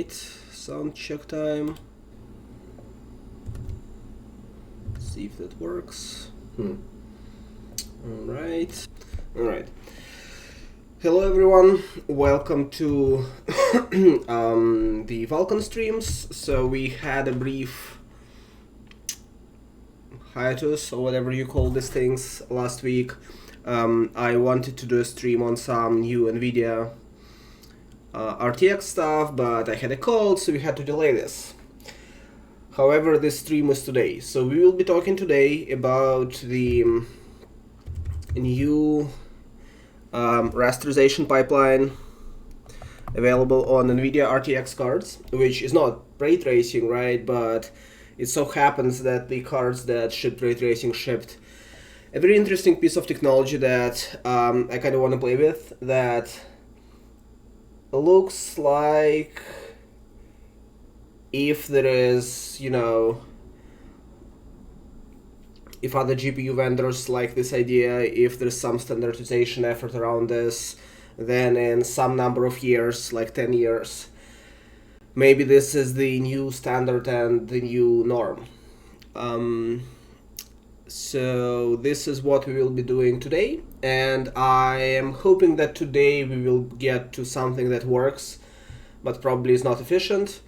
Alright, sound check time. See if that works. Alright. Hello everyone, welcome to the Vulkan streams. So we had a brief hiatus, or whatever you call these things, last week. I wanted to do a stream on some new NVidia RTX stuff, but I had a cold, so we had to delay this. However, this stream is today. So we will be talking today about the new rasterization pipeline available on NVIDIA RTX cards, which is not ray tracing, right? But it so happens that the cards that ship ray tracing shipped a very interesting piece of technology that I kind of want to play with, that looks like if there is, if other GPU vendors like this idea, if there's some standardization effort around this, then in some number of years, like 10 years, maybe this is the new standard and the new norm. So this is what we will be doing today, and I am hoping that today we will get to something that works, but probably is not efficient.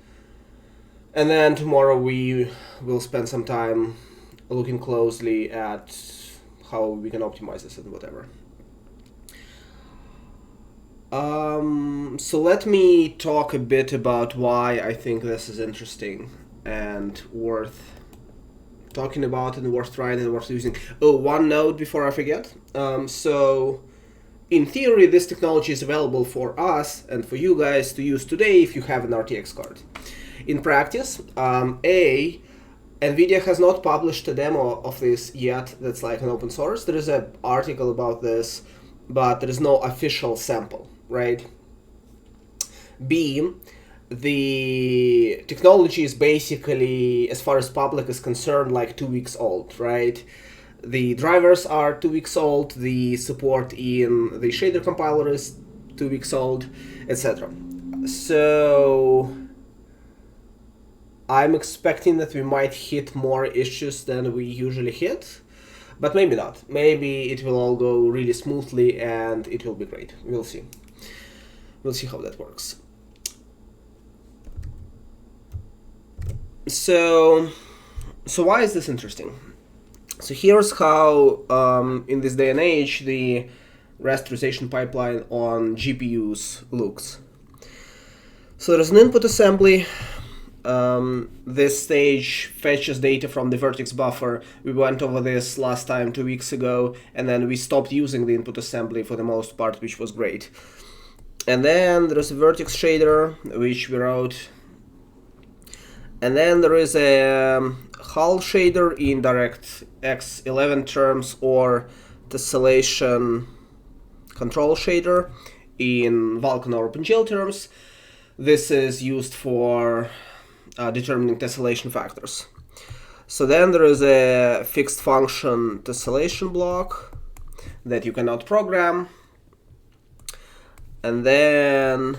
And then tomorrow we will spend some time looking closely at how we can optimize this and whatever. So let me talk a bit about why I think this is interesting and worth talking about and worth trying and worth using. Oh, one note before I forget. So in theory, this technology is available for us and for you guys to use today if you have an RTX card. In practice, NVIDIA has not published a demo of this yet that's like an open source. There is an article about this, but there is no official sample, right? B, the technology is basically, as far as public is concerned, like 2 weeks old, right? The drivers are 2 weeks old, the support in the shader compiler is 2 weeks old, etc. So I'm expecting that we might hit more issues than we usually hit, but maybe not. Maybe it will all go really smoothly and it will be great. We'll see. We'll see how that works. So why is this interesting? So here's how, in this day and age, the rasterization pipeline on GPUs looks. So there's an input assembly. This stage fetches data from the vertex buffer. We went over this last time 2 weeks ago, and then we stopped using the input assembly for the most part, which was great. And then there's a vertex shader, which we wrote. And then there is a hull shader in DirectX 11 terms, or tessellation control shader in Vulkan or OpenGL terms. This is used for determining tessellation factors. So then there is a fixed function tessellation block that you cannot program. And then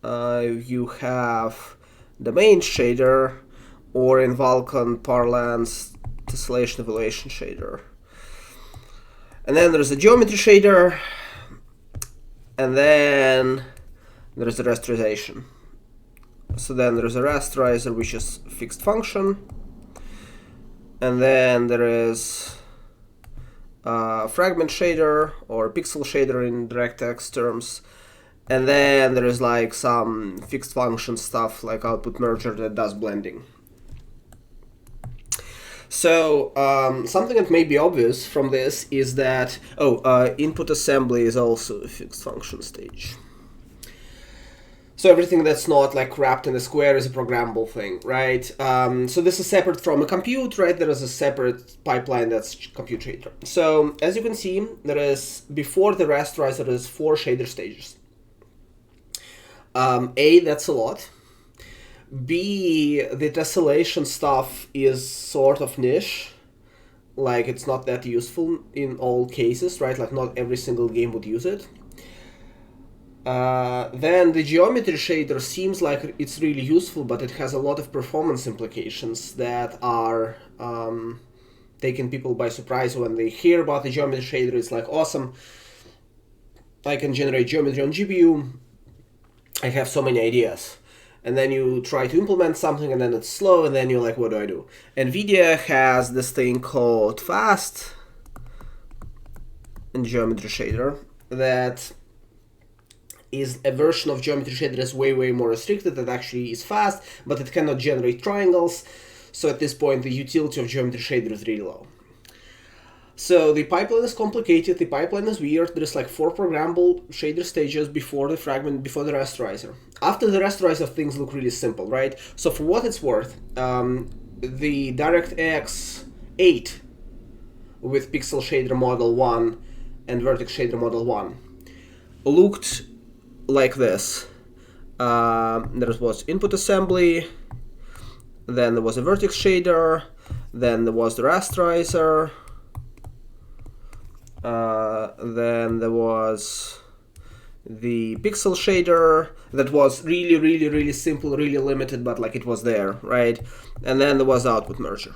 you have the main shader, or in Vulkan parlance, tessellation evaluation shader. And then there's a geometry shader, and then there is a rasterization. So then there's a rasterizer, which is fixed function, and then there is a fragment shader or pixel shader in DirectX terms, and then there is like some fixed function stuff like output merger that does blending. So something that may be obvious from this is that input assembly is also a fixed function stage. So everything that's not like wrapped in a square is a programmable thing, right? So this is separate from a compute, right? There is a separate pipeline that's compute shader. So as you can see, there is, before the rasterizer, there is 4 shader stages. A, that's a lot. B, the tessellation stuff is sort of niche. Like, it's not that useful in all cases, right? Like, not every single game would use it. Then the geometry shader seems like it's really useful, but it has a lot of performance implications that are taking people by surprise when they hear about the geometry shader. It's like, awesome, I can generate geometry on GPU. I have so many ideas. And then you try to implement something and then it's slow, and then you're like, what do I do? NVIDIA has this thing called fast in geometry shader that is a version of geometry shader that's way more restricted, that actually is fast, but it cannot generate triangles. So at this point, the utility of geometry shader is really low. So the pipeline is complicated, the pipeline is weird. There's like 4 programmable shader stages before the fragment, before the rasterizer. After the rasterizer, things look really simple, right? So for what it's worth, the DirectX 8 with pixel shader model 1 and vertex shader model 1 looked like this. There was input assembly, then there was a vertex shader, then there was the rasterizer, then there was the pixel shader that was really simple, really limited, but like it was there, right? And then there was the output merger.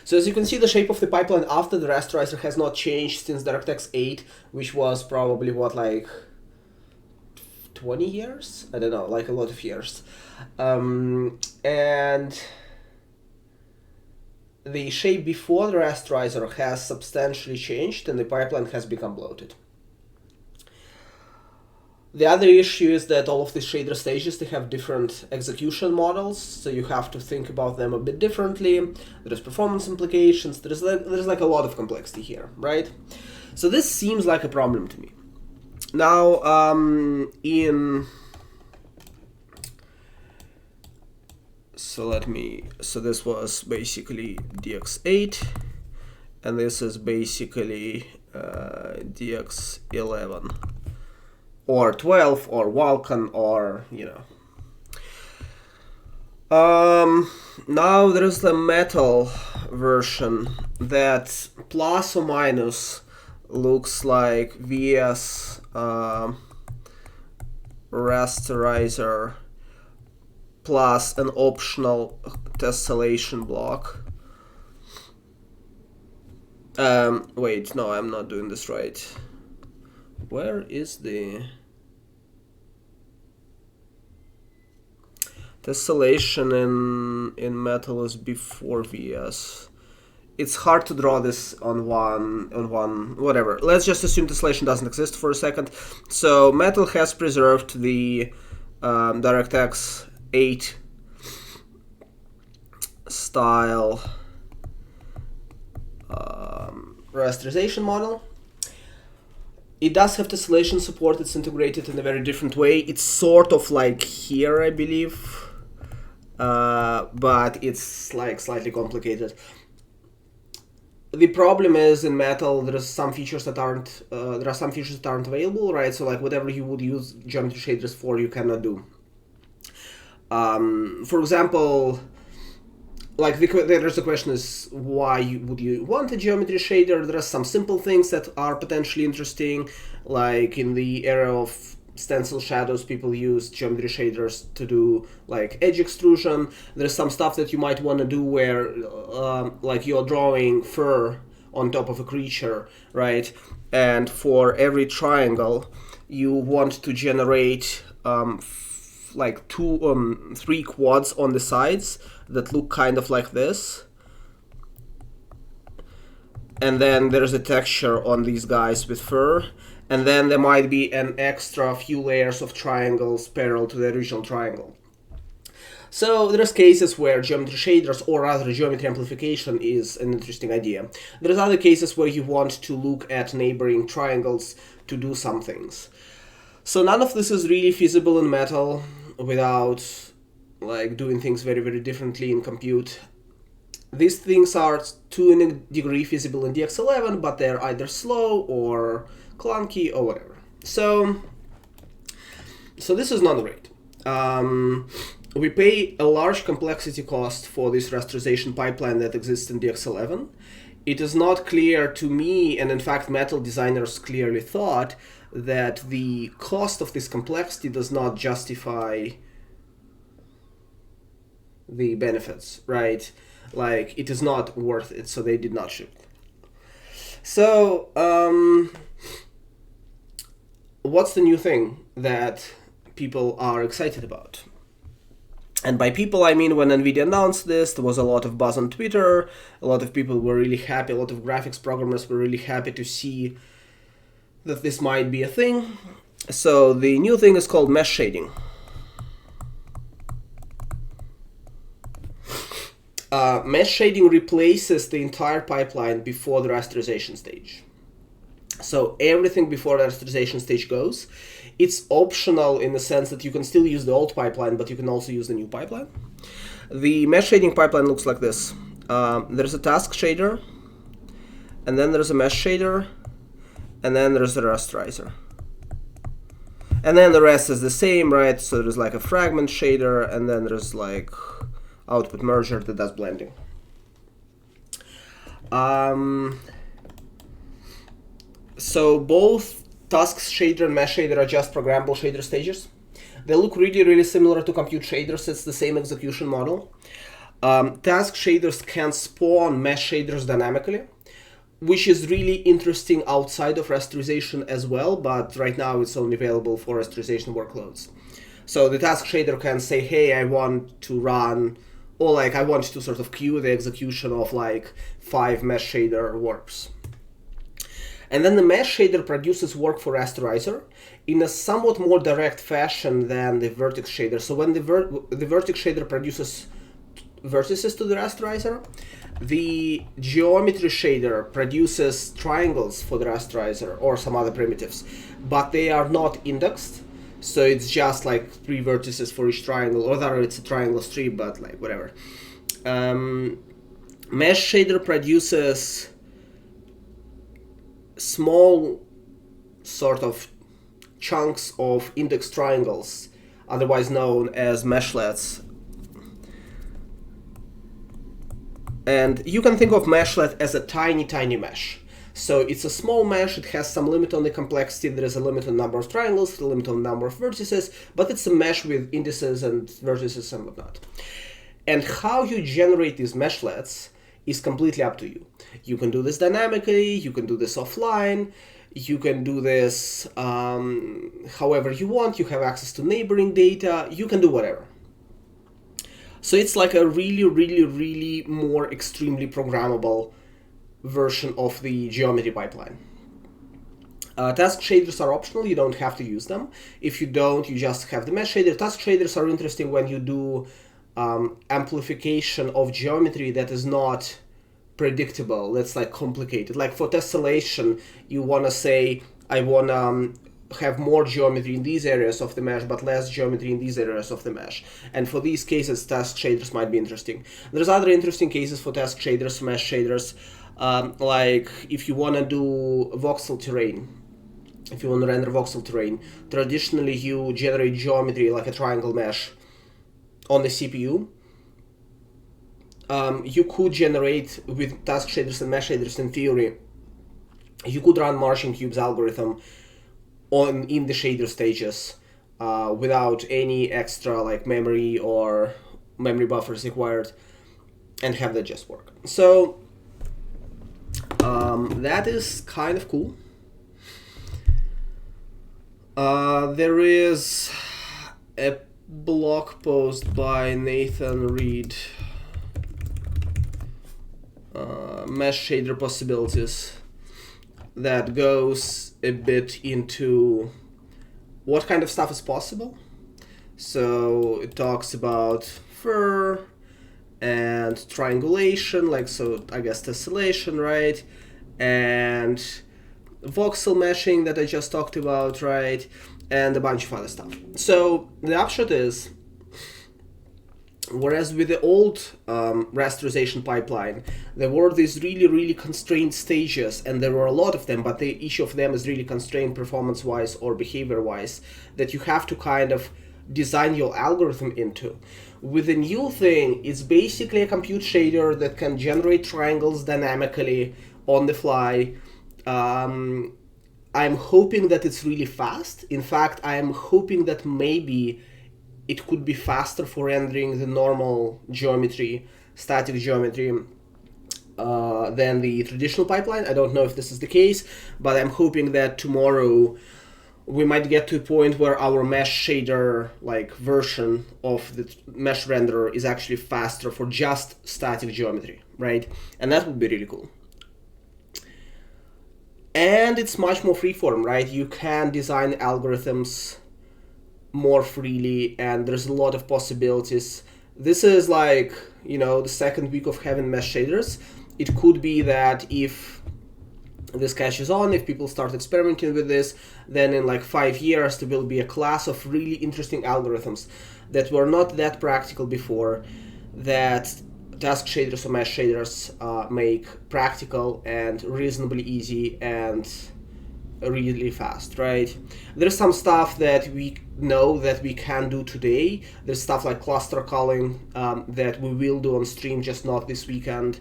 So as you can see, the shape of the pipeline after the rasterizer has not changed since DirectX 8, which was probably what, like 20 years? I don't know, like a lot of years. And the shape before the rasterizer has substantially changed and the pipeline has become bloated. The other issue is that all of these shader stages, they have different execution models, so you have to think about them a bit differently. There's performance implications, there's like a lot of complexity here, right? So this seems like a problem to me. Now, so this was basically DX8, and this is basically DX11 or 12 or Vulkan, or now there's the metal version that plus or minus looks like VS rasterizer plus an optional tessellation block. Wait, no, I'm not doing this right. Where is the tessellation in metal is before VS? It's hard to draw this on one, whatever. Let's just assume tessellation doesn't exist for a second. So metal has preserved the DirectX 8 style rasterization model. It does have tessellation support. It's integrated in a very different way. It's sort of like here, I believe, but it's like slightly complicated. The problem is in metal there are some features that aren't available, right? So like whatever you would use geometry shaders for, you cannot do. For example, like there's the question is, why would you want a geometry shader? There are some simple things that are potentially interesting, like in the era of stencil shadows, people use geometry shaders to do like edge extrusion. There's some stuff that you might want to do where like you're drawing fur on top of a creature, right? And for every triangle you want to generate like 3 quads on the sides that look kind of like this, and then there's a texture on these guys with fur, and then there might be an extra few layers of triangles parallel to the original triangle. So there's cases where geometry shaders, or rather geometry amplification, is an interesting idea. There's other cases where you want to look at neighboring triangles to do some things. So none of this is really feasible in metal without like doing things very differently in compute. These things are to a degree feasible in DX11, but they're either slow or clunky or whatever. So this is not great. We pay a large complexity cost for this rasterization pipeline that exists in DX11. it is not clear to me, and in fact metal designers clearly thought, that the cost of this complexity does not justify the benefits, right? Like, it is not worth it, so they did not ship. So, what's the new thing that people are excited about? And by people, I mean when NVIDIA announced this, there was a lot of buzz on Twitter, a lot of people were really happy, a lot of graphics programmers were really happy to see that this might be a thing. So the new thing is called mesh shading. Mesh shading replaces the entire pipeline before the rasterization stage. So everything before the rasterization stage goes. It's optional in the sense that you can still use the old pipeline, but you can also use the new pipeline. The mesh shading pipeline looks like this. There's a task shader, and then there's a mesh shader, and then there's a rasterizer. And then the rest is the same, right? So there's like a fragment shader, and then there's like output merger that does blending. So both task shader and mesh shader are just programmable shader stages. They look really, really similar to compute shaders. It's the same execution model. Task shaders can spawn mesh shaders dynamically, which is really interesting outside of rasterization as well, but right now it's only available for rasterization workloads. So the task shader can say, hey, I want to run, or like I want to sort of queue the execution of like 5 mesh shader warps. And then the mesh shader produces work for rasterizer in a somewhat more direct fashion than the vertex shader. So when the vertex shader produces vertices to the rasterizer, the geometry shader produces triangles for the rasterizer or some other primitives, but they are not indexed. So it's just like 3 vertices for each triangle, or it's a triangle tree, but like whatever. Mesh shader produces small sort of chunks of index triangles, otherwise known as meshlets. And you can think of meshlet as a tiny, tiny mesh. So it's a small mesh, it has some limit on the complexity, there is a limit on the number of triangles, a limit on the number of vertices, but it's a mesh with indices and vertices and whatnot. And how you generate these meshlets is completely up to you. You can do this dynamically, you can do this offline, you can do this however you want, you have access to neighboring data, you can do whatever. So it's like a really, really, really more extremely programmable version of the geometry pipeline. Task shaders are optional, you don't have to use them. If you don't, you just have the mesh shader. Task shaders are interesting when you do amplification of geometry that is not predictable, that's like complicated. Like for tessellation, you want to say, I want to have more geometry in these areas of the mesh, but less geometry in these areas of the mesh. And for these cases, task shaders might be interesting. There's other interesting cases for task shaders, mesh shaders, like if you want to do voxel terrain. If you want to render voxel terrain, traditionally you generate geometry like a triangle mesh on the CPU. You could generate with task shaders and mesh shaders in theory. You could run Martian cubes algorithm in the shader stages without any extra like memory or memory buffers required, and have that just work. So that is kind of cool. There is a blog post by Nathan Reed, mesh shader possibilities, that goes a bit into what kind of stuff is possible. So it talks about fur and triangulation, like, so I guess tessellation, right? And voxel meshing that I just talked about, right? And a bunch of other stuff. So the upshot is, whereas with the old rasterization pipeline, there were these really, really constrained stages, and there were a lot of them, but each of them is really constrained performance-wise or behavior-wise, that you have to kind of design your algorithm into. With the new thing, it's basically a compute shader that can generate triangles dynamically on the fly. I'm hoping that it's really fast. In fact, I'm hoping that maybe it could be faster for rendering the normal geometry, static geometry, than the traditional pipeline. I don't know if this is the case, but I'm hoping that tomorrow we might get to a point where our mesh shader version of the mesh renderer is actually faster for just static geometry, right? And that would be really cool. And it's much more freeform, right? You can design algorithms more freely, and there's a lot of possibilities. This is the second week of having mesh shaders. It could be that if this catches on, if people start experimenting with this, then in 5 years there will be a class of really interesting algorithms that were not that practical before, that task shaders or mesh shaders make practical and reasonably easy and really fast, right? There's some stuff that we know that we can do today. There's stuff like cluster calling that we will do on stream, just not this weekend,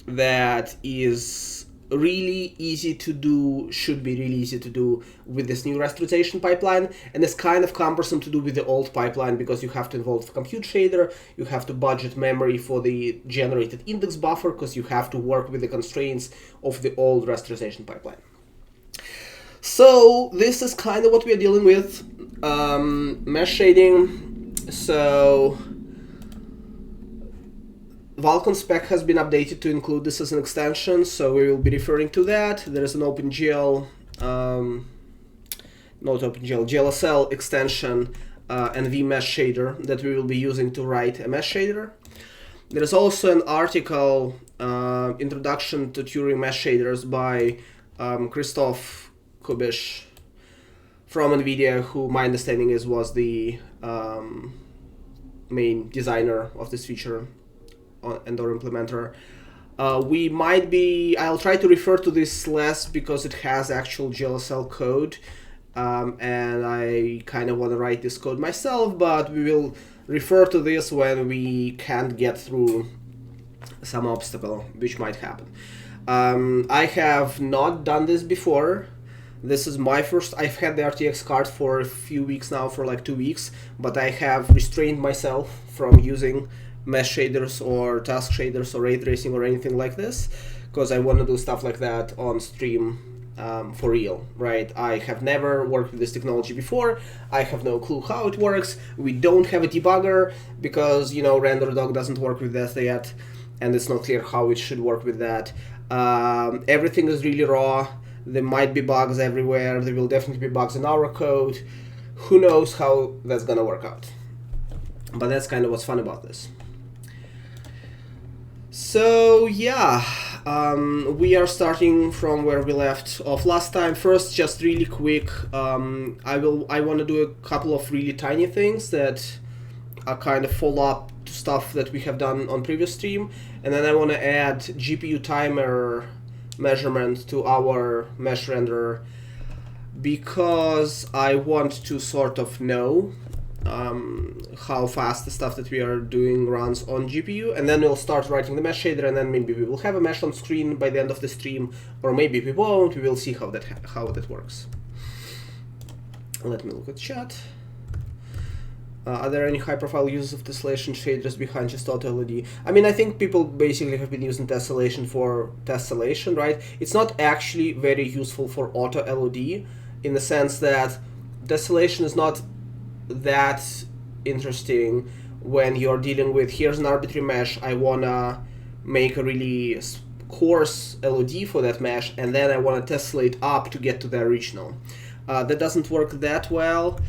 that is really easy to do, should be really easy to do with this new rasterization pipeline, and it's kind of cumbersome to do with the old pipeline because you have to involve the compute shader, you have to budget memory for the generated index buffer because you have to work with the constraints of the old rasterization pipeline. So this is kind of what we are dealing with, mesh shading. So Vulkan spec has been updated to include this as an extension, so we will be referring to that. There is an OpenGL, not OpenGL, GLSL extension and vMesh shader that we will be using to write a mesh shader. There is also an article, Introduction to Turing Mesh Shaders by Christoph Kubish from NVIDIA, who my understanding is was the main designer of this feature and/or implementer. I'll try to refer to this less because it has actual GLSL code, and I kind of want to write this code myself, but we will refer to this when we can't get through some obstacle, which might happen. I have not done this before. This is my first. I've had the RTX card for a few weeks now, for 2 weeks, but I have restrained myself from using mesh shaders or task shaders or ray tracing or anything like this, because I want to do stuff like that on stream for real, right? I have never worked with this technology before. I have no clue how it works. We don't have a debugger because, RenderDog doesn't work with that yet, and it's not clear how it should work with that. Everything is really raw. There might be bugs everywhere. There will definitely be bugs in our code. Who knows how that's gonna work out? But that's kind of what's fun about this. So yeah, we are starting from where we left off last time. First, just really quick, I want to do a couple of really tiny things that are kind of follow up to stuff that we have done on previous stream, and then I want to add GPU timer measurement to our mesh renderer because I want to sort of know how fast the stuff that we are doing runs on GPU, and then we'll start writing the mesh shader, and then maybe we will have a mesh on screen by the end of the stream, or maybe we won't. We will see how that works. Let me look at chat. Are there any high-profile uses of tessellation shaders behind just auto LED? I mean, I think people basically have been using tessellation for tessellation, right? It's not actually very useful for auto LOD in the sense that tessellation is not that interesting when you're dealing with, here's an arbitrary mesh, I wanna make a really coarse LOD for that mesh, and then I wanna tessellate up to get to the original. That doesn't work that well.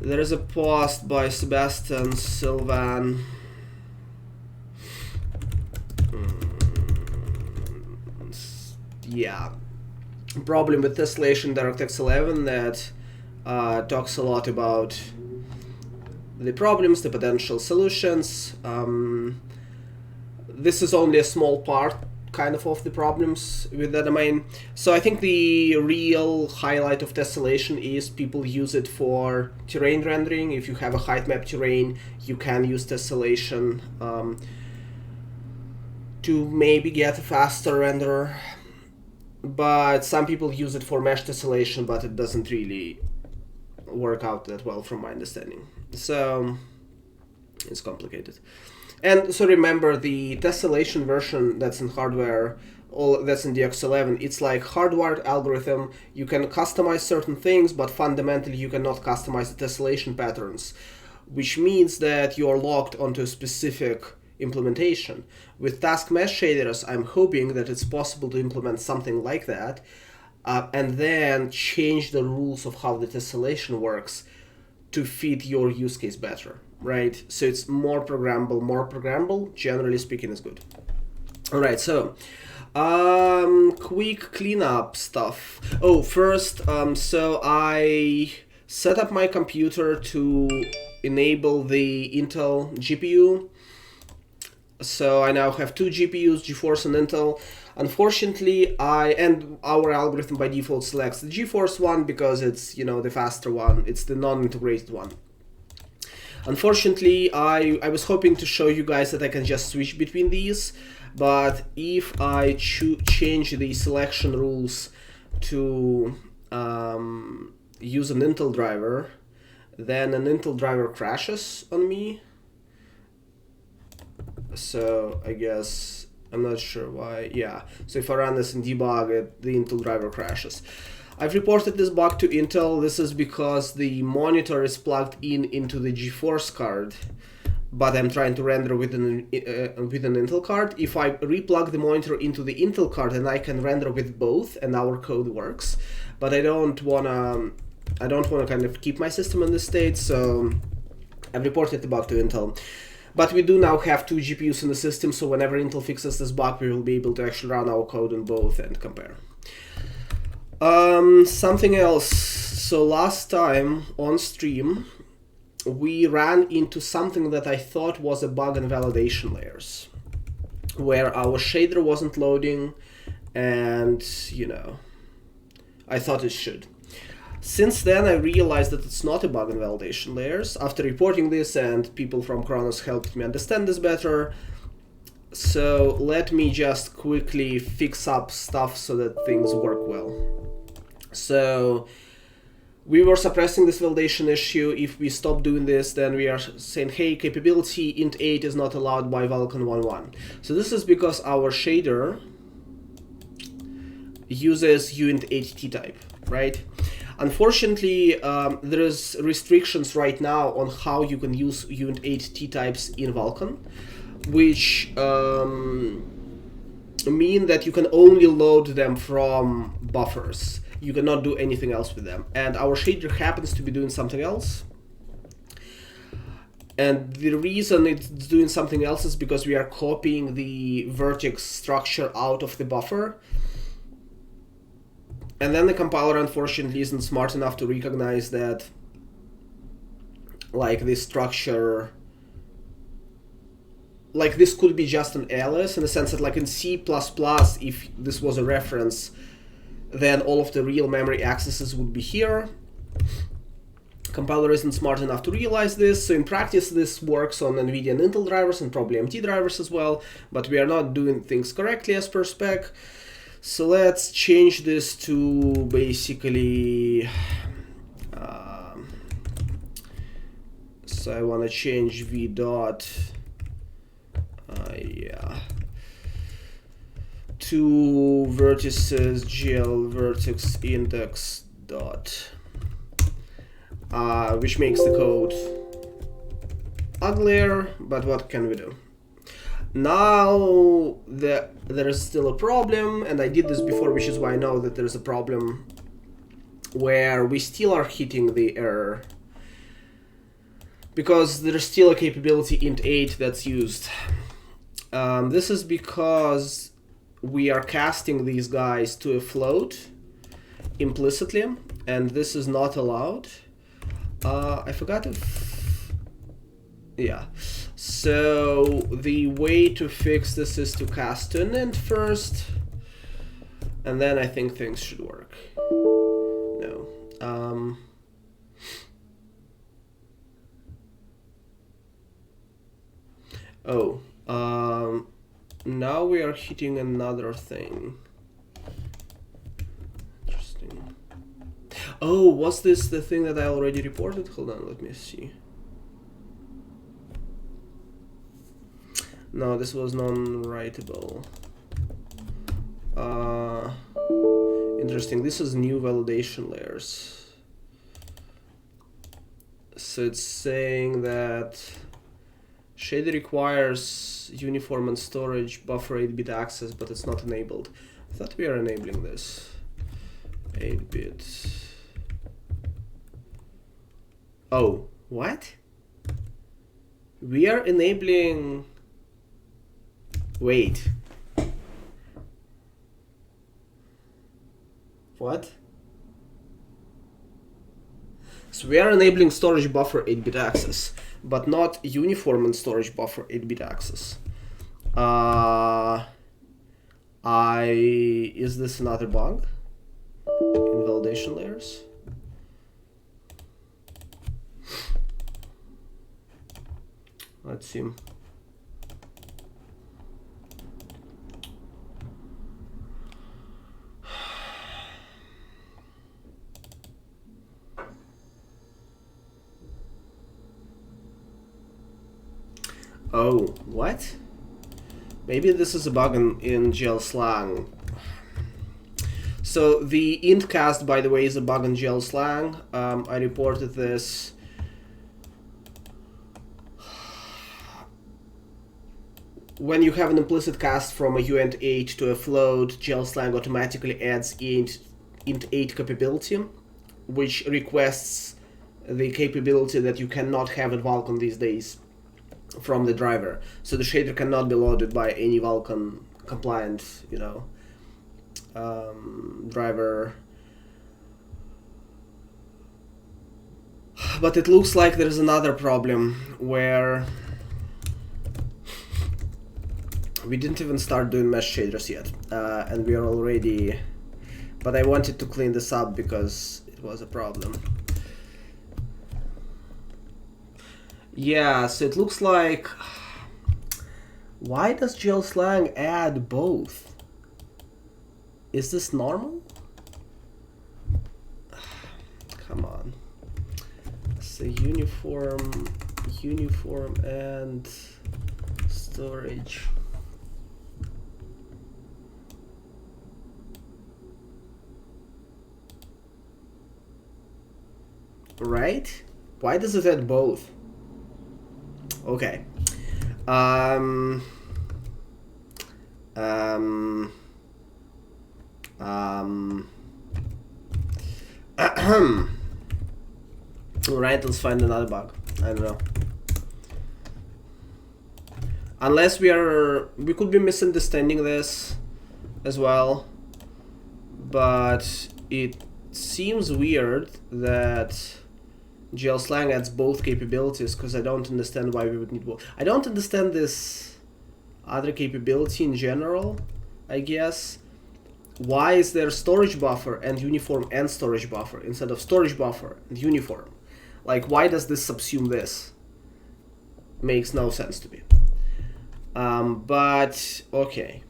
There is a post by Sebastian Sylvan. Yeah. Problem with tessellation DirectX 11 that talks a lot about the problems, the potential solutions. This is only a small part kind of the problems with the domain. So I think the real highlight of tessellation is people use it for terrain rendering. If you have a height map terrain, you can use tessellation to maybe get a faster render. But some people use it for mesh tessellation, but it doesn't really work out that well from my understanding. So it's complicated. And so remember, the tessellation version that's in hardware, that's in DX11, it's like hardwired algorithm. You can customize certain things, but fundamentally you cannot customize the tessellation patterns, which means that you are locked onto a specific implementation. With task mesh shaders, I'm hoping that it's possible to implement something like that, and then change the rules of how the tessellation works to fit your use case better, right? So it's more programmable, generally speaking, is good. All right, so quick cleanup stuff. Oh, first, so I set up my computer to enable the Intel GPU. So I now have two GPUs, GeForce and Intel. Unfortunately, our algorithm by default selects the GeForce one because it's, the faster one. It's the non-integrated one. Unfortunately, I was hoping to show you guys that I can just switch between these, but if I change the selection rules to use an Intel driver, then an Intel driver crashes on me. So I guess, I'm not sure why. Yeah, so if I run this in debug, the Intel driver crashes. I've reported this bug to Intel. This is because the monitor is plugged into the GeForce card, but I'm trying to render with an Intel card. If I replug the monitor into the Intel card, then I can render with both, and our code works. But I don't wanna kind of keep my system in this state, so I've reported the bug to Intel. But we do now have two GPUs in the system, so whenever Intel fixes this bug, we will be able to actually run our code on both and compare. Something else. So last time on stream, we ran into something that I thought was a bug in validation layers, where our shader wasn't loading, and, I thought it should. Since then, I realized that it's not a bug in validation layers. After reporting this, and people from Kronos helped me understand this better, so let me just quickly fix up stuff so that things work well. So we were suppressing this validation issue. If we stop doing this, then we are saying, hey, capability int 8 is not allowed by Vulkan 1.1. So this is because our shader uses uint 8 type, right? Unfortunately, there is restrictions right now on how you can use uint 8 types in Vulkan, which mean that you can only load them from buffers. You cannot do anything else with them. And our shader happens to be doing something else. And the reason it's doing something else is because we are copying the vertex structure out of the buffer. And then the compiler, unfortunately, isn't smart enough to recognize that, like, this structure, like, this could be just an alias, in the sense that, like, in C++, if this was a reference, then all of the real memory accesses would be here. Compiler isn't smart enough to realize this, so in practice this works on NVIDIA and Intel drivers and probably AMD drivers as well, but we are not doing things correctly as per spec. So let's change this to basically, so I want to change v dot, to vertices gl vertex index dot, which makes the code uglier, but what can we do? Now there is still a problem, and I did this before, which is why I know that there's a problem where we still are hitting the error, because there's still a capability int 8 that's used. This is because we are casting these guys to a float implicitly, and this is not allowed. I forgot if... yeah. So the way to fix this is to cast to an int first, and then I think things should work. No. Now we are hitting another thing. Interesting. Oh, was this the thing that I already reported? Hold on, let me see. No, this was non-writable. Interesting. This is new validation layers. So it's saying that shader requires uniform and storage buffer 8-bit access, but it's not enabled. I thought we are enabling this. 8-bit. Oh, what? We are enabling... Wait. What? So we are enabling storage buffer 8-bit access, but not uniform and storage buffer 8-bit access. Is this another bug in validation layers? Let's see. Oh, what? Maybe this is a bug in GL slang. So the int cast, by the way, is a bug in GL slang. I reported this. When you have an implicit cast from a uint8 to a float, GL slang automatically adds int8 capability, which requests the capability that you cannot have in Vulkan these days from the driver. So the shader cannot be loaded by any Vulkan compliant, driver. But it looks like there's another problem where we didn't even start doing mesh shaders yet, and we are already... But I wanted to clean this up because it was a problem. Yeah, so it looks like... Why does GL slang add both? Is this normal? Come on. So uniform and storage. Right? Why does it add both? Okay. Alright, let's find another bug. I don't know. Unless we could be misunderstanding this as well. But it seems weird that GL slang adds both capabilities, because I don't understand why we would need both. I don't understand this other capability in general, I guess. Why is there storage buffer and uniform and storage buffer instead of storage buffer and uniform? Like, why does this subsume this? Makes no sense to me. But, okay.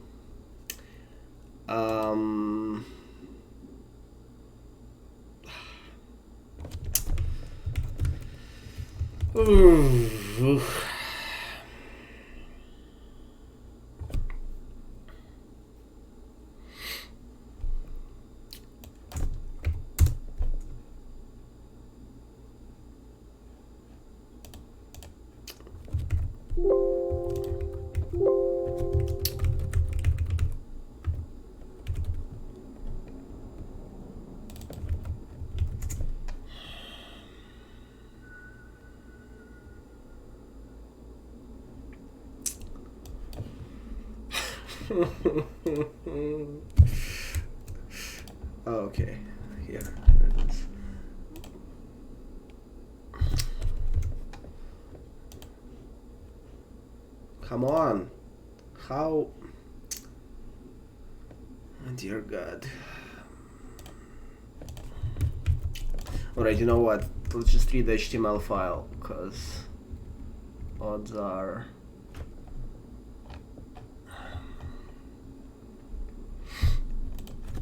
Okay, here it is. on. How? Oh, dear God. Alright, you know what? Let's just read the HTML file, because odds are...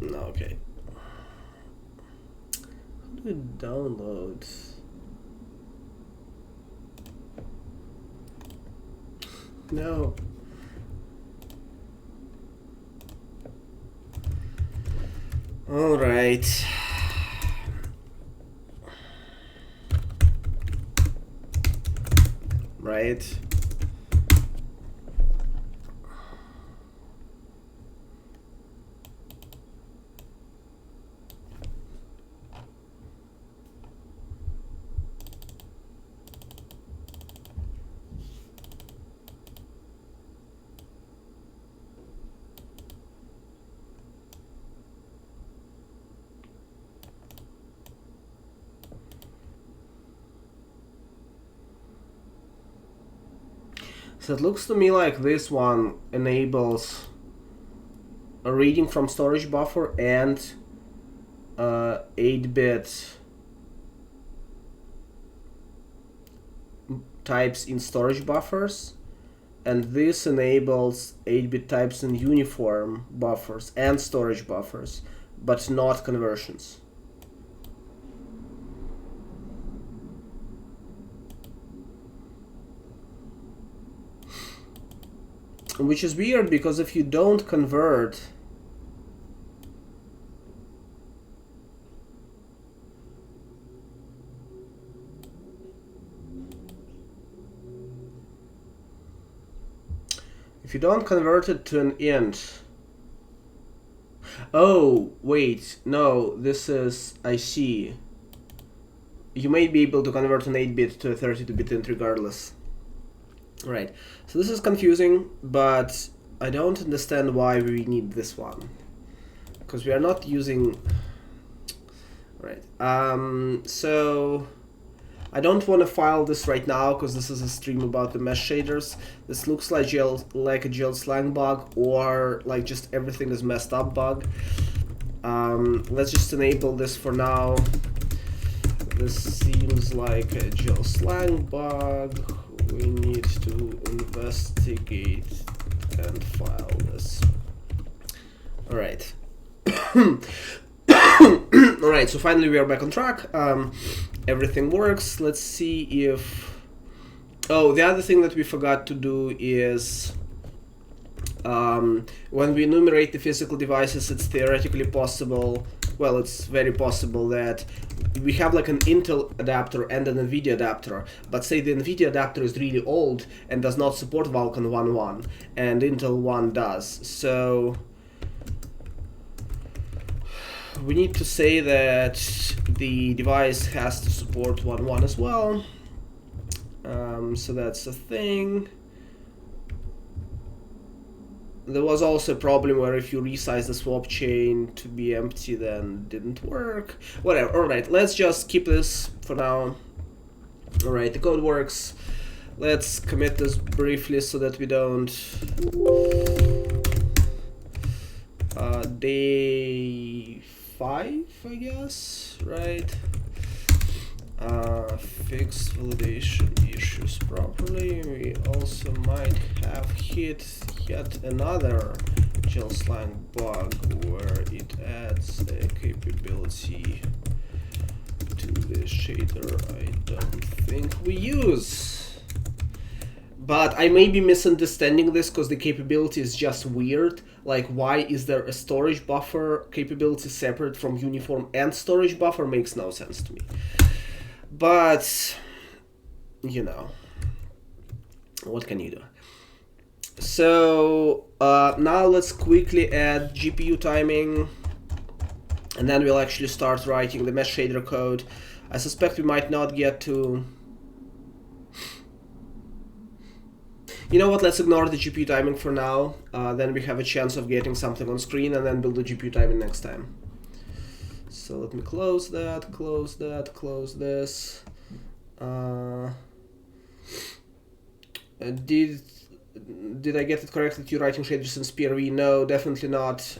No, okay. How do we download? No. All right. Right. So it looks to me like this one enables a reading from storage buffer and 8-bit types in storage buffers, and this enables 8-bit types in uniform buffers and storage buffers, but not conversions. Which is weird, because if you don't convert, it to an int. Oh, wait, no, this is, I see. You may be able to convert an 8-bit to a 32-bit int regardless. Right, so this is confusing, but I don't understand why we need this one, because we are not using... Right, so I don't want to file this right now, because this is a stream about the mesh shaders. This looks like a GL-slang bug, or like just everything is messed up bug. Let's just enable this for now. This seems like a GL-slang bug. We need to investigate and file this. All right. All right, so finally we are back on track. Everything works. Let's see if... Oh, the other thing that we forgot to do is when we enumerate the physical devices, it's theoretically possible, well, it's very possible that we have like an Intel adapter and an NVidia adapter, but say the NVidia adapter is really old and does not support Vulkan 1.1, and Intel 1 does. So we need to say that the device has to support 1.1 as well. So that's a thing. There was also a problem where if you resize the swap chain to be empty, then it didn't work. Whatever. Alright, let's just keep this for now. Alright, the code works. Let's commit this briefly so that we don't... day 5, I guess, right? Fix validation issues properly. We also might have hit yet another GL-slang bug where it adds a capability to this shader I don't think we use. But I may be misunderstanding this because the capability is just weird. Like, why is there a storage buffer capability separate from uniform and storage buffer? Makes no sense to me. But, you know, what can you do? So now let's quickly add GPU timing, and then we'll actually start writing the mesh shader code. I suspect we might not get to... You know what, let's ignore the GPU timing for now, then we have a chance of getting something on screen, and then build the GPU timing next time. So let me close that, close this. did I get it correct that you're writing shaders in SPRV? No, definitely not.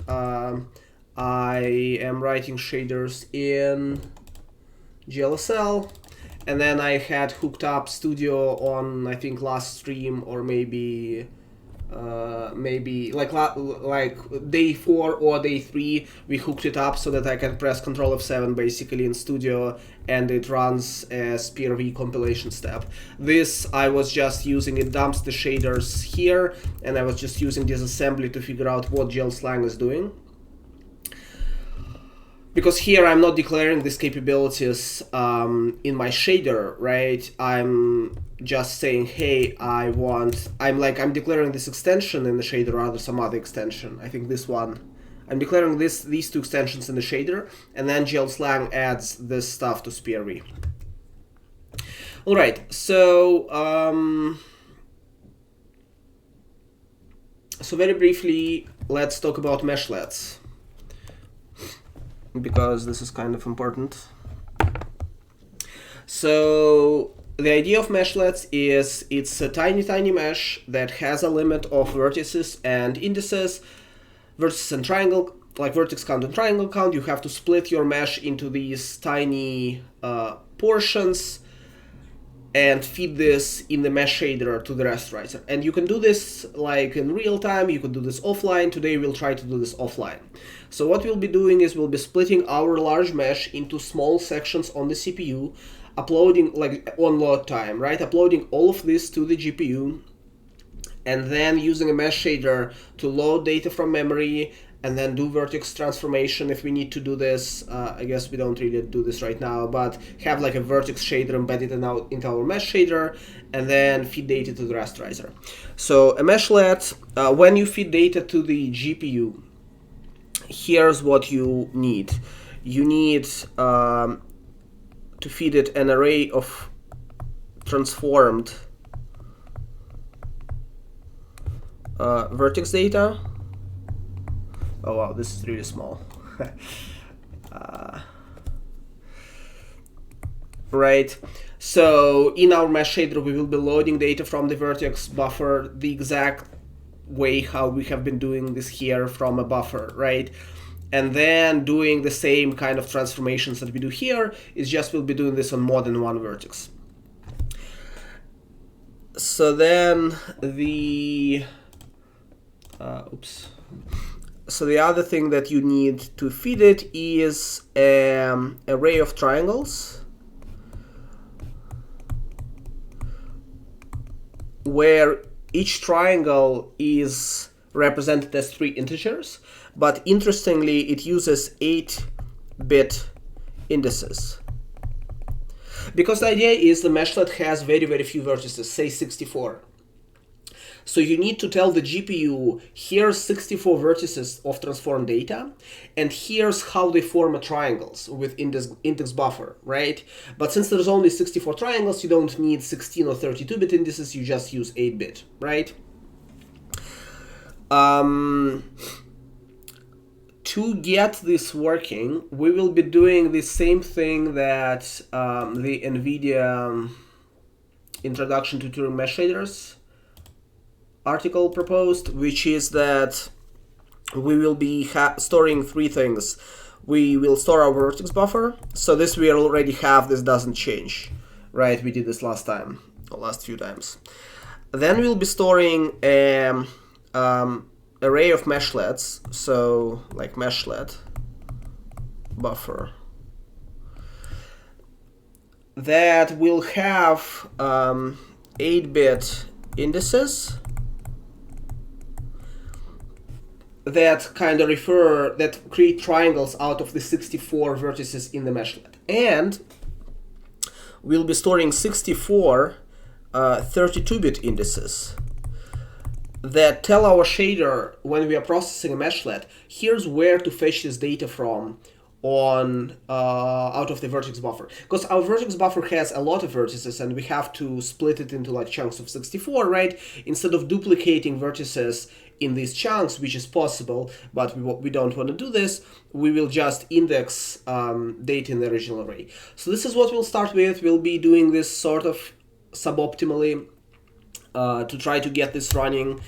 I am writing shaders in GLSL, and then I had hooked up Studio on, I think, last stream, or maybe like day 4 or day 3 we hooked it up so that I can press Ctrl F7 basically in Studio, and it runs a SPRV compilation step. This I was just using, it dumps the shaders here, and I was just using disassembly to figure out what GLSlang is doing. Because here I'm not declaring these capabilities in my shader, right? I'm just saying, hey, I'm declaring this extension in the shader rather some other extension. I think this one. I'm declaring these two extensions in the shader, and then GLSlang adds this stuff to SPRV. All right, so very briefly, let's talk about meshlets, because this is kind of important. So the idea of meshlets is it's a tiny mesh that has a limit of vertices and indices, vertices and triangle, like vertex count and triangle count. You have to split your mesh into these tiny portions and feed this in the mesh shader to the rasterizer. And you can do this like in real time, you can do this offline. Today we'll try to do this offline. So what we'll be doing is we'll be splitting our large mesh into small sections on the CPU, uploading like on load time, right? Uploading all of this to the GPU, and then using a mesh shader to load data from memory, and then do vertex transformation if we need to do this. I guess we don't really do this right now, but have like a vertex shader embedded into our mesh shader, and then feed data to the rasterizer. So a meshlet, when you feed data to the GPU, here's what you need. You need to feed it an array of transformed vertex data. Oh wow, this is really small. Right, so in our mesh shader we will be loading data from the vertex buffer the exact way how we have been doing this here from a buffer, right? And then doing the same kind of transformations that we do here, is just we'll be doing this on more than one vertex. So then the So the other thing that you need to feed it is an array of triangles where each triangle is represented as 3 integers, but interestingly it uses 8-bit indices. Because the idea is the meshlet has very few vertices, say 64. So you need to tell the GPU, here's 64 vertices of transformed data, and here's how they form a triangles with index buffer, right? But since there's only 64 triangles, you don't need 16 or 32-bit indices, you just use 8-bit, right? To get this working, we will be doing the same thing that the NVidia Introduction to Turing Mesh Shaders article proposed, which is that we will be storing 3 things. We will store our vertex buffer. So this we already have, this doesn't change, right? We did this last time, or last few times. Then we'll be storing an array of meshlets, so like meshlet buffer, that will have 8-bit indices that kind of that create triangles out of the 64 vertices in the meshlet. And we'll be storing 64 32-bit indices that tell our shader, when we are processing a meshlet, here's where to fetch this data from on out of the vertex buffer. Because our vertex buffer has a lot of vertices and we have to split it into like chunks of 64, right? Instead of duplicating vertices in these chunks, which is possible, but we don't want to do this, we will just index data in the original array. So this is what we'll start with. We'll be doing this sort of suboptimally. to try to get this running.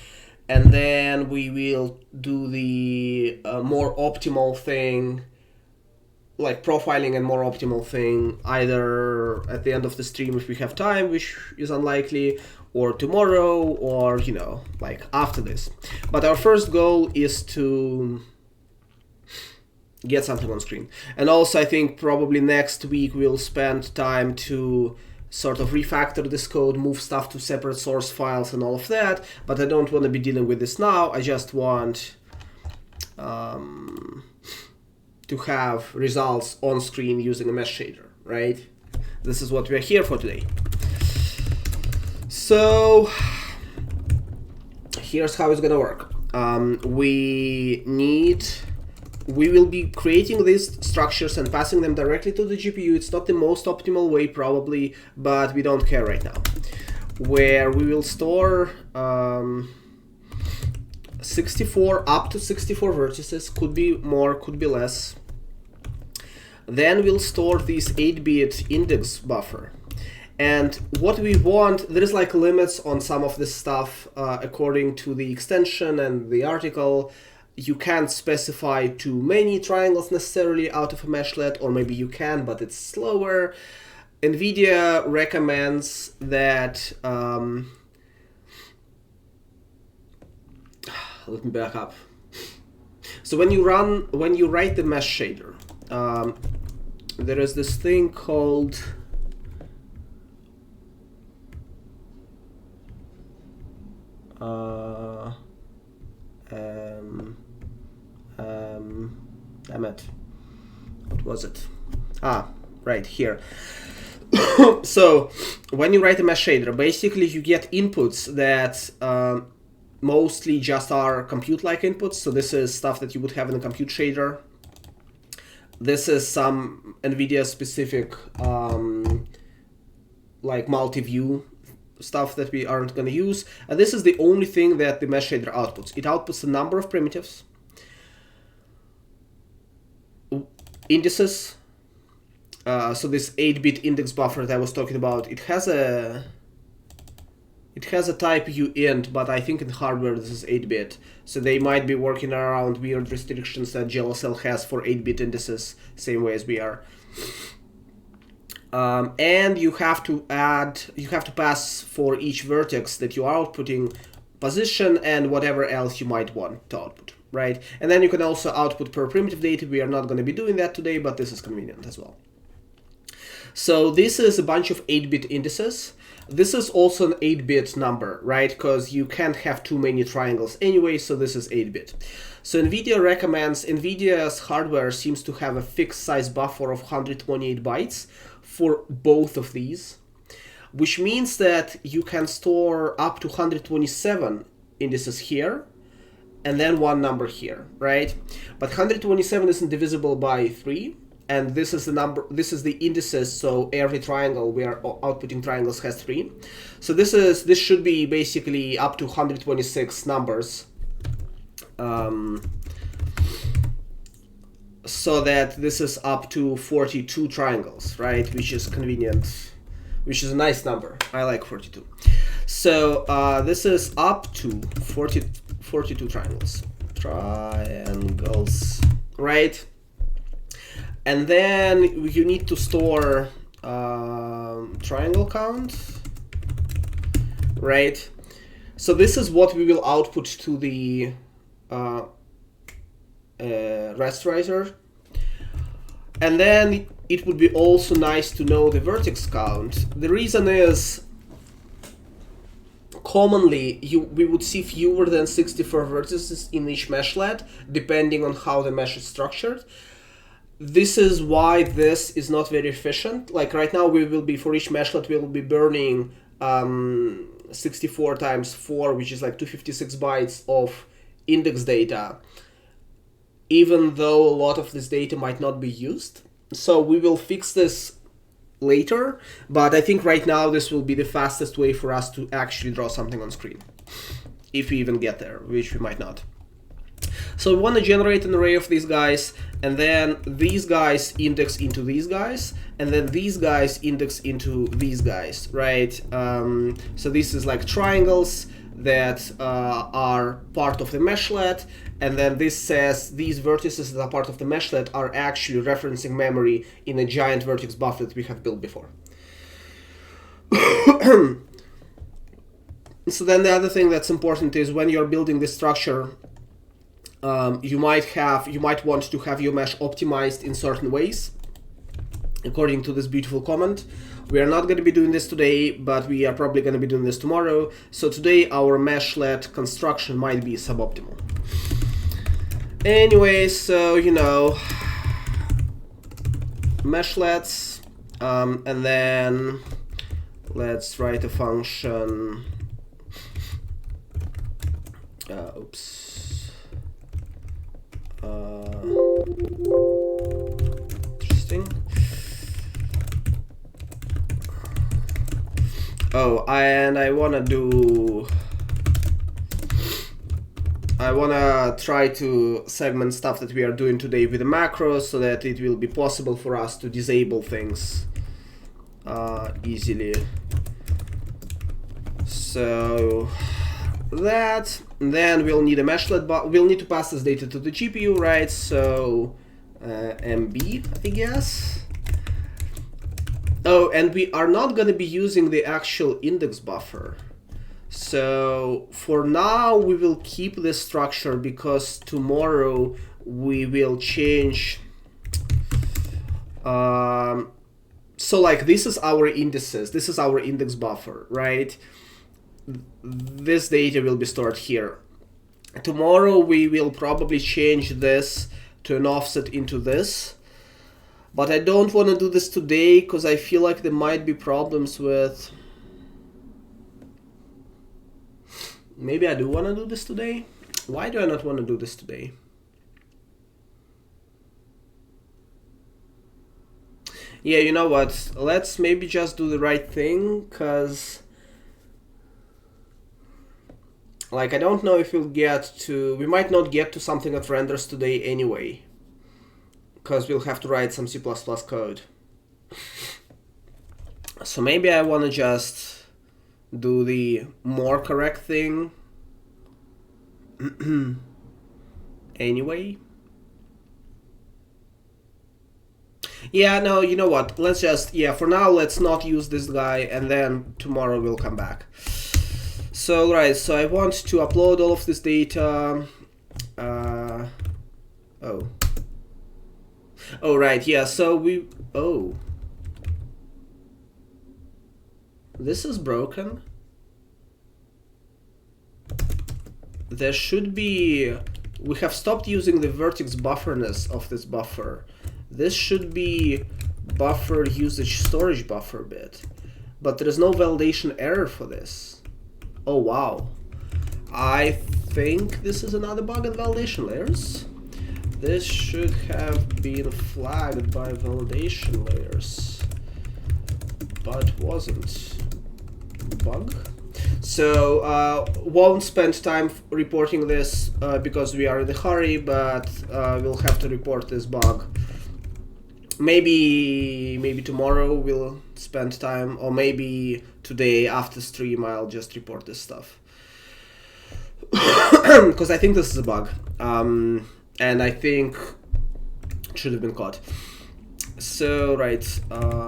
And then we will do the more optimal thing, like profiling and more optimal thing, either at the end of the stream if we have time, which is unlikely, or tomorrow, or, you know, like after this. But our first goal is to get something on screen. And also I think probably next week we'll spend time to sort of refactor this code, move stuff to separate source files and all of that, but I don't want to be dealing with this now. I just want to have results on screen using a mesh shader, right? This is what we are here for today. So here's how it's gonna work. We will be creating these structures and passing them directly to the GPU. It's not the most optimal way probably, but we don't care right now. Where we will store 64, up to 64 vertices, could be more, could be less. Then we'll store this 8-bit index buffer. And what we want, there is like limits on some of this stuff according to the extension and the article. You can't specify too many triangles necessarily out of a meshlet, or maybe you can, but it's slower. NVIDIA recommends that, let me back up. So when you write the mesh shader, there is this thing called damn it, what was it? Right here. So when you write a mesh shader, basically you get inputs that mostly just are compute-like inputs. So this is stuff that you would have in a compute shader. This is some NVIDIA-specific like multi-view stuff that we aren't going to use. And this is the only thing that the mesh shader outputs. It outputs a number of primitives, indices. So this 8-bit index buffer that I was talking about, it has a type uint, but I think in hardware this is 8-bit. So they might be working around weird restrictions that GLSL has for 8-bit indices, same way as we are. And you have to pass for each vertex that you are outputting position and whatever else you might want to output, right? And then you can also output per primitive data. We are not going to be doing that today, but this is convenient as well. So this is a bunch of 8-bit indices. This is also an 8-bit number, right? Because you can't have too many triangles anyway, so this is 8-bit. So NVIDIA recommends, NVIDIA's hardware seems to have a fixed size buffer of 128 bytes for both of these, which means that you can store up to 127 indices here, and then one number here, right? But 127 isn't divisible by 3. And this is the number, this is the indices, so every triangle we are outputting triangles has 3. So this should be basically up to 126 numbers. So that this is up to 42 triangles, right? Which is convenient, which is a nice number. I like 42. So this is up to 42 triangles. Right? And then you need to store triangle count, right? So this is what we will output to the rasterizer. And then it would be also nice to know the vertex count. The reason is, commonly we would see fewer than 64 vertices in each meshlet, depending on how the mesh is structured. This is why this is not very efficient. Like right now, we will be, for each meshlet, we will be burning 64 times 4, which is like 256 bytes of index data, even though a lot of this data might not be used. So we will fix this later, but I think right now this will be the fastest way for us to actually draw something on screen, if we even get there, which we might not. So we want to generate an array of these guys, and then these guys index into these guys, and then these guys index into these guys, right? So this is like triangles that are part of the meshlet, and then this says these vertices that are part of the meshlet are actually referencing memory in a giant vertex buffer that we have built before. So then the other thing that's important is when you're building this structure, you might want to have your mesh optimized in certain ways, according to this beautiful comment. We are not going to be doing this today, but we are probably going to be doing this tomorrow. So today our meshlet construction might be suboptimal. Anyway, so you know, meshlets, and then let's write a function. Interesting. Oh, and I wanna try to segment stuff that we are doing today with the macros so that it will be possible for us to disable things easily. So that, and then we'll need a meshlet, but we'll need to pass this data to the GPU, right? So MB, I guess. Oh, and we are not going to be using the actual index buffer. So for now, we will keep this structure because tomorrow we will change. So like this is our indices. This is our index buffer, right? This data will be stored here. Tomorrow we will probably change this to an offset into this. But I don't want to do this today because I feel like there might be problems with... Maybe I do want to do this today. Why do I not want to do this today? Yeah, you know what? Let's maybe just do the right thing, because... Like, I don't know if we'll get to... We might not get to something that renders today anyway. Because we'll have to write some C++ code. So maybe I want to just do the more correct thing anyway. Yeah, no, you know what? Let's just, yeah, for now, let's not use this guy, and then tomorrow we'll come back. So, right, so I want to upload all of this data. Oh, right, yeah, so we... Oh. This is broken. There should be... We have stopped using the vertex bufferness of this buffer. This should be buffer usage storage buffer bit. But there is no validation error for this. Oh, wow. I think this is another bug in validation layers. This should have been flagged by validation layers, but wasn't. Bug. So won't spend time reporting this because we are in a hurry, but we'll have to report this bug. Maybe tomorrow we'll spend time, or maybe today after stream I'll just report this stuff. Because I think this is a bug. And I think it should have been caught. So, right, meshlets.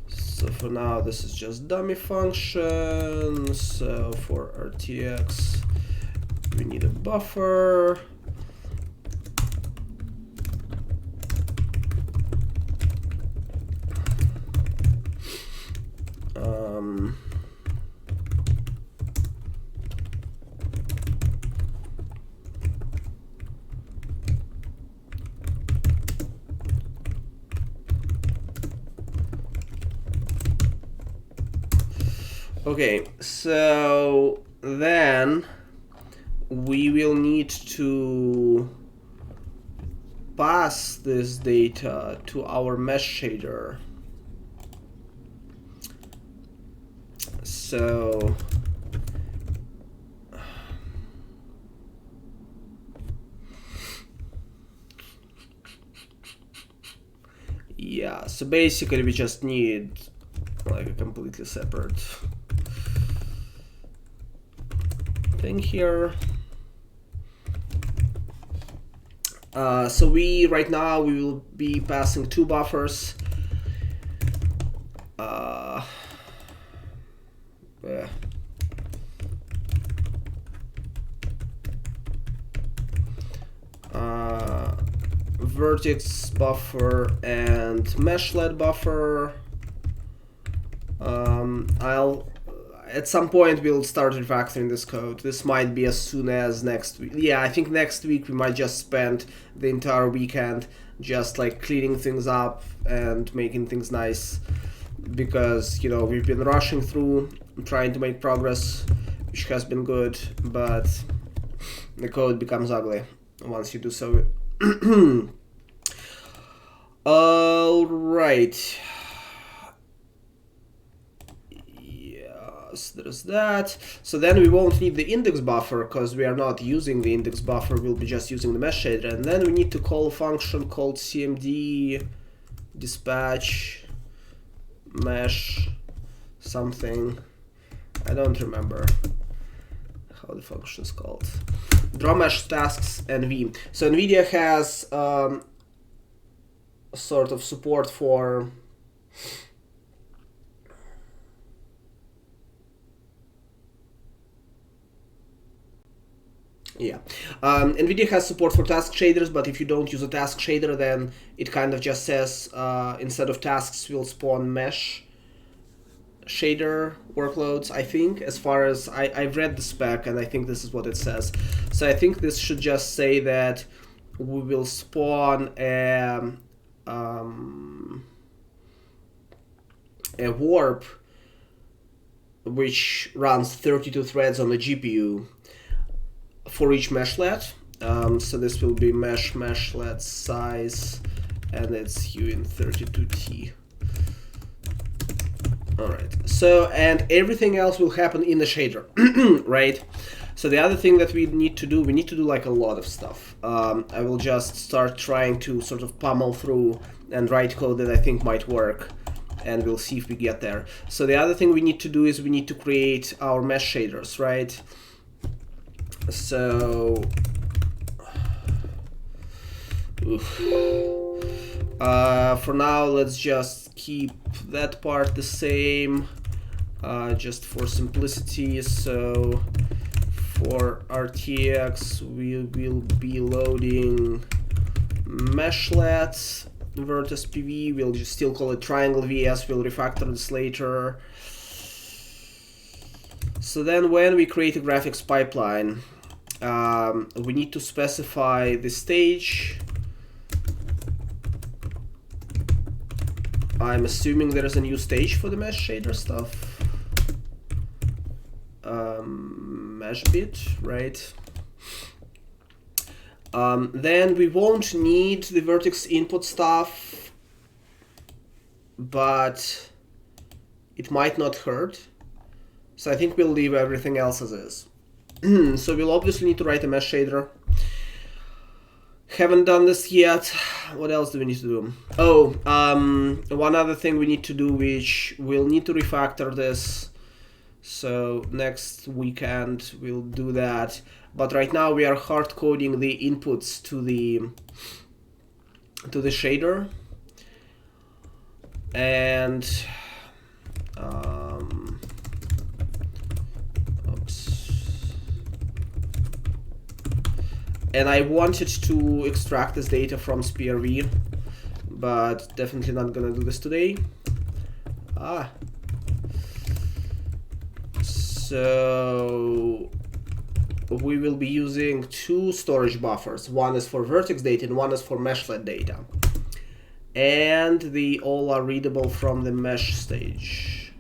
So for now, this is just dummy function. So for RTX, we need a buffer. Okay, so then we will need to pass this data to our mesh shader. So yeah, so basically we just need like a completely separate thing here. So right now we will be passing 2 buffers. Vertex buffer and meshlet buffer. At some point we'll start refactoring this code. This might be as soon as next week. Yeah, I think next week we might just spend the entire weekend just like cleaning things up and making things nice, because, you know, we've been rushing through trying to make progress, which has been good, but the code becomes ugly once you do so. All right. Yes, there's that. So then we won't need the index buffer because we are not using the index buffer. We'll be just using the mesh shader. And then we need to call a function called cmd dispatch mesh something. I don't remember how the function is called. Draw mesh tasks NV. So NVIDIA has sort of support for NVIDIA has support for task shaders, but if you don't use a task shader, then it kind of just says instead of tasks we'll spawn mesh shader workloads, I think, as far as I've read the spec, and I think this is what it says. So I think this should just say that we will spawn a warp which runs 32 threads on the GPU for each meshlet. So this will be meshlet size, and it's uint32t. Alright, so, and everything else will happen in the shader, right? So the other thing that we need to do like a lot of stuff. I will just start trying to sort of pummel through and write code that I think might work, and we'll see if we get there. So the other thing we need to do is we need to create our mesh shaders, right? So for now, let's just keep that part the same, just for simplicity. So for RTX, we will be loading meshlets, vertex PV. We'll just still call it triangle VS. We'll refactor this later. So then when we create a graphics pipeline, we need to specify the stage. I'm assuming there's a new stage for the mesh shader stuff. Mesh bit, right? Then we won't need the vertex input stuff, but it might not hurt. So I think we'll leave everything else as is. So we'll obviously need to write a mesh shader. Haven't done this yet. What else do we need to do? Oh, one other thing we need to do, which we'll need to refactor this. So next weekend we'll do that. But right now we are hard coding the inputs to the shader. And and I wanted to extract this data from SPRV, but definitely not gonna do this today. So we will be using 2 storage buffers. One is for vertex data and one is for meshlet data. And they all are readable from the mesh stage.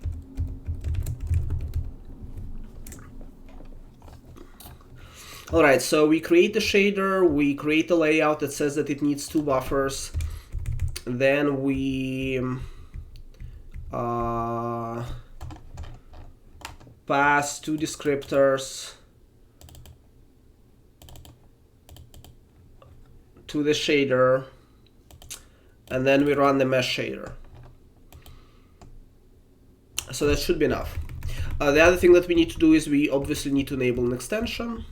Alright, so we create the shader, we create the layout that says that it needs 2 buffers. Then we pass two descriptors to the shader, and then we run the mesh shader. So that should be enough. The other thing that we need to do is we obviously need to enable an extension.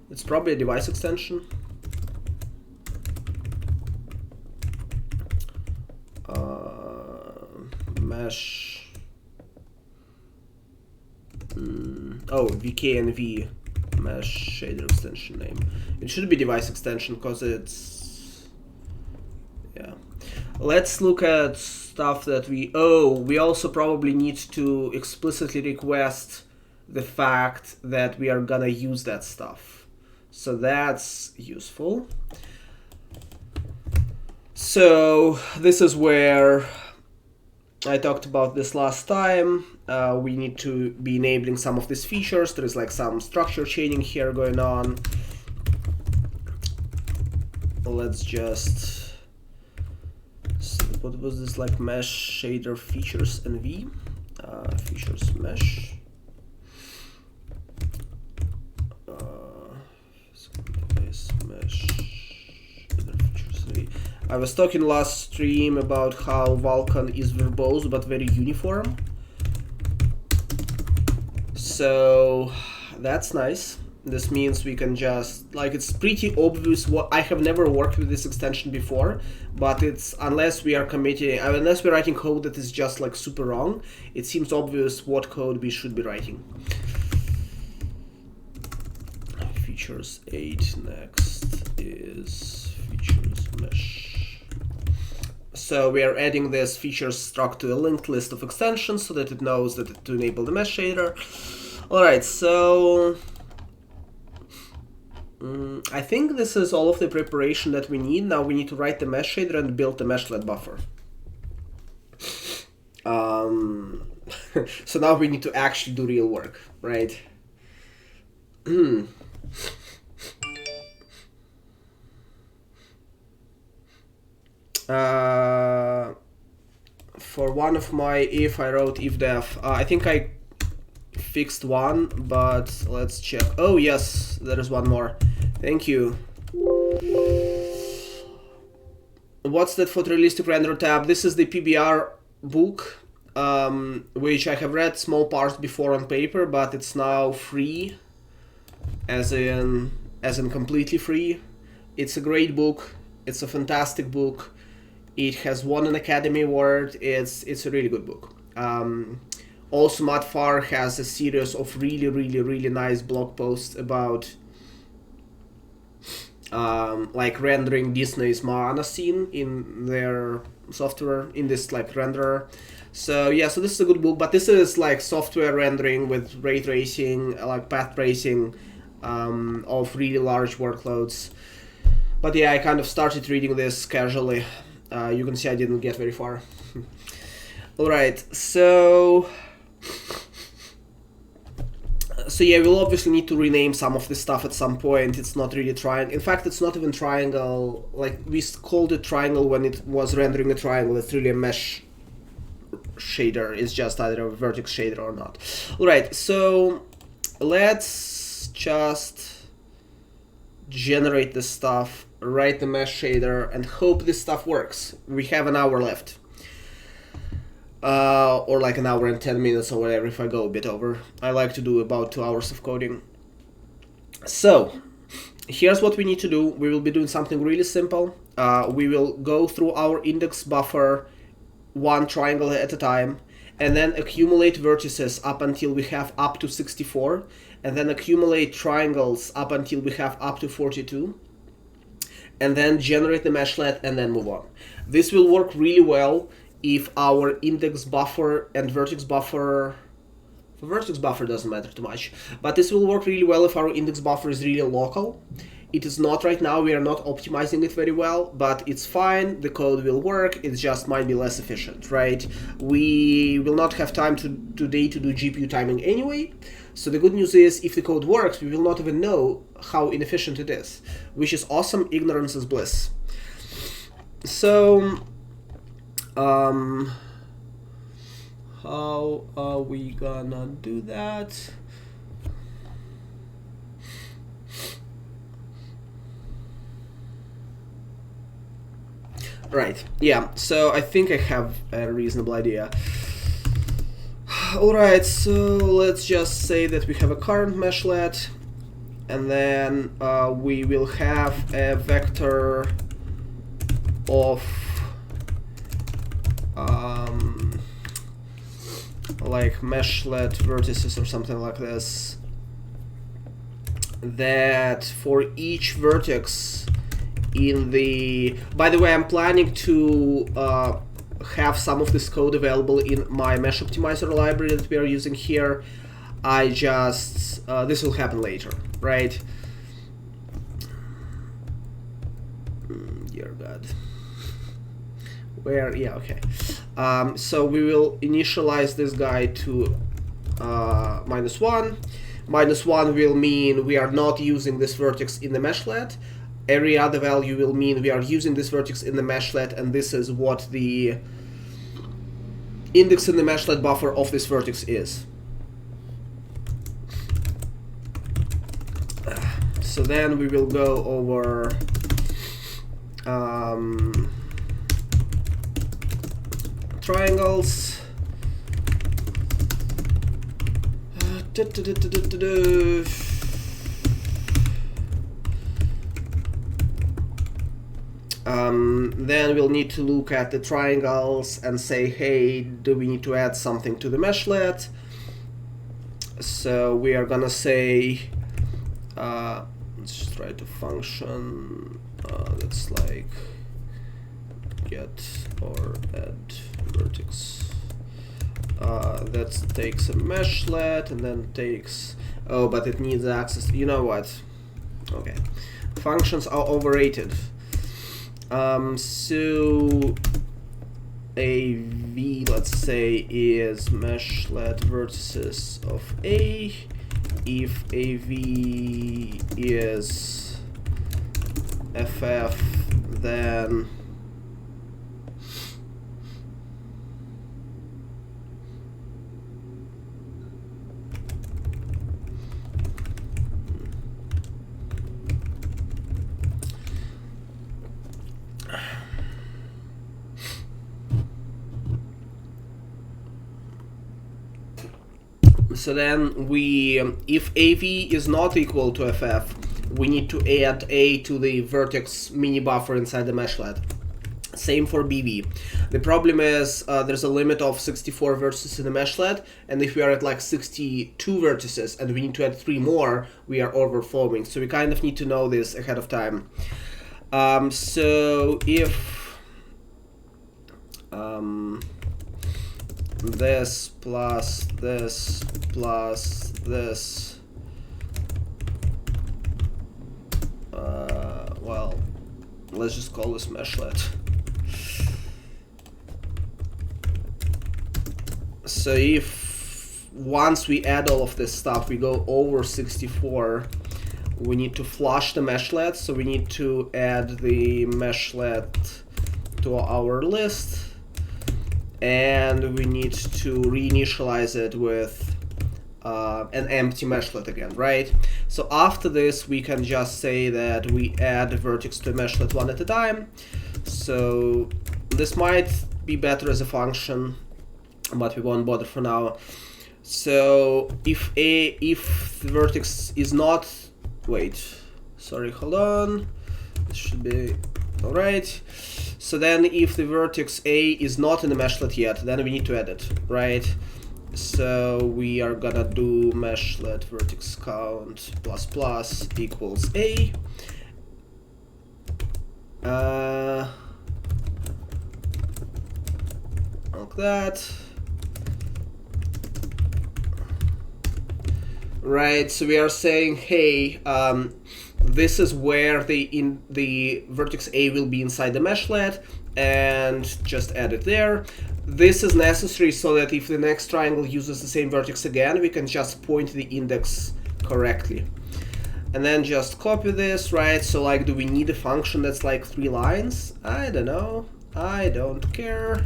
It's probably a device extension. Mesh. VKNV mesh shader extension name. It should be device extension because it's, yeah. Let's look at stuff that we also probably need to explicitly request the fact that we are gonna use that stuff. So that's useful. So this is where I talked about this last time. We need to be enabling some of these features. There is like some structure chaining here going on. Let's just, what was this, like mesh shader features NV? Features mesh. Mesh shader features NV. I was talking last stream about how Vulkan is verbose but very uniform. So that's nice. This means we can just, like, it's pretty obvious what, I have never worked with this extension before, but it's, unless we are unless we're writing code that is just like super wrong, it seems obvious what code we should be writing. Features 8 next is features mesh. So we are adding this features struct to a linked list of extensions so that it knows that to enable the mesh shader. All right, so I think this is all of the preparation that we need. Now we need to write the mesh shader and build the meshlet buffer. So now we need to actually do real work, right? For one of my if, I wrote ifdef. I think I fixed one, but let's check. Oh yes, there is one more. Thank you. What's that photorealistic render tab? This is the PBR book, which I have read small parts before on paper, but it's now free, as in completely free. It's a great book. It's a fantastic book. It has won an Academy Award. It's a really good book. Also, Matt Farr has a series of really nice blog posts about like rendering Disney's Moana scene in their software, in this like renderer. So yeah, so this is a good book, but this is like software rendering with ray tracing, like path tracing of really large workloads. But yeah, I kind of started reading this casually. You can see I didn't get very far. Alright, so yeah, we'll obviously need to rename some of this stuff at some point. It's not really triangle. In fact, it's not even triangle. Like, we called it triangle when it was rendering a triangle. It's really a mesh shader. It's just either a vertex shader or not. Alright, so let's just generate this stuff, write the mesh shader, and hope this stuff works. We have an hour left. Or like an hour and 10 minutes or whatever if I go a bit over. I like to do about 2 hours of coding. So, here's what we need to do. We will be doing something really simple. We will go through our index buffer one triangle at a time, and then accumulate vertices up until we have up to 64, and then accumulate triangles up until we have up to 42, and then generate the meshlet and then move on. This will work really well if our index buffer and vertex buffer, for vertex buffer doesn't matter too much, but this will work really well if our index buffer is really local. It is not right now, we are not optimizing it very well, but it's fine, the code will work, it just might be less efficient, right? We will not have time today to do GPU timing anyway, so the good news is if the code works, we will not even know how inefficient it is, which is awesome. Ignorance is bliss. So how are we gonna do that? Right, yeah, so I think I have a reasonable idea. Alright, so let's just say that we have a current meshlet, and then we will have a vector of like meshlet vertices or something like this, that for each vertex in the... By the way, I'm planning to have some of this code available in my mesh optimizer library that we are using here. I just... this will happen later, right? Dear God. Where? Yeah, okay. So we will initialize this guy to -1. -1 will mean we are not using this vertex in the meshlet. Every other value will mean we are using this vertex in the meshlet, and this is what the index in the meshlet buffer of this vertex is. So then we will go over triangles. Then we'll need to look at the triangles and say, hey, do we need to add something to the meshlet? So we are gonna say, let's try to function that's like get or add vertex. That takes a meshlet and then takes... Oh, but it needs access. You know what? Okay. Functions are overrated. So AV, let's say, is meshlet vertices of A. If AV is FF, then we, if AV is not equal to FF, we need to add A to the vertex mini buffer inside the meshlet. Same for BV. The problem is there's a limit of 64 vertices in the meshlet, and if we are at like 62 vertices and we need to add 3 more, we are overflowing. So we kind of need to know this ahead of time. So if this plus this plus this, well, let's just call this meshlet. So if once we add all of this stuff, we go over 64, we need to flush the meshlet, so we need to add the meshlet to our list, and we need to reinitialize it with an empty meshlet again, right? So after this, we can just say that we add a vertex to a meshlet one at a time. So this might be better as a function, but we won't bother for now. So if the vertex is not... Wait, sorry, hold on. This should be all right. So then if the vertex A is not in the meshlet yet, then we need to add it, right? So we are gonna do meshlet vertex count plus plus equals A. Like that. Right, so we are saying, hey, this is where the vertex A will be inside the meshlet, and just add it there. This is necessary so that if the next triangle uses the same vertex again, we can just point the index correctly. and then just copy this, right? So like, do we need a function that's like 3 lines? I don't know. I don't care.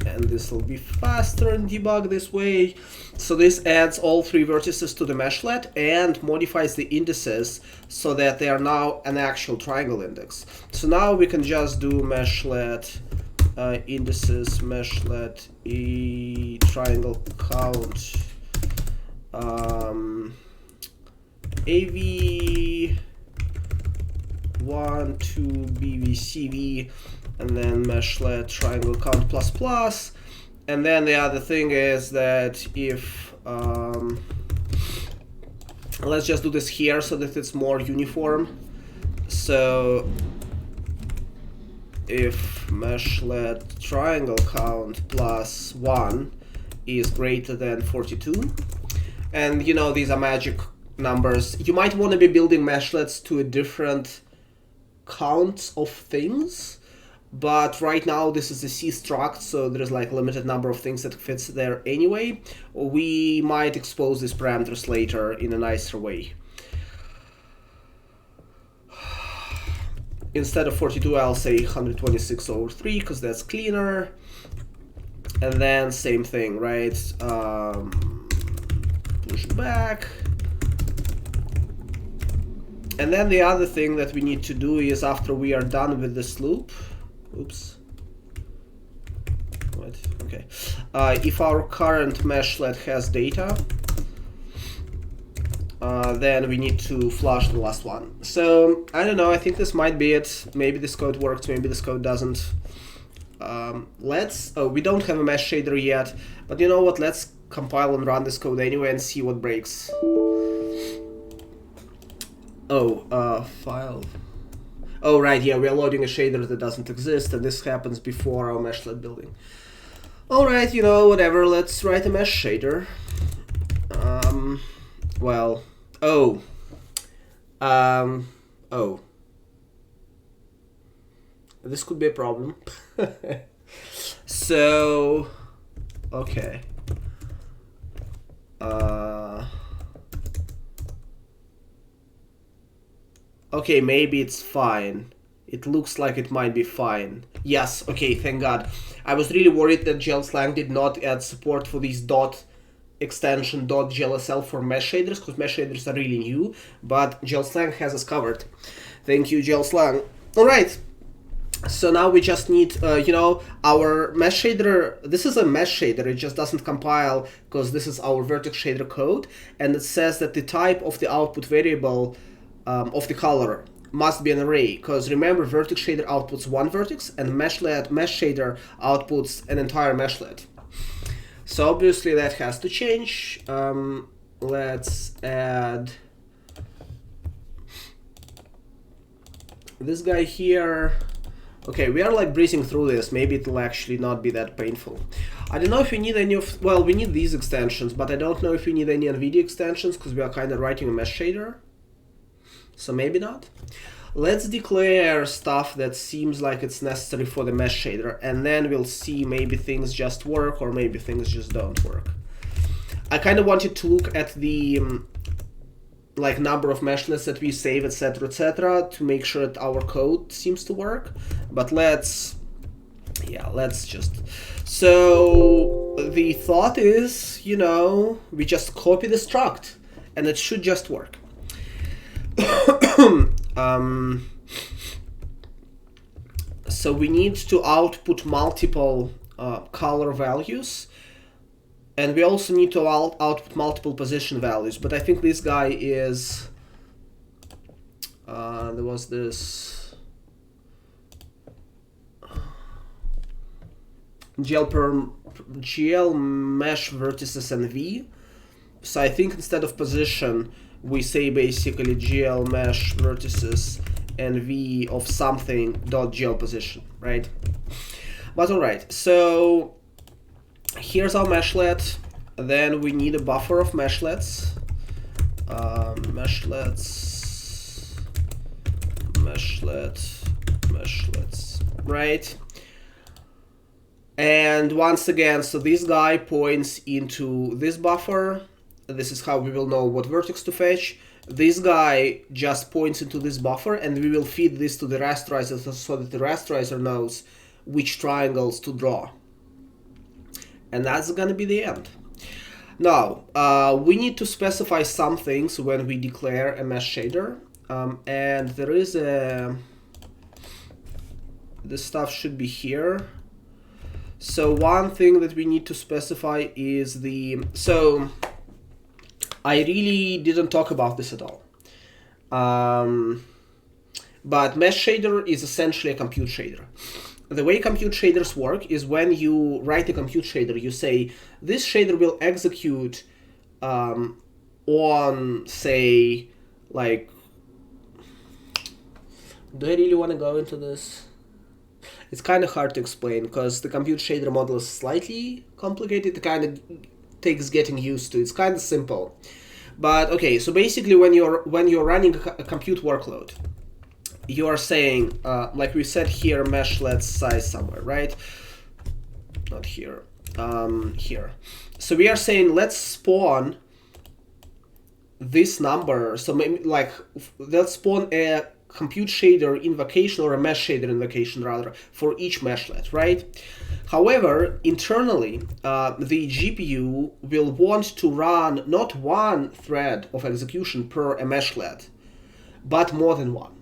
And this will be faster and debug this way. So this adds all 3 vertices to the meshlet and modifies the indices so that they are now an actual triangle index. So now we can just do meshlet indices, meshlet triangle count AV 1 to BVCV, and then meshlet triangle count plus plus. And then the other thing is that if let's just do this here so that it's more uniform. So if meshlet triangle count plus 1 is greater than 42, and you know these are magic numbers, you might want to be building meshlets to a different counts of things, but right now this is a C struct, so there's like a limited number of things that fits there anyway. We might expose these parameters later in a nicer way. Instead of 42, I'll say 126/3 because that's cleaner. And then same thing, right? Push back. And then the other thing that we need to do is after we are done with this loop, oops. What? Okay. If our current meshlet has data, then we need to flush the last one. So I don't know. I think this might be it. Maybe this code works. Maybe this code doesn't. We don't have a mesh shader yet, but you know what? Let's compile and run this code anyway and see what breaks. File. Oh, right, yeah, we're loading a shader that doesn't exist, and this happens before our meshlet building. Alright, you know, whatever, let's write a mesh shader. This could be a problem. So, okay. Okay, maybe it's fine. It looks like it might be fine. Yes, okay, thank God. I was really worried that GLSlang did not add support for these dot extension .glsl for mesh shaders, because mesh shaders are really new, but GLSlang has us covered. Thank you, GLSlang. Alright, so now we just need, our mesh shader. This is a mesh shader, it just doesn't compile because this is our vertex shader code, and it says that the type of the output variable of the color must be an array, because remember, vertex shader outputs one vertex and mesh shader outputs an entire meshlet. So obviously that has to change. Let's add this guy here. Okay, we are like breezing through this. Maybe it will actually not be that painful. I don't know if we need any of, well, we need these extensions, but I don't know if we need any NVIDIA extensions because we are kind of writing a mesh shader. So maybe not. Let's declare stuff that seems like it's necessary for the mesh shader, and then we'll see maybe things just work or maybe things just don't work. I kind of wanted to look at the like number of meshlets that we save, etc., to make sure that our code seems to work. But let's just. So the thought is, we just copy the struct, and it should just work. So we need to output multiple color values, and we also need to output multiple position values, but I think this guy is there was this GL mesh vertices NV. So I think instead of position we say basically GL mesh vertices NV of something dot GL position, right? But alright, so here's our meshlet. Then we need a buffer of meshlets. Meshlets, right? And once again, so this guy points into this buffer. This is how we will know what vertex to fetch. This guy just points into this buffer, and we will feed this to the rasterizer so that the rasterizer knows which triangles to draw. And that's gonna be the end. Now, we need to specify some things when we declare a mesh shader. And there is a... This stuff should be here. So one thing that we need to specify is the... So I really didn't talk about this at all. But mesh shader is essentially a compute shader. The way compute shaders work is when you write a compute shader, you say, this shader will execute on, say, like... Do I really want to go into this? It's kind of hard to explain because the compute shader model is slightly complicated. It kind of takes getting used to. It's kind of simple. But okay, so basically when you're running a compute workload, you are saying, like we said here, meshlets size somewhere, right? Not here, here. So we are saying, let's spawn this number. So maybe like, let's spawn a compute shader invocation or a mesh shader invocation rather for each meshlet, right? However, internally, the GPU will want to run not one thread of execution per a meshlet, but more than one.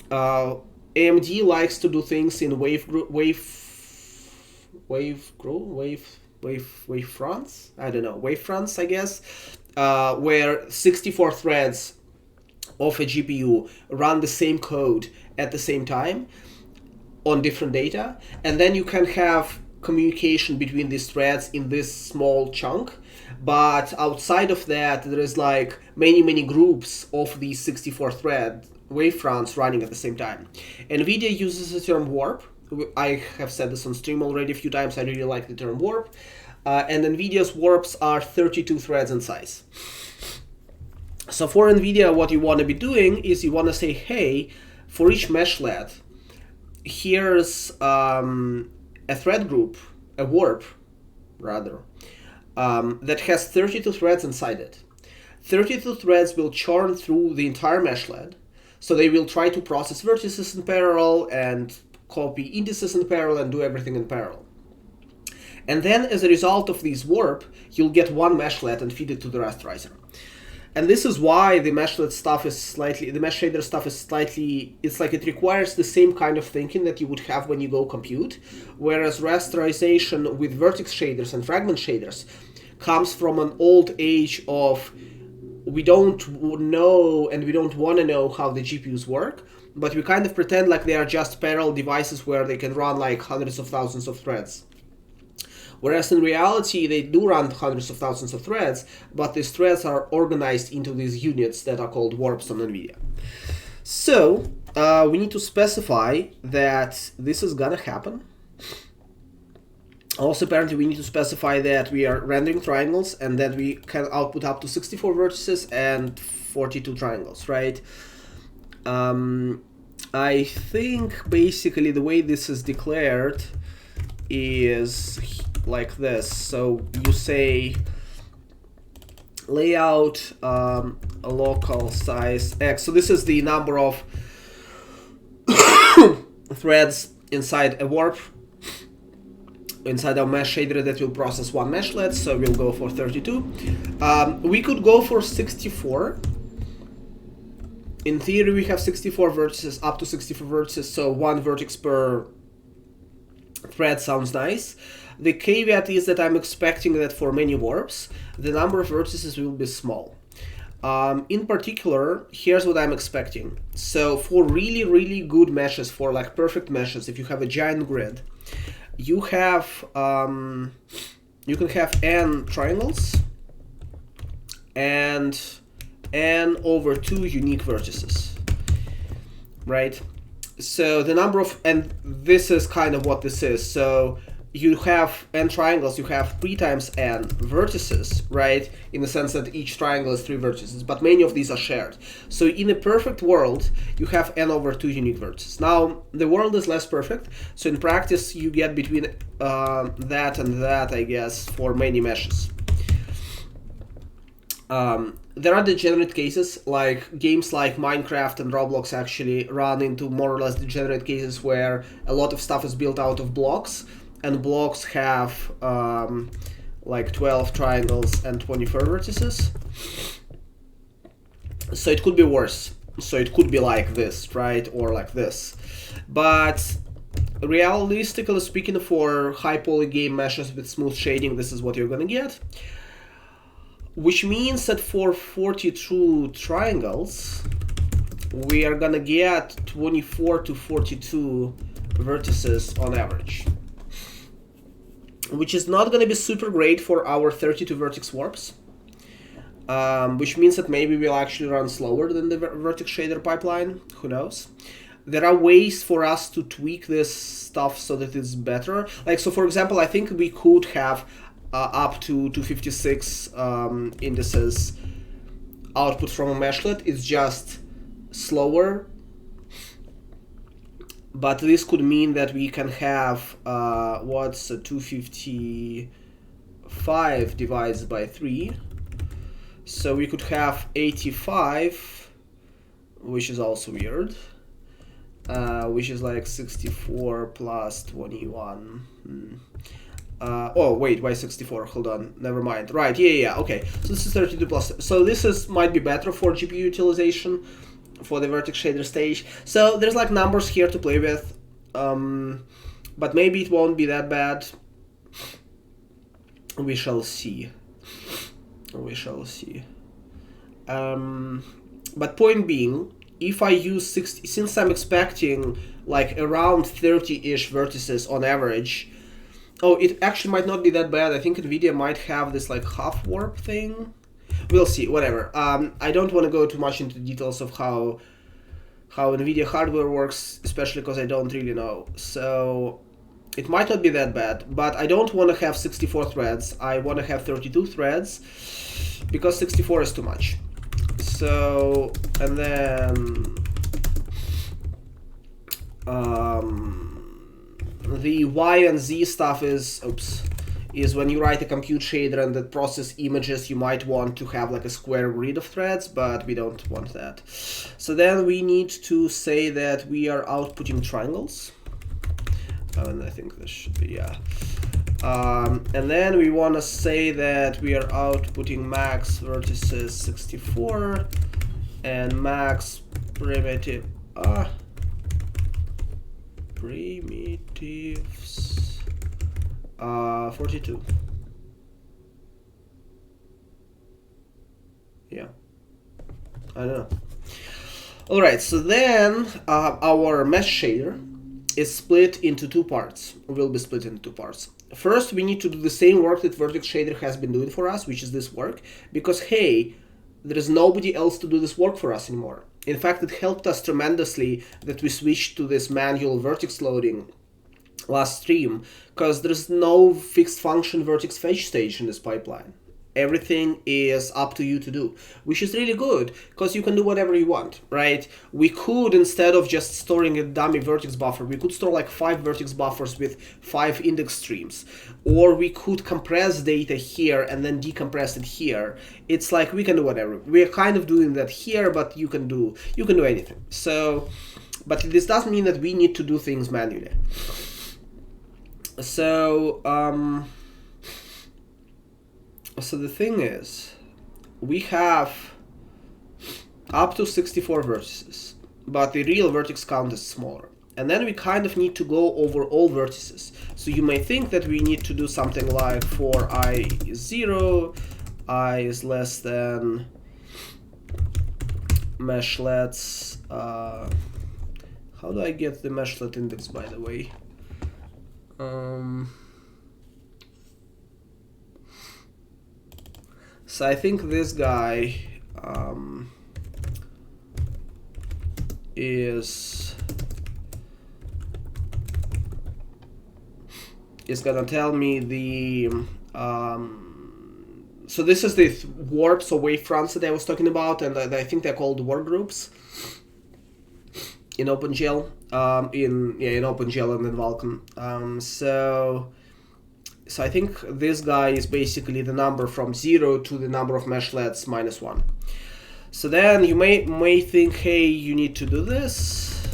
AMD likes to do things in wave fronts. I don't know, wave fronts, I guess, where 64 threads of a GPU run the same code at the same time on different data, and then you can have communication between these threads in this small chunk. But outside of that, there is like many groups of these 64 thread wavefronts running at the same time. NVIDIA uses the term warp. I have said this on stream already a few times. I really like the term warp. And NVIDIA's warps are 32 threads in size. So for NVIDIA, what you want to be doing is you want to say, hey, for each meshlet, here's a thread group, a warp, rather, that has 32 threads inside it. 32 threads will churn through the entire meshlet, so they will try to process vertices in parallel and copy indices in parallel and do everything in parallel. And then as a result of this warp, you'll get one meshlet and feed it to the rasterizer. And this is why the meshlet stuff is slightly, the mesh shader stuff is slightly, it's like it requires the same kind of thinking that you would have when you go compute, whereas rasterization with vertex shaders and fragment shaders comes from an old age of we don't know and we don't want to know how the GPUs work, but we kind of pretend like they are just parallel devices where they can run like hundreds of thousands of threads. Whereas in reality, they do run hundreds of thousands of threads, but these threads are organized into these units that are called warps on NVIDIA. So we need to specify that this is gonna happen. Also, apparently, we need to specify that we are rendering triangles and that we can output up to 64 vertices and 42 triangles, right? I think basically the way this is declared is like this. So you say layout a local size x. So this is the number of threads inside a warp, inside a mesh shader that will process one meshlet. So we'll go for 32. We could go for 64. In theory, we have 64 vertices, up to 64 vertices, so one vertex per thread sounds nice. The caveat is that I'm expecting that for many warps, the number of vertices will be small. In particular, here's what I'm expecting. So for really good meshes, for like perfect meshes, if you have a giant grid, you have you can have n triangles and n over 2 unique vertices, right? So the number of, and this is kind of what this is. So you have n triangles, you have 3 times n vertices, right? In the sense that each triangle is 3 vertices, but many of these are shared. So in a perfect world, you have n over 2 unique vertices. Now, the world is less perfect, so in practice, you get between that and that, I guess, for many meshes. There are degenerate cases, like games like Minecraft and Roblox actually run into more or less degenerate cases where a lot of stuff is built out of blocks, and blocks have like 12 triangles and 24 vertices. So it could be worse. So it could be like this, right? Or like this. But realistically speaking, for high poly game meshes with smooth shading, this is what you're gonna get. Which means that for 42 triangles, we are gonna get 24 to 42 vertices on average. Which is not gonna be super great for our 32 vertex warps. Which means that maybe we'll actually run slower than the vertex shader pipeline. Who knows? There are ways for us to tweak this stuff so that it's better. Like, so for example, I think we could have up to 256 indices output from a meshlet. It's just slower, but this could mean that we can have what's 255 divided by 3, so we could have 85, which is also weird, which is like 64 plus 21. Oh wait, why 64? Hold on, never mind. Right, yeah, okay. So this is 32 plus. So this is might be better for GPU utilization for the vertex shader stage. So there's like numbers here to play with, but maybe it won't be that bad. We shall see. We shall see. But point being, if I use 60, since I'm expecting like around 30-ish vertices on average. Oh, it actually might not be that bad. I think NVIDIA might have this like half warp thing. We'll see, whatever. I don't want to go too much into details of how NVIDIA hardware works, especially because I don't really know. So it might not be that bad, but I don't want to have 64 threads. I want to have 32 threads because 64 is too much. So, and then the Y and Z stuff is when you write a compute shader and that process images, you might want to have like a square grid of threads, but we don't want that. So then we need to say that we are outputting triangles. And I think this should be, yeah. And then we want to say that we are outputting max vertices 64 and max primitives 42. Yeah, I don't know. All right, so then our mesh shader is split into two parts. Will be split into two parts. First, we need to do the same work that vertex shader has been doing for us, which is this work, because hey, there is nobody else to do this work for us anymore. In fact, it helped us tremendously that we switched to this manual vertex loading last stream, because there's no fixed function vertex fetch stage in this pipeline. Everything is up to you to do, which is really good because you can do whatever you want, right? We could, instead of just storing a dummy vertex buffer, we could store like 5 vertex buffers with 5 index streams, or we could compress data here and then decompress it here. It's like we can do whatever. We're kind of doing that here, but you can do anything. So, but this doesn't mean that we need to do things manually. So, so the thing is, we have up to 64 vertices, but the real vertex count is smaller. And then we kind of need to go over all vertices. So you may think that we need to do something like for I is 0, I is less than meshlets. How do I get the meshlet index, by the way? So I think this guy is gonna tell me the so this is the warps or wavefronts that I was talking about, and I think they're called work groups in OpenGL, in OpenGL and in Vulkan. So So I think this guy is basically the number from 0 to the number of meshlets minus 1. So then you may think, hey, you need to do this.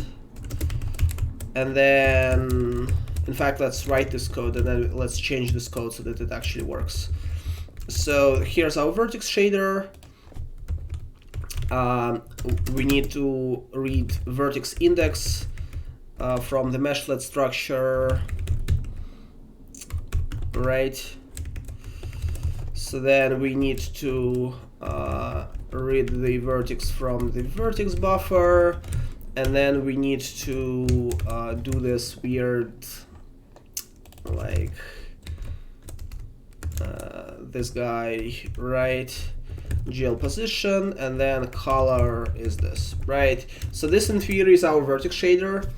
And then, in fact, let's write this code and then let's change this code so that it actually works. So here's our vertex shader. We need to read vertex index from the meshlet structure, right? So then we need to read the vertex from the vertex buffer, and then we need to do this weird, like this guy, right? GL position, and then color is this, right? So this in theory is our vertex shader,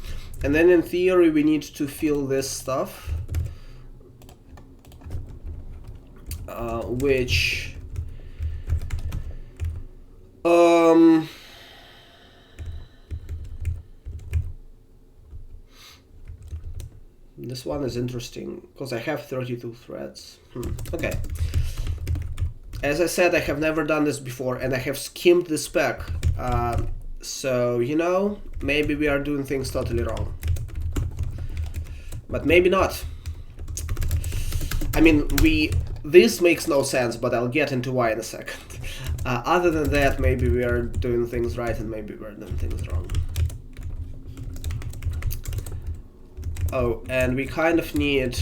and then in theory we need to fill this stuff, which this one is interesting because I have 32 threads. Okay. As I said, I have never done this before, and I have skimmed the spec. So, you know, maybe we are doing things totally wrong. But maybe not. I mean, this makes no sense, but I'll get into why in a second. Other than that, maybe we are doing things right and maybe we're doing things wrong. Oh, and we kind of need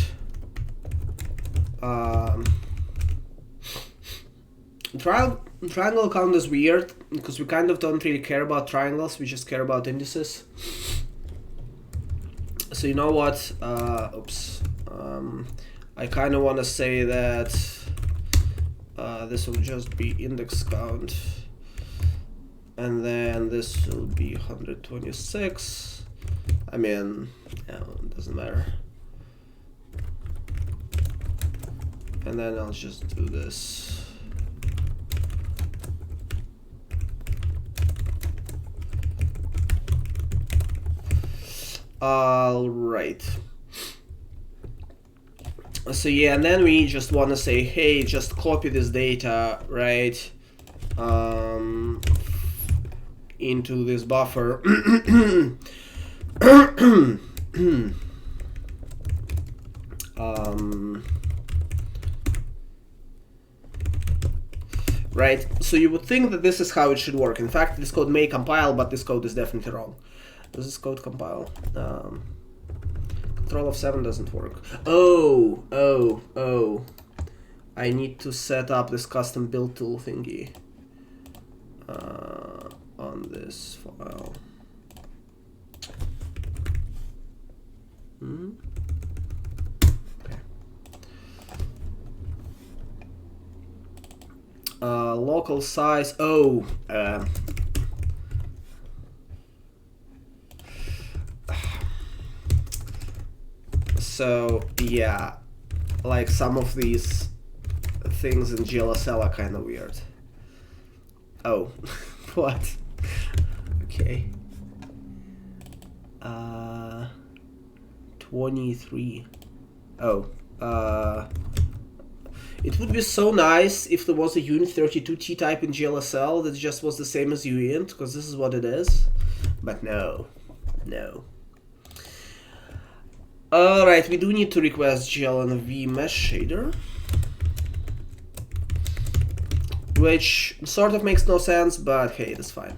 triangle count is weird because we kind of don't really care about triangles, we just care about indices. So you know what, oops, I kind of want to say that this will just be index count, and then this will be 126. I mean, yeah, it doesn't matter. And then I'll just do this. All right. So yeah, and then we just want to say, hey, just copy this data, right, into this buffer. Right, so you would think that this is how it should work. In fact, this code may compile, but this code is definitely wrong. Does this code compile? Control F7 doesn't work. Oh. I need to set up this custom build tool thingy on this file. Okay. Local size. So yeah, like some of these things in GLSL are kind of weird. Oh, what? Okay. 23. Oh, it would be so nice if there was a unit 32 T-type in GLSL that just was the same as uint, because this is what it is. But no. Alright, we do need to request GLNV mesh shader, which sort of makes no sense, but hey, that's fine.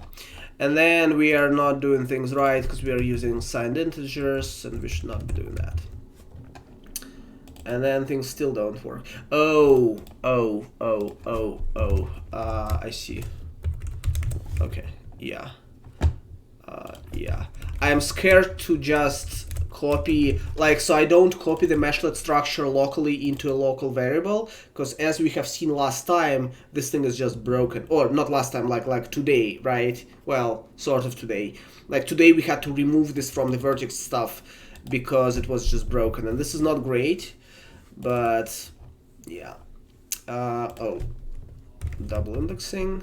And then we are not doing things right because we are using signed integers, and we should not be doing that. And then things still don't work. I see. Okay, yeah. Yeah. I'm scared to just copy, like, so I don't copy the meshlet structure locally into a local variable, because as we have seen last time, this thing is just broken. Or not last time, like today, right? Well, sort of today. Like today we had to remove this from the vertex stuff because it was just broken, and this is not great, but yeah. Double indexing.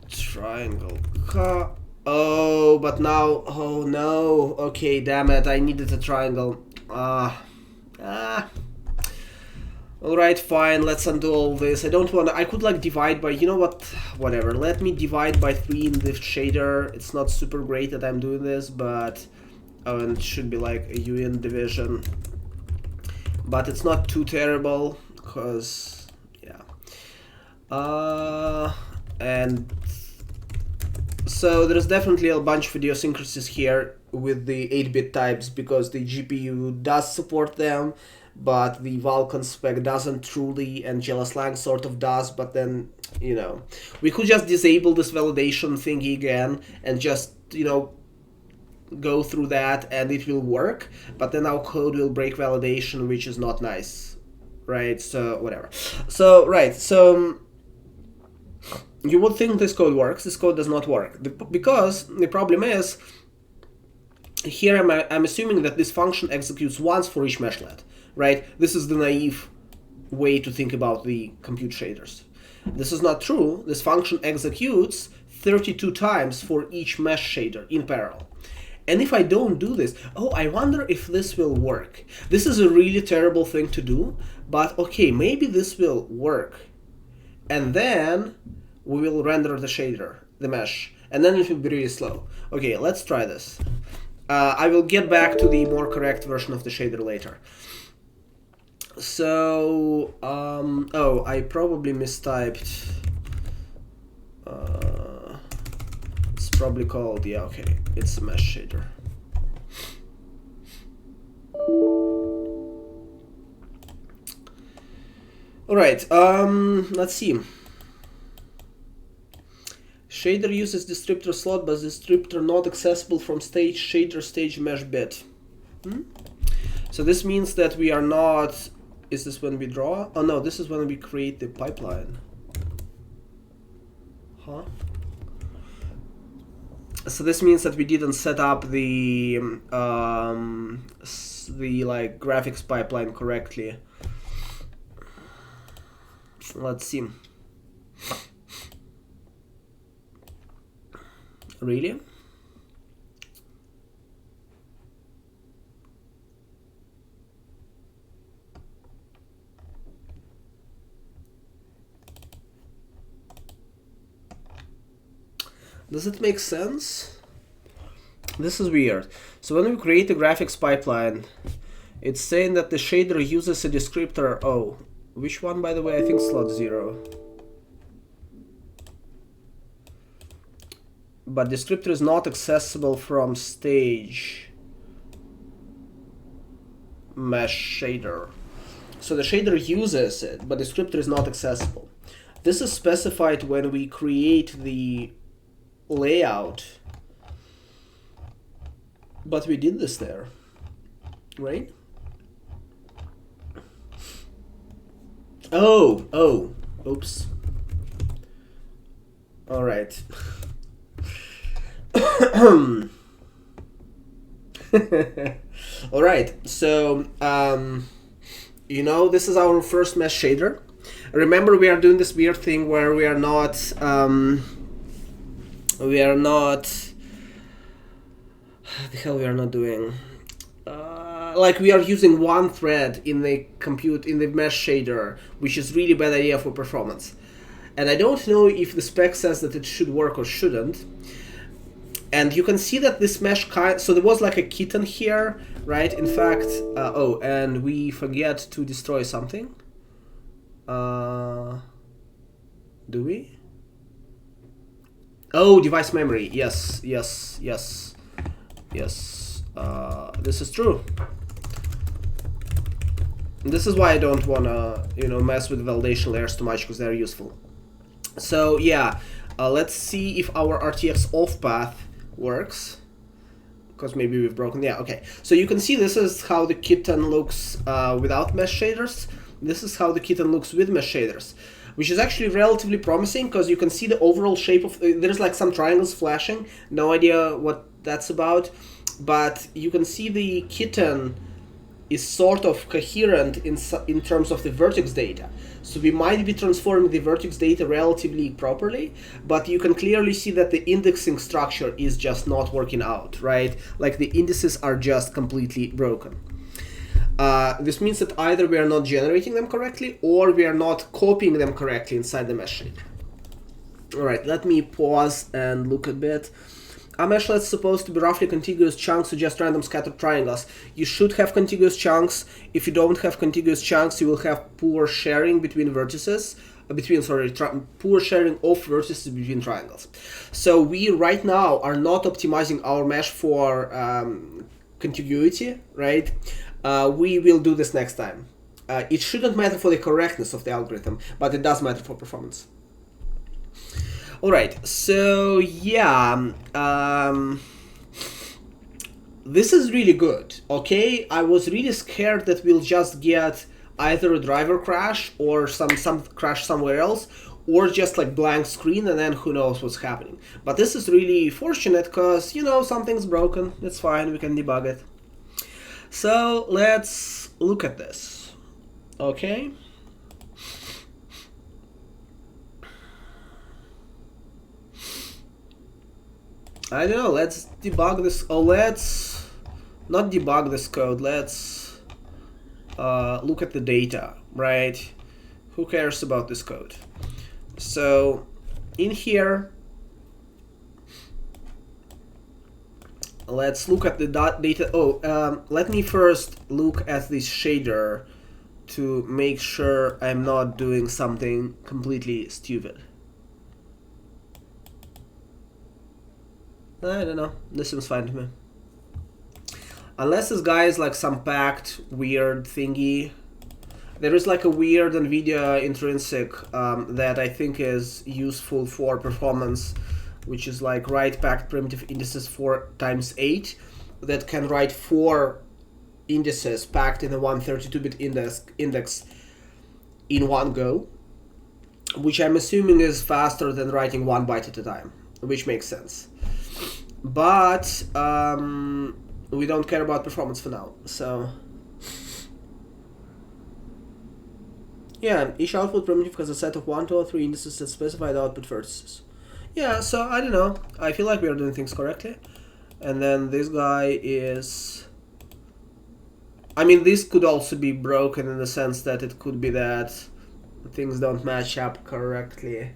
Triangle cut. Oh, but now, oh no, okay, damn it, I needed a triangle. Alright, fine, let's undo all this. I don't want to, I could like divide by, you know what, whatever. Let me divide by 3 in the shader. It's not super great that I'm doing this, but, oh, and it should be like a UN division. But it's not too terrible, because, yeah. And so there's definitely a bunch of idiosyncrasies here with the 8-bit types, because the GPU does support them, but the Vulkan spec doesn't truly, and GLSlang sort of does, but then, you know, we could just disable this validation thingy again and just, you know, go through that and it will work, but then our code will break validation, which is not nice, right? So, whatever. So, right, so you would think this code works. This code does not work, because the problem is, here I'm assuming that this function executes once for each meshlet. Right? This is the naive way to think about the compute shaders. This is not true. This function executes 32 times for each mesh shader in parallel. And if I don't do this, oh, I wonder if this will work. This is a really terrible thing to do, but okay, maybe this will work. And then we will render the shader, the mesh, and then it will be really slow. Okay, let's try this. I will get back to the more correct version of the shader later. So, oh, I probably mistyped. It's probably called, yeah, okay, it's a mesh shader. All right, let's see. Shader uses descriptor slot, but descriptor not accessible from stage shader stage mesh bit. So this means that we are not. Is this when we draw? Oh no, this is when we create the pipeline. Huh? So this means that we didn't set up the like graphics pipeline correctly. Let's see. Really? Does it make sense? This is weird. So when we create a graphics pipeline, it's saying that the shader uses a descriptor. Oh, which one, by the way? I think slot 0. But descriptor is not accessible from stage mesh shader. So the shader uses it, but descriptor is not accessible. This is specified when we create the layout, but we did this there, right? Oh, oops. All right. All right, so you know, this is our first mesh shader. Remember, we are doing this weird thing where we are not the hell we are not doing, like we are using one thread in the mesh shader, which is really bad idea for performance. And I don't know if the spec says that it should work or shouldn't. And you can see that this mesh so there was like a kitten here, right? In fact, oh, and we forget to destroy something. Do we? Oh, device memory. Yes. This is true. This is why I don't wanna, you know, mess with validation layers too much, because they're useful. So yeah, let's see if our RTX off path works, because maybe we've broken. Yeah, okay. So you can see this is how the kitten looks without mesh shaders. This is how the kitten looks with mesh shaders, which is actually relatively promising, because you can see the overall shape of there's like some triangles flashing. No idea what that's about, but you can see the kitten is sort of coherent in terms of the vertex data. So we might be transforming the vertex data relatively properly, but you can clearly see that the indexing structure is just not working out, right? Like the indices are just completely broken. This means that either we are not generating them correctly or we are not copying them correctly inside the mesh shader. Alright, let me pause and look a bit. Are meshlets supposed to be roughly contiguous chunks or just random scattered triangles? You should have contiguous chunks. If you don't have contiguous chunks, you will have poor sharing between vertices. Poor sharing of vertices between triangles. So we right now are not optimizing our mesh for contiguity, right? We will do this next time. It shouldn't matter for the correctness of the algorithm, but it does matter for performance. Alright, so yeah, this is really good, okay? I was really scared that we'll just get either a driver crash or some crash somewhere else, or just like blank screen and then who knows what's happening. But this is really fortunate because, you know, something's broken, it's fine, we can debug it. So let's look at this, okay? I don't know, let's debug this, let's not debug this code, let's look at the data, right? Who cares about this code? So in here, let's look at the data. Let me first look at this shader to make sure I'm not doing something completely stupid. I don't know, this seems fine to me. Unless this guy is like some packed weird thingy. There is like a weird NVIDIA intrinsic that I think is useful for performance, which is like write packed primitive indices 4 times 8 that can write 4 indices packed in a 132-bit index in one go, which I'm assuming is faster than writing 1 byte at a time, which makes sense. But we don't care about performance for now, so yeah, each output primitive has a set of 1, 2, or 3 indices that specify the output vertices. Yeah, so I don't know, I feel like we are doing things correctly. And then this guy is, I mean, this could also be broken in the sense that it could be that things don't match up correctly.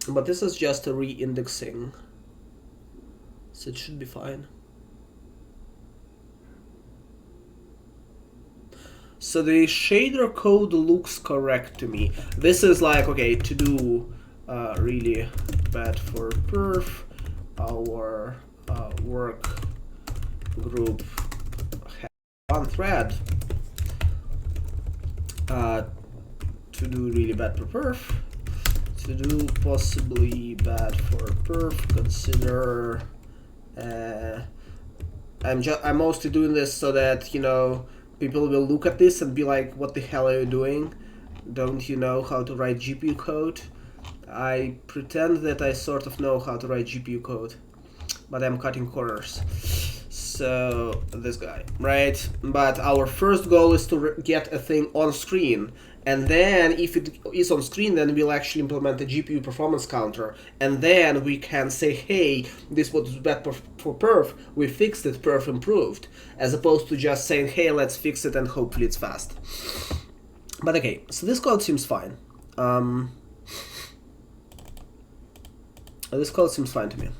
But this is just a re-indexing, so it should be fine. So the shader code looks correct to me. This is like, okay, to do really bad for perf, our work group has one thread to do really bad for perf. To do possibly bad for perf, consider I'm mostly doing this so that, you know, people will look at this and be like, what the hell are you doing? Don't you know how to write GPU code? I pretend that I sort of know how to write GPU code, but I'm cutting corners. So this guy, right? But our first goal is to get a thing on screen. And then if it is on screen, then we'll actually implement a GPU performance counter. And then we can say, hey, this was bad for perf, we fixed it, perf improved. As opposed to just saying, hey, let's fix it and hopefully it's fast. But okay, so this code seems fine. This code seems fine to me.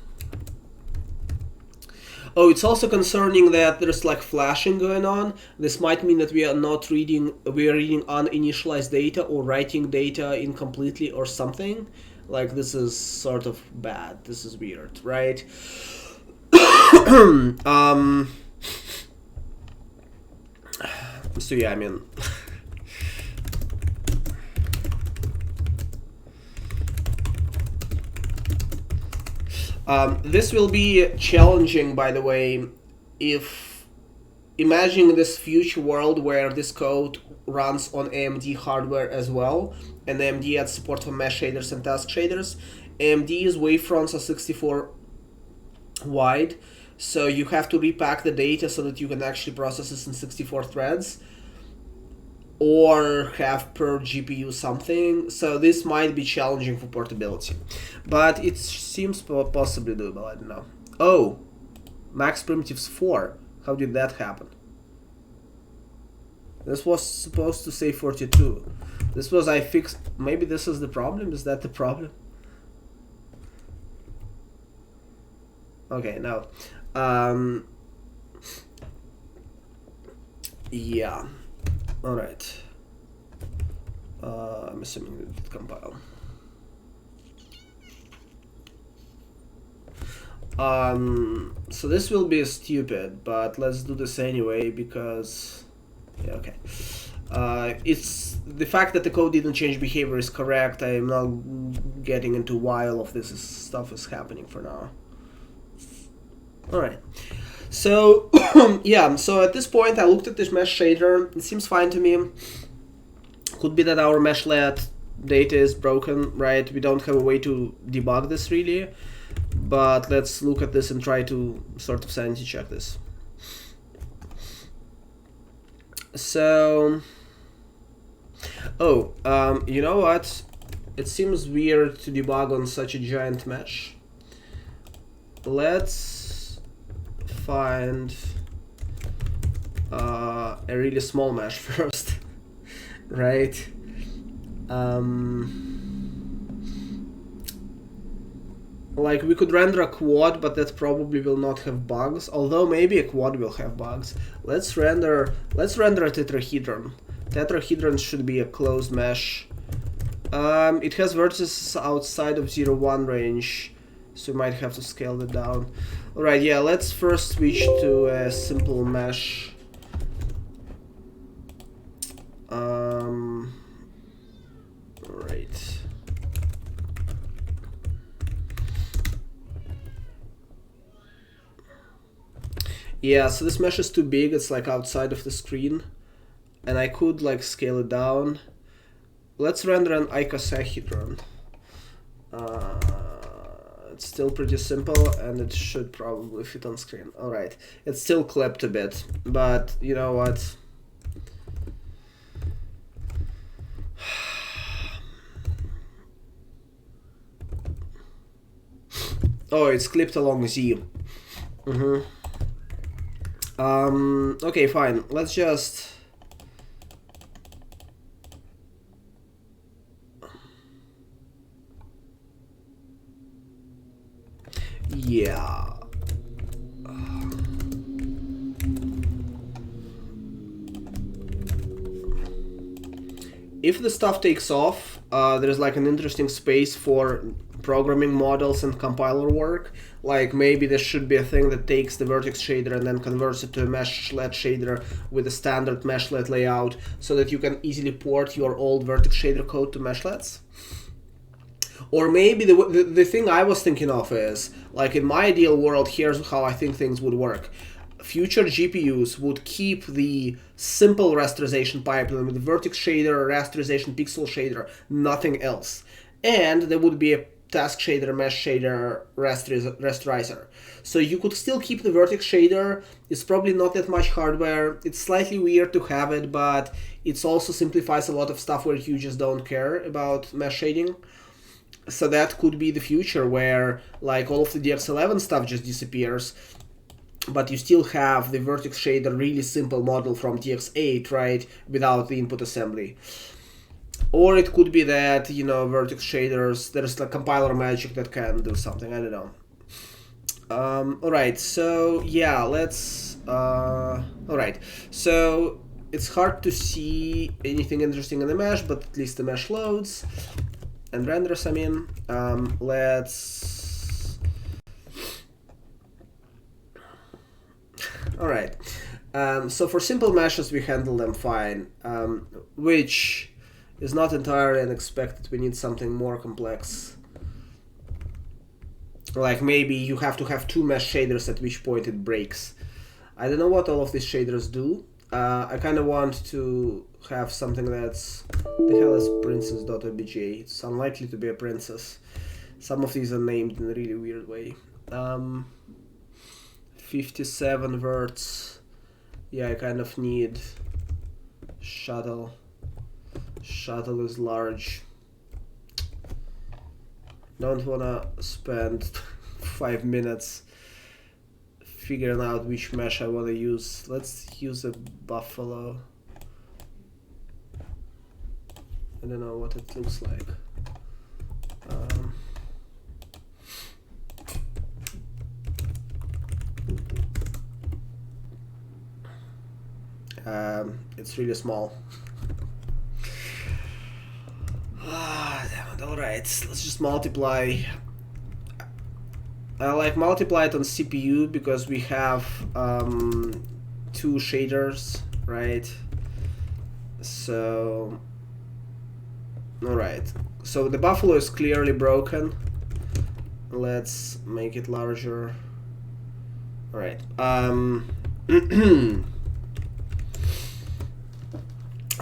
Oh, it's also concerning that there's like flashing going on. This might mean that we are not reading, we are reading uninitialized data or writing data incompletely or something. Like this is sort of bad. This is weird, right? So yeah, I mean, this will be challenging, by the way, if imagining this future world where this code runs on AMD hardware as well, and AMD adds support for mesh shaders and task shaders. AMD's wavefronts are 64 wide, so you have to repack the data so that you can actually process this in 64 threads, or have per GPU something. So this might be challenging for portability, but it seems possibly doable. I don't know. Oh, max primitives 4. How did that happen? This was supposed to say 42. This was I fixed. Maybe this is the problem. Is that the problem? Okay, now. Yeah. All right. I'm assuming it did compile. So this will be stupid, but let's do this anyway because, yeah, okay. It's the fact that the code didn't change behavior is correct. I'm not getting into why all of this stuff is happening for now. All right. So yeah. So at this point, I looked at this mesh shader. It seems fine to me. Could be that our meshlet data is broken, right? We don't have a way to debug this really. But let's look at this and try to sort of sanity check this. So, you know what? It seems weird to debug on such a giant mesh. Let's find a really small mesh first, right? Like we could render a quad, but that probably will not have bugs. Although maybe a quad will have bugs. Let's render a tetrahedron. Tetrahedron should be a closed mesh. It has vertices outside of 0, 1 range, so we might have to scale it down. All right, yeah. Let's first switch to a simple mesh. All right. Yeah, so this mesh is too big, it's like outside of the screen. And I could like scale it down. Let's render an icosahedron. It's still pretty simple and it should probably fit on screen. Alright, it's still clipped a bit, but you know what? Oh, it's clipped along Z. Okay, fine. Let's just... Yeah. If the stuff takes off, there's like an interesting space for programming models and compiler work. Like maybe there should be a thing that takes the vertex shader and then converts it to a meshlet shader with a standard meshlet layout so that you can easily port your old vertex shader code to meshlets. Or maybe the thing I was thinking of is, like in my ideal world, here's how I think things would work. Future GPUs would keep the simple rasterization pipeline with the vertex shader, rasterization pixel shader, nothing else. And there would be a task shader, mesh shader, rasterizer. So you could still keep the vertex shader. It's probably not that much hardware. It's slightly weird to have it, but it also simplifies a lot of stuff where you just don't care about mesh shading. So that could be the future where like all of the DX11 stuff just disappears, but you still have the vertex shader really simple model from DX8, right, without the input assembly. Or it could be that, you know, vertex shaders, there's like compiler magic that can do something, I don't know. Alright, so yeah, let's... Alright, so it's hard to see anything interesting in the mesh, but at least the mesh loads and renders, I mean. Let's... Alright, so for simple meshes we handle them fine, which is not entirely unexpected. We need something more complex. Like maybe you have to have two mesh shaders at which point it breaks. I don't know what all of these shaders do. I kind of want to have something that's... The hell is princess.obj? It's unlikely to be a princess. Some of these are named in a really weird way. 57 verts. Yeah, I kind of need shuttle. Shuttle is large. Don't wanna spend 5 minutes figuring out which mesh I want to use. Let's use a buffalo. I don't know what it looks like. It's really small. Damn it, alright, let's just multiply. I like multiply it on CPU because we have 2 shaders, right? So, alright, so the buffalo is clearly broken. Let's make it larger. Alright.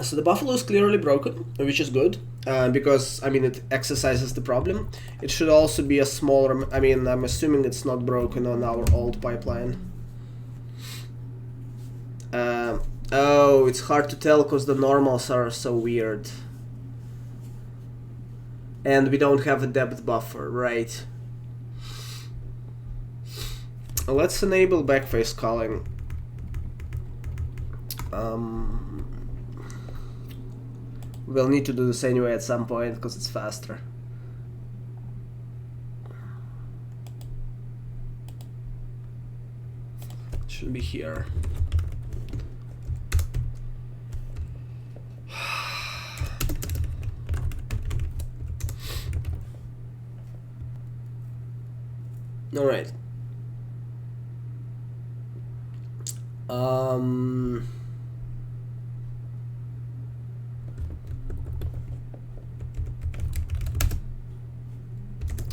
So the buffalo is clearly broken, which is good, because, I mean, it exercises the problem. It should also be a smaller, I mean, I'm assuming it's not broken on our old pipeline. Oh, it's hard to tell because the normals are so weird. And we don't have a depth buffer, right? Let's enable backface culling. We'll need to do this anyway at some point because it's faster. It should be here. All right.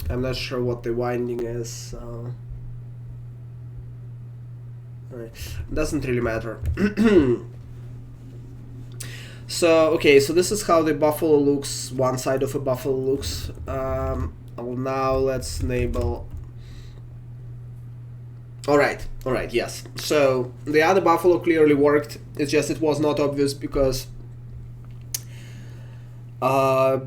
I'm not sure what the winding is, so right. Doesn't really matter. So okay, so this is how the buffalo looks. One side of a buffalo looks. Now let's enable. All right, yes. So the other buffalo clearly worked. It's just it was not obvious because of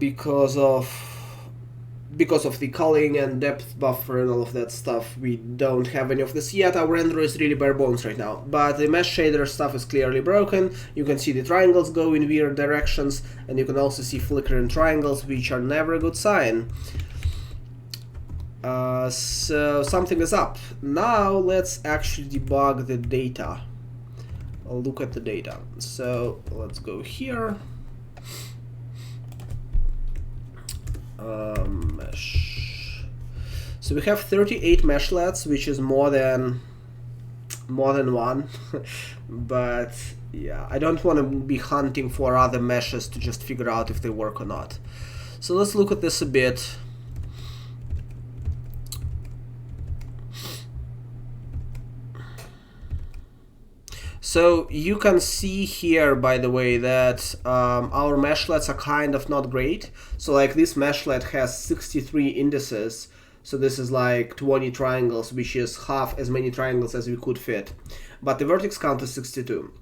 the culling and depth buffer and all of that stuff. We don't have any of this yet. Our render is really bare bones right now. But the mesh shader stuff is clearly broken. You can see the triangles go in weird directions, and you can also see flickering triangles, which are never a good sign. So something is up. Now let's actually debug the data. I'll look at the data. So let's go here. Mesh. So we have 38 meshlets, which is more than one. But yeah, I don't want to be hunting for other meshes to just figure out if they work or not. So let's look at this a bit. So you can see here, by the way, that our meshlets are kind of not great. So like this meshlet has 63 indices. So this is like 20 triangles, which is half as many triangles as we could fit. But the vertex count is 62.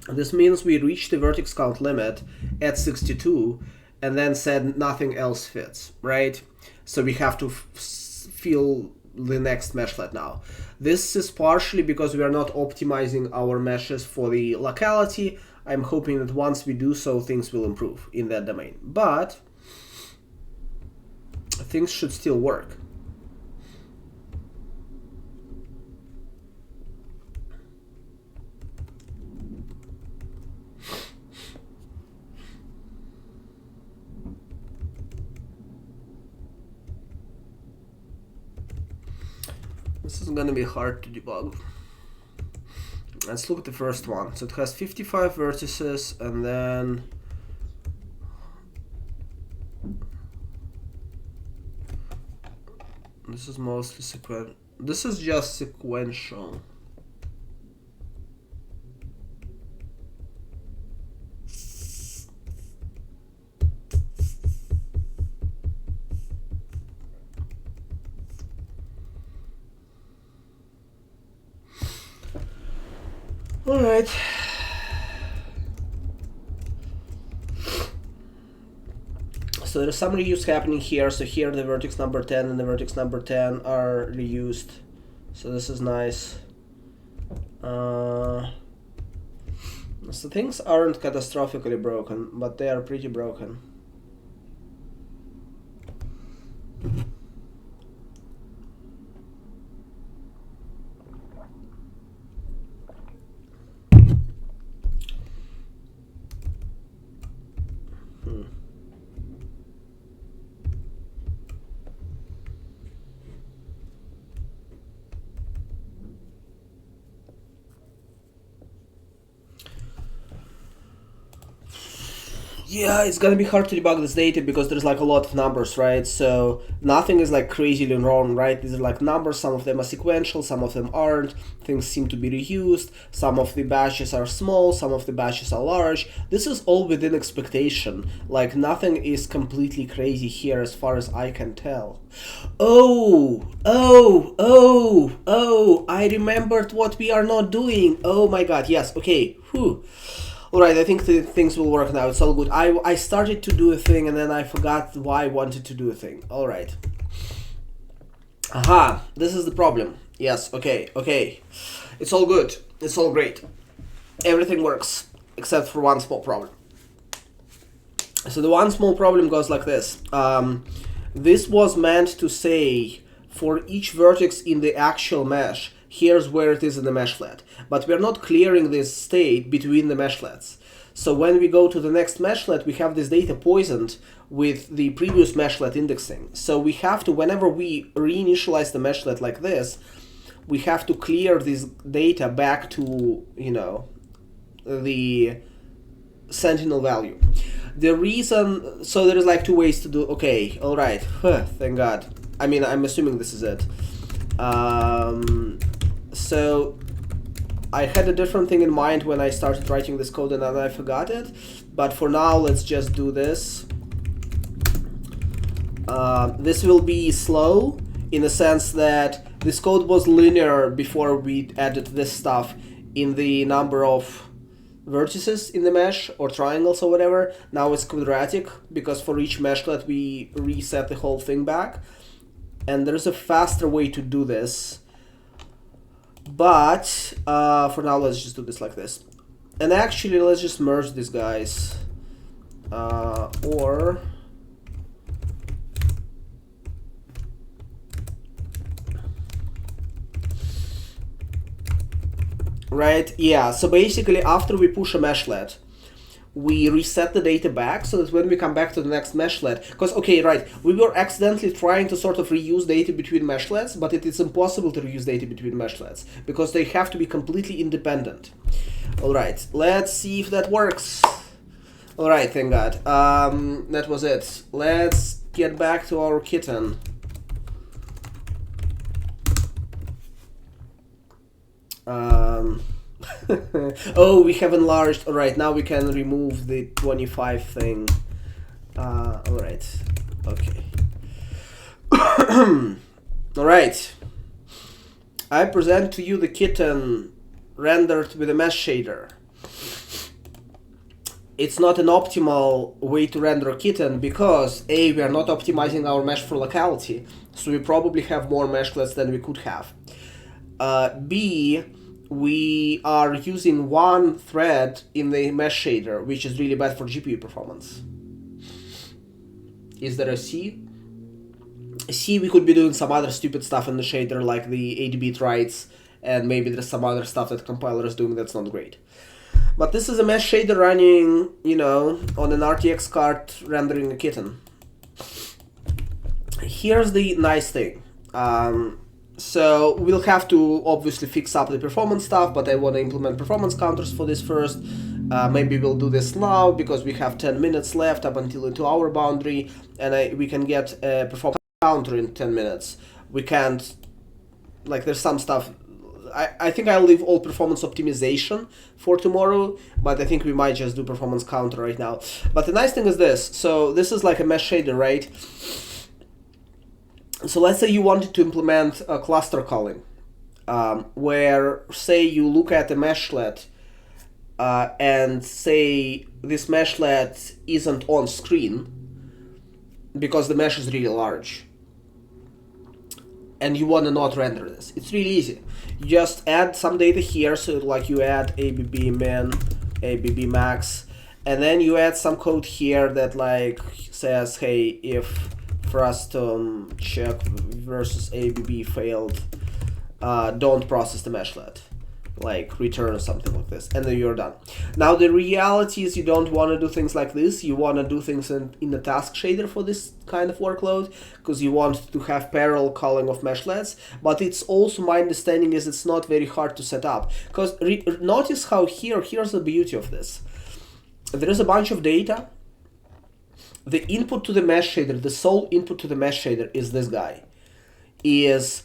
This means we reached the vertex count limit at 62 and then said nothing else fits, right? So we have to fill the next meshlet now. This is partially because we are not optimizing our meshes for the locality. I'm hoping that once we do so, things will improve in that domain. But things should still work. This is going to be hard to debug. Let's look at the first one. So it has 55 vertices, and then this is mostly sequential. This is just sequential. All right. So there's some reuse happening here. So here the vertex number 10 and the vertex number 10 are reused. So this is nice. So things aren't catastrophically broken, but they are pretty broken. Yeah, it's gonna be hard to debug this data because there's like a lot of numbers, right? So nothing is like crazily wrong, right? These are like numbers, some of them are sequential, some of them aren't. Things seem to be reused, some of the batches are small, some of the batches are large. This is all within expectation. Like nothing is completely crazy here as far as I can tell. Oh, I remembered what we are not doing. Oh my god, yes, okay, whew. Alright, I think things will work now. It's all good. I started to do a thing and then I forgot why I wanted to do a thing. Alright. Aha, this is the problem. Yes, okay. It's all good. It's all great. Everything works, except for one small problem. So the one small problem goes like this. This was meant to say for each vertex in the actual mesh, here's where it is in the meshlet. But we're not clearing this state between the meshlets. So when we go to the next meshlet, we have this data poisoned with the previous meshlet indexing. So we have to, whenever we reinitialize the meshlet like this, we have to clear this data back to, you know, the sentinel value. The reason, so there is like two ways to do, okay, all right, thank God. I mean, I'm assuming this is it. So I had a different thing in mind when I started writing this code and then I forgot it. But for now, let's just do this. This will be slow in the sense that this code was linear before we added this stuff in the number of vertices in the mesh or triangles or whatever. Now it's quadratic because for each meshlet we reset the whole thing back. And there's a faster way to do this. But for now, let's just do this like this. And actually, let's just merge these guys. Or right, yeah. So basically, after we push a meshlet, we reset the data back so that when we come back to the next meshlet, because, okay, right, we were accidentally trying to sort of reuse data between meshlets, but it is impossible to reuse data between meshlets because they have to be completely independent. All right, let's see if that works. All right, thank God. That was it. Let's get back to our kitten. Oh, we have enlarged. Alright, now we can remove the 25 thing. Alright. Okay. Alright. I present to you the kitten rendered with a mesh shader. It's not an optimal way to render a kitten because A, we are not optimizing our mesh for locality, so we probably have more meshlets than we could have. B, we are using one thread in the mesh shader, which is really bad for GPU performance. Is there a C? C, we could be doing some other stupid stuff in the shader, like the 8-bit writes, and maybe there's some other stuff that compiler is doing that's not great. But this is a mesh shader running, you know, on an RTX card rendering a kitten. Here's the nice thing. So we'll have to obviously fix up the performance stuff, but I want to implement performance counters for this first. Maybe we'll do this now because we have 10 minutes left up until the 2-hour boundary, and we can get a performance counter in 10 minutes. We can't, like, there's some stuff. I think I'll leave all performance optimization for tomorrow, but I think we might just do performance counter right now. But the nice thing is this. So this is like a mesh shader, right? So let's say you wanted to implement a cluster calling, where, say, you look at a meshlet and say this meshlet isn't on screen because the mesh is really large, and you want to not render this. It's really easy. You just add some data here, so like you add ABB min, ABB max, and then you add some code here that like says, hey, if frustum check versus ABB failed, don't process the meshlet, like return or something like this, and then you're done. Now the reality is you don't want to do things like this. You want to do things in the task shader for this kind of workload, because you want to have parallel calling of meshlets. But it's also, my understanding is, it's not very hard to set up, because notice how here's the beauty of this. There is a bunch of data. The input to the mesh shader, the sole input to the mesh shader is this guy, is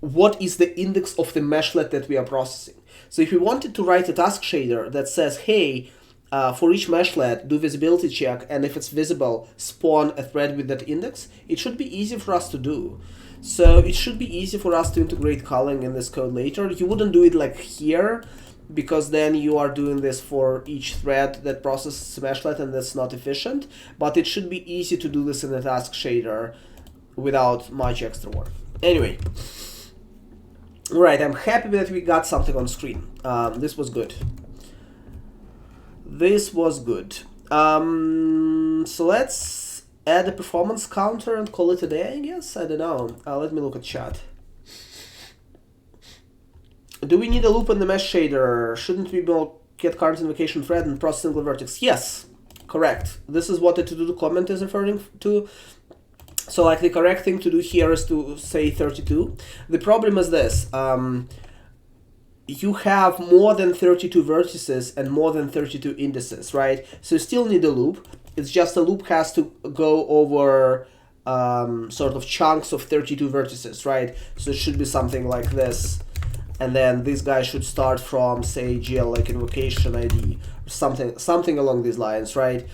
what is the index of the meshlet that we are processing. So if we wanted to write a task shader that says, hey, for each meshlet, do visibility check, and if it's visible, spawn a thread with that index, it should be easy for us to do. So it should be easy for us to integrate calling in this code later. You wouldn't do it like here, because then you are doing this for each thread that processes meshlet, and that's not efficient. But it should be easy to do this in a task shader without much extra work. Anyway. Right, I'm happy that we got something on screen. This was good. This was good. So let's add a performance counter and call it a day, I guess? I don't know. Let me look at chat. Do we need a loop in the mesh shader? Shouldn't we get current invocation thread and process single vertex? Yes, correct. This is what the to-do comment is referring to. So like the correct thing to do here is to say 32. The problem is this. You have more than 32 vertices and more than 32 indices, right? So you still need a loop. It's just a loop has to go over sort of chunks of 32 vertices, right? So it should be something like this. And then this guy should start from, say, GL like invocation ID, or something along these lines, right?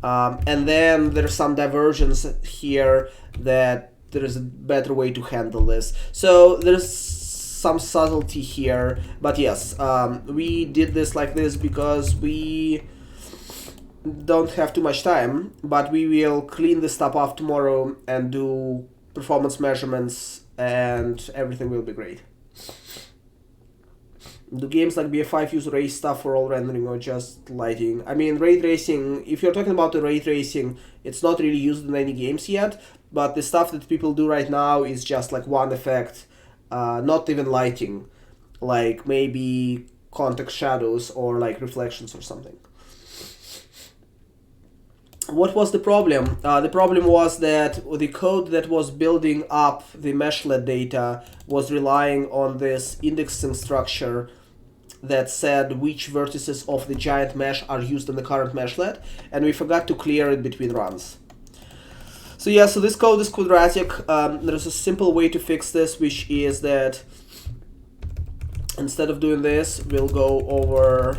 And then there's some divergence here that there is a better way to handle this. So there's some subtlety here, but yes, we did this like this because we don't have too much time, but we will clean this stuff up tomorrow and do performance measurements, and everything will be great. Do games like BF5 use ray stuff for all rendering or just lighting? I mean, ray tracing, if you're talking about the ray tracing, it's not really used in any games yet, but the stuff that people do right now is just like one effect, not even lighting, like maybe context shadows or like reflections or something. What was the problem? The problem was that the code that was building up the meshlet data was relying on this indexing structure that said which vertices of the giant mesh are used in the current meshlet, and we forgot to clear it between runs. So yeah, so this code is quadratic. There's a simple way to fix this, which is that instead of doing this, we'll go over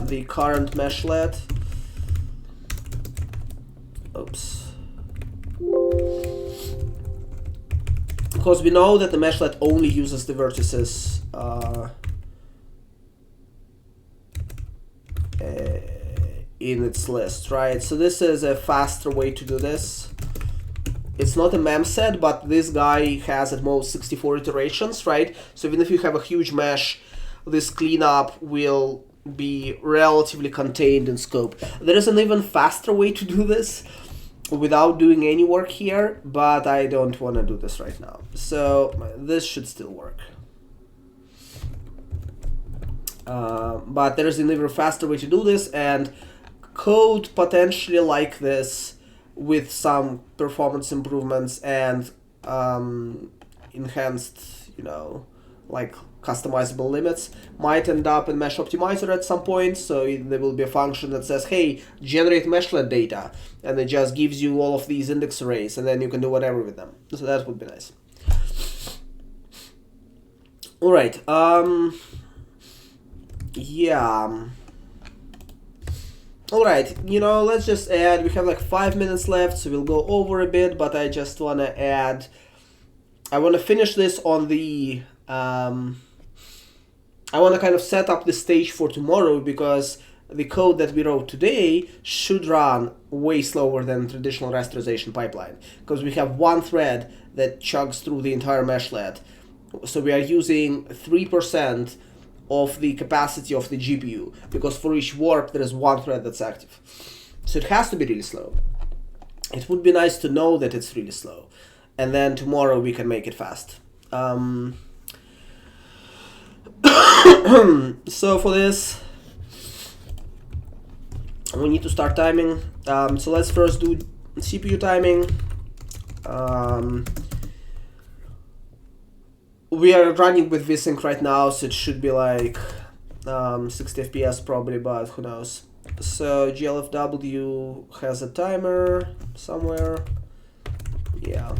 the current meshlet. Oops. Because we know that the meshlet only uses the vertices in its list, right? So this is a faster way to do this. It's not a mem set, but this guy has at most 64 iterations, right? So even if you have a huge mesh, this cleanup will be relatively contained in scope. There is an even faster way to do this without doing any work here, but I don't want to do this right now. So this should still work. But there is an even faster way to do this, and code potentially like this with some performance improvements and enhanced, you know, like customizable limits might end up in Mesh Optimizer at some point. So there will be a function that says, hey, generate meshlet data, and it just gives you all of these index arrays, and then you can do whatever with them. So that would be nice. All right. Yeah. All right, you know, let's just add, we have like 5 minutes left, so we'll go over a bit, but I just want to add, I want to finish this on the, I want to kind of set up the stage for tomorrow, because the code that we wrote today should run way slower than traditional rasterization pipeline, because we have one thread that chugs through the entire meshlet, So we are using 3% of the capacity of the GPU, because for each warp there is one thread that's active. So it has to be really slow. It would be nice to know that it's really slow, and then tomorrow we can make it fast. So for this, we need to start timing. So let's first do CPU timing. We are running with vsync right now, so it should be like 60 FPS probably, but who knows. So GLFW has a timer somewhere. Yeah.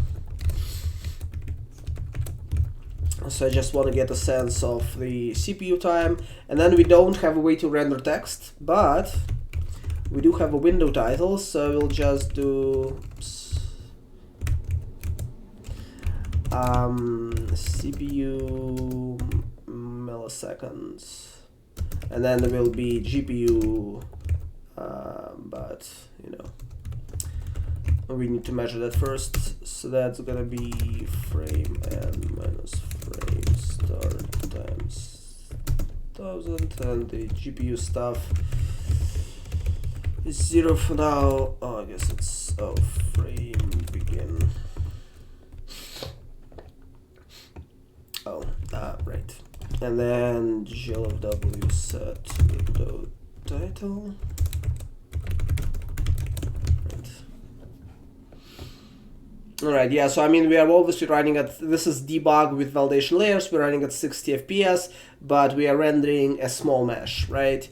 So I just want to get a sense of the CPU time. And then we don't have a way to render text, but we do have a window title, so we'll just do CPU milliseconds, and then there will be GPU, but you know, we need to measure that first. So that's gonna be frame n minus frame start times 1000, and the GPU stuff is 0 for now. Oh, I guess it's frame begin. Right. And then GLFW set window title. Right. Alright, yeah, so I mean, we are obviously running at, this is debug with validation layers, we're running at 60 FPS, but we are rendering a small mesh, right?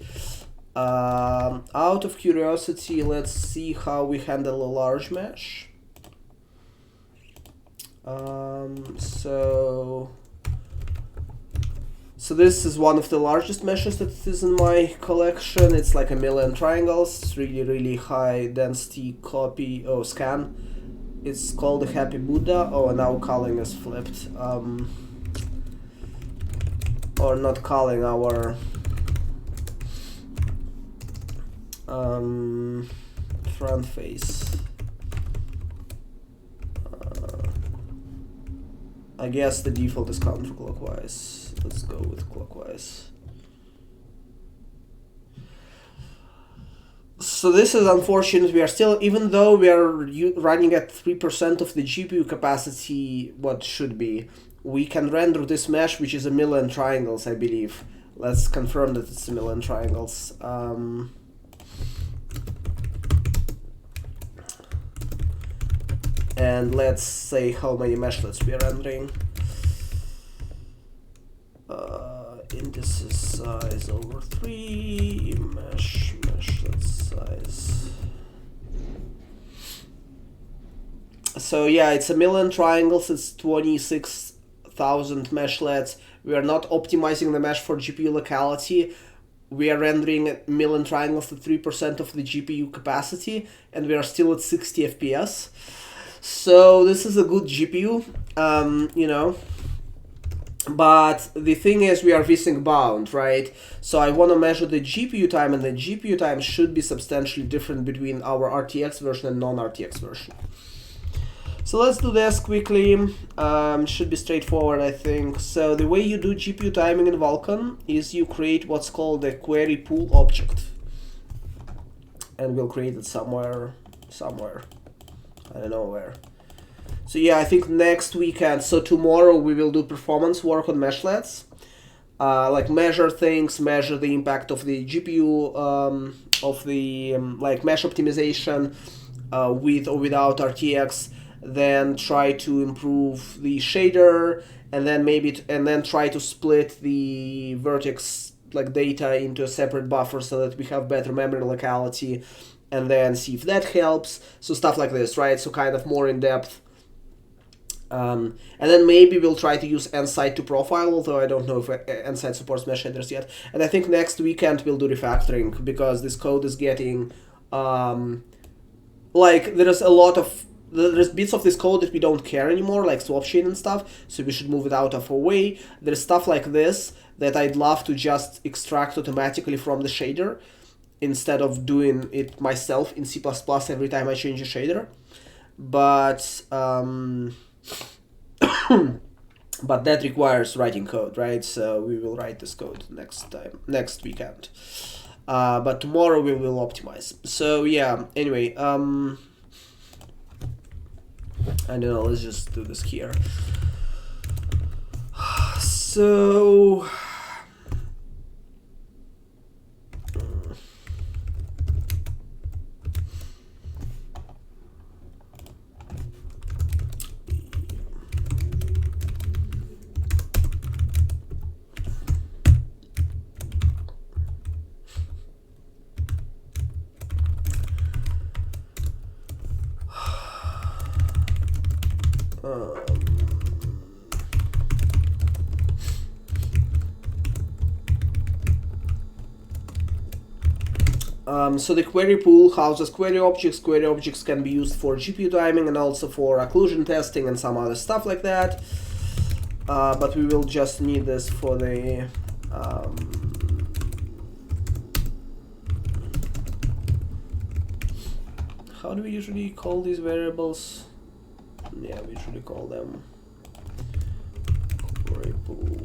Out of curiosity, let's see how we handle a large mesh. So this is one of the largest meshes that is in my collection. It's like 1,000,000 triangles. It's really high density scan. It's called the Happy Buddha. Oh, now culling is flipped. Or not culling, our front face. I guess the default is counterclockwise. Let's go with clockwise. So this is unfortunate. We are still, even though we are running at 3% of the GPU capacity, what should be, we can render this mesh, which is 1,000,000 triangles, I believe. Let's confirm that it's 1,000,000 triangles. And let's say how many meshlets we are rendering. Indices size over 3, meshlet size. So yeah, it's 1,000,000 triangles, it's 26,000 meshlets. We are not optimizing the mesh for GPU locality. We are rendering 1,000,000 triangles at 3% of the GPU capacity, and we are still at 60 FPS. So this is a good GPU, you know. But the thing is, we are vsync bound, right? So I want to measure the GPU time, and the GPU time should be substantially different between our RTX version and non-RTX version. So let's do this quickly. Should be straightforward, I think. So the way you do GPU timing in Vulkan is you create what's called a query pool object. And we'll create it somewhere. I don't know where. So yeah, I think next weekend, so tomorrow we will do performance work on meshlets. Like measure things, measure the impact of the GPU, of the like mesh optimization with or without RTX, then try to improve the shader, and then then try to split the vertex like data into a separate buffer so that we have better memory locality, and then see if that helps. So stuff like this, right? So kind of more in depth. And then maybe we'll try to use NSight to profile, although I don't know if NSight supports mesh shaders yet. And I think next weekend we'll do refactoring, because this code is getting, like, there's bits of this code that we don't care anymore, like swap chain and stuff, so we should move it out of our way. There's stuff like this that I'd love to just extract automatically from the shader, instead of doing it myself in C++ every time I change a shader. But but that requires writing code, right? So we will write this code next weekend. But tomorrow we will optimize. So yeah, anyway, I don't know, let's just do this here. So so the query pool houses query objects. Query objects can be used for GPU timing and also for occlusion testing and some other stuff like that. But we will just need this for the how do we usually call these variables? Yeah, we usually call them query pool.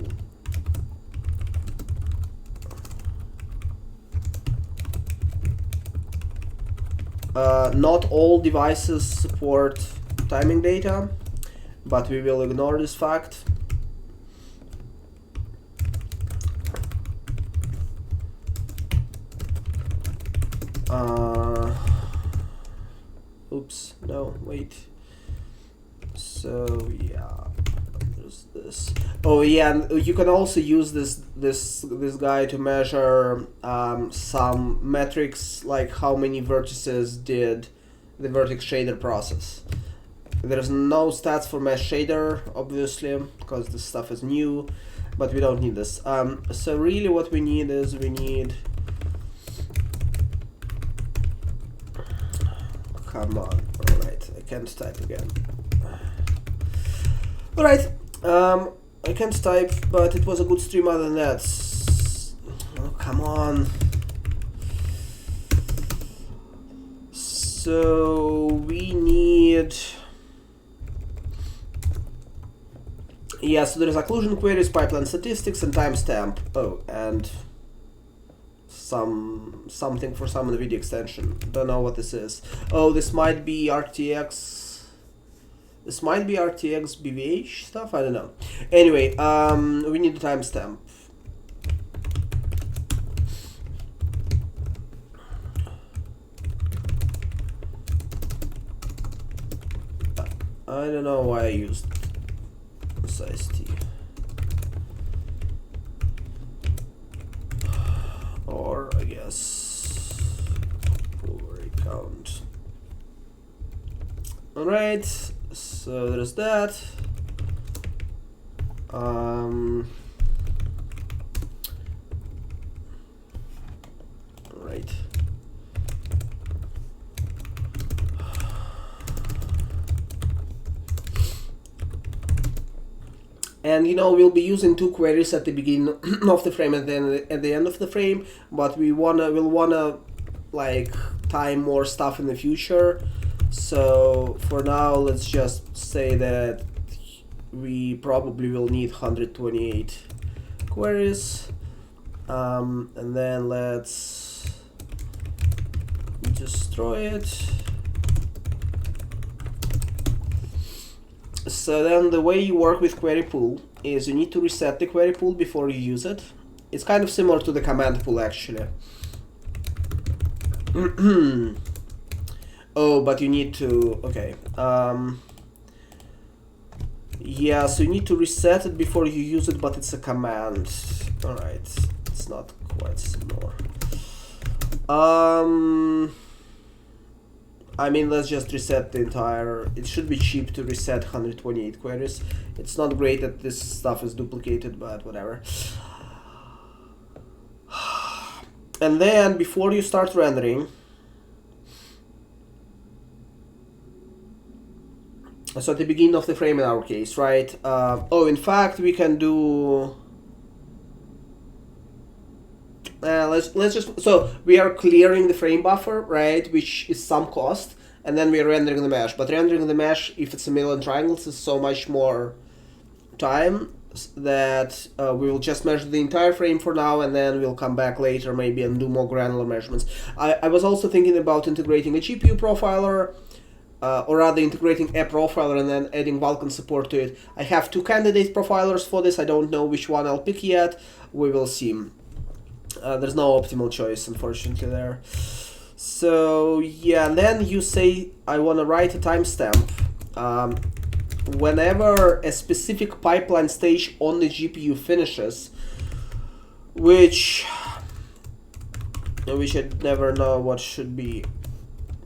Not all devices support timing data, but we will ignore this fact. Oops, no, wait. So yeah, there's this. Oh yeah, and you can also use this guy to measure some metrics, like how many vertices did the vertex shader process. There's no stats for mesh shader, obviously, because this stuff is new, but we don't need this. So really what we need is come on, alright, I can't type again. Alright, I can't type, but it was a good stream other than that. Oh, come on. So we need... Yeah, so there's occlusion queries, pipeline statistics, and timestamp. Oh, and something for some NVIDIA extension. Don't know what this is. Oh, this might be RTX. This might be RTX BVH stuff. I don't know. Anyway, we need a timestamp. I don't know why I used size T. Or I guess query count. Alright, so there's that. Right. And you know, we'll be using two queries at the beginning of the frame and then at the end of the frame, but we'll wanna like time more stuff in the future. So for now, let's just say that we probably will need 128 queries, and then let's destroy it. So then the way you work with query pool is you need to reset the query pool before you use it. It's kind of similar to the command pool actually. Oh, but you need to, okay. Yeah, so you need to reset it before you use it, but it's a command. Alright, it's not quite similar. I mean, let's just reset the entire... It should be cheap to reset 128 queries. It's not great that this stuff is duplicated, but whatever. And then, before you start rendering... So at the beginning of the frame in our case, right? Oh, in fact, we can do... let's just, so we are clearing the frame buffer, right, which is some cost, and then we are rendering the mesh. But rendering the mesh, if it's a million triangles, is so much more time that we will just measure the entire frame for now, and then we'll come back later maybe and do more granular measurements. I was also thinking about integrating a GPU profiler, or rather integrating a profiler and then adding Vulkan support to it. I have 2 candidate profilers for this. I don't know which one I'll pick yet. We will see. There's no optimal choice, unfortunately, there. So yeah, and then you say I want to write a timestamp whenever a specific pipeline stage on the GPU finishes, which I never know what should be,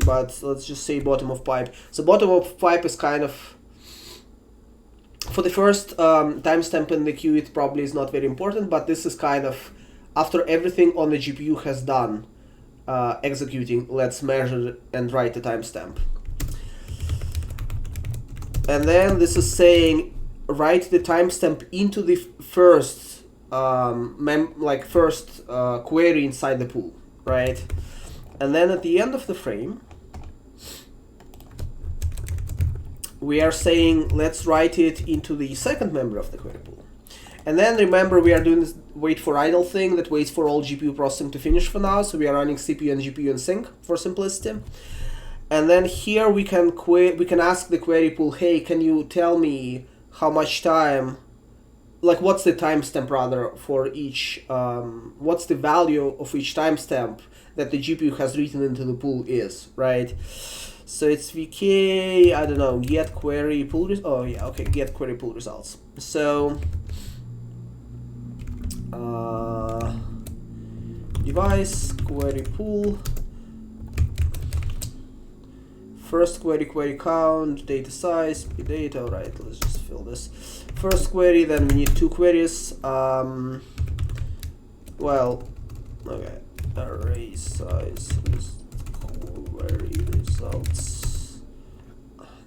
but let's just say bottom of pipe. So bottom of pipe is kind of, for the first timestamp in the queue, it probably is not very important, but this is kind of after everything on the GPU has done executing, let's measure and write the timestamp. And then this is saying write the timestamp into the first query inside the pool, right? And then at the end of the frame, we are saying let's write it into the second member of the query pool. And then remember, we are doing this wait for idle thing that waits for all GPU processing to finish for now. So we are running CPU and GPU in sync for simplicity. And then here we can ask the query pool, hey, can you tell me how much time, like what's the timestamp rather for each, what's the value of each timestamp that the GPU has written into the pool is, right? So it's vk, I don't know, get query pool, get query pool results. So device query pool, first query count, data size, data. All right, let's just fill this. First query, then we need 2 queries. Well, okay, array size is query results.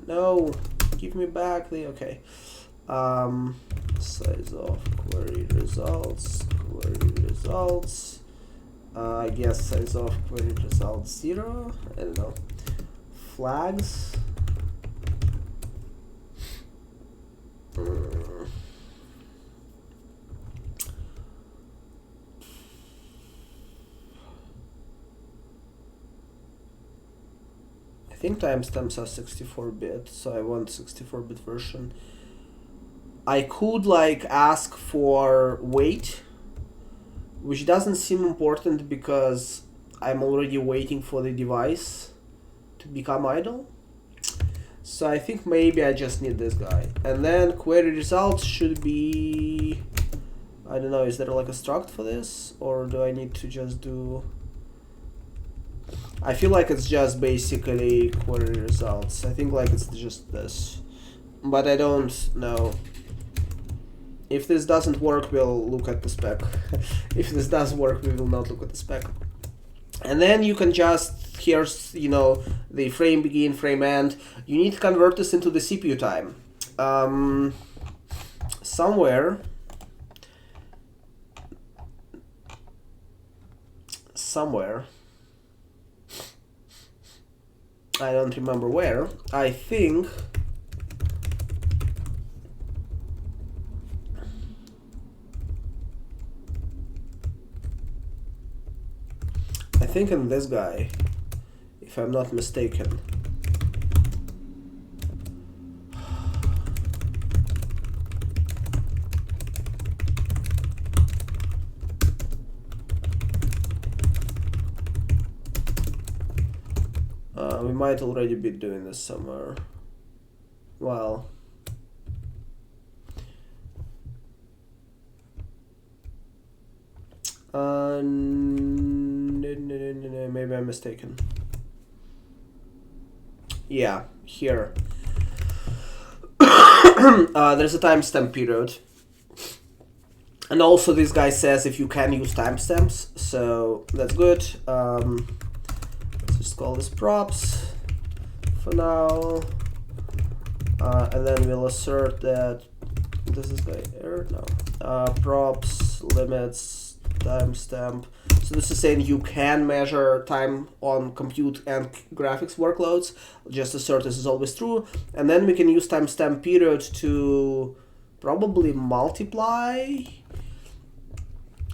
No, give me back the okay. Size of query results. I guess size of query results 0. I don't know. Flags. I think timestamps are 64-bit, so I want 64-bit version. I could like ask for wait, which doesn't seem important because I'm already waiting for the device to become idle. So I think maybe I just need this guy. And then query results should be, I don't know, is there like a struct for this, or do I need to just do, I feel like it's just basically query results. I think like it's just this, but I don't know. If this doesn't work, we'll look at the spec. If this does work, we will not look at the spec. And then you can just, here's, you know, the frame begin, frame end. You need to convert this into the CPU time. Somewhere, I don't remember where, I think in this guy, if I'm not mistaken. We might already be doing this somewhere. Well, maybe I'm mistaken. Yeah, here. There's a timestamp period. And also this guy says if you can use timestamps, so that's good. Let's just call this props for now. And then we'll assert that this is guy error, no. Props, limits, timestamp. So this is saying you can measure time on compute and graphics workloads. Just assert this is always true. And then we can use timestamp period to probably multiply.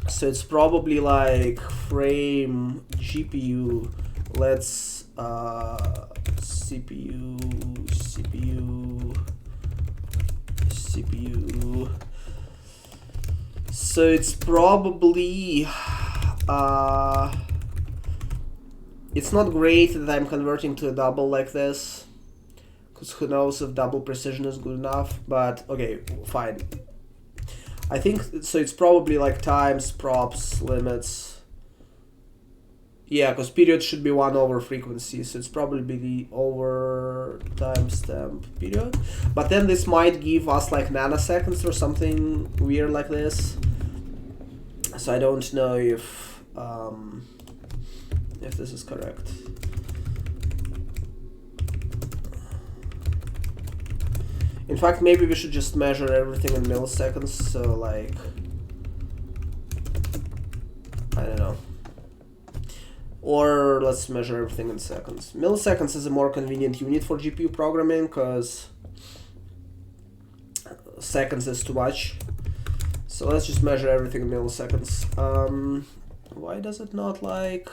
So it's probably like frame GPU. Let's CPU. So it's probably it's not great that I'm converting to a double like this, because who knows if double precision is good enough, but okay, fine. I think so. It's probably like times props limits. Yeah, because period should be 1 over frequency, so it's probably the over timestamp period. But then this might give us like nanoseconds or something weird like this. So I don't know if this is correct. In fact, maybe we should just measure everything in milliseconds, so like, I don't know. Or let's measure everything in seconds. Milliseconds is a more convenient unit for GPU programming, because seconds is too much. So let's just measure everything in milliseconds. Why does it not like...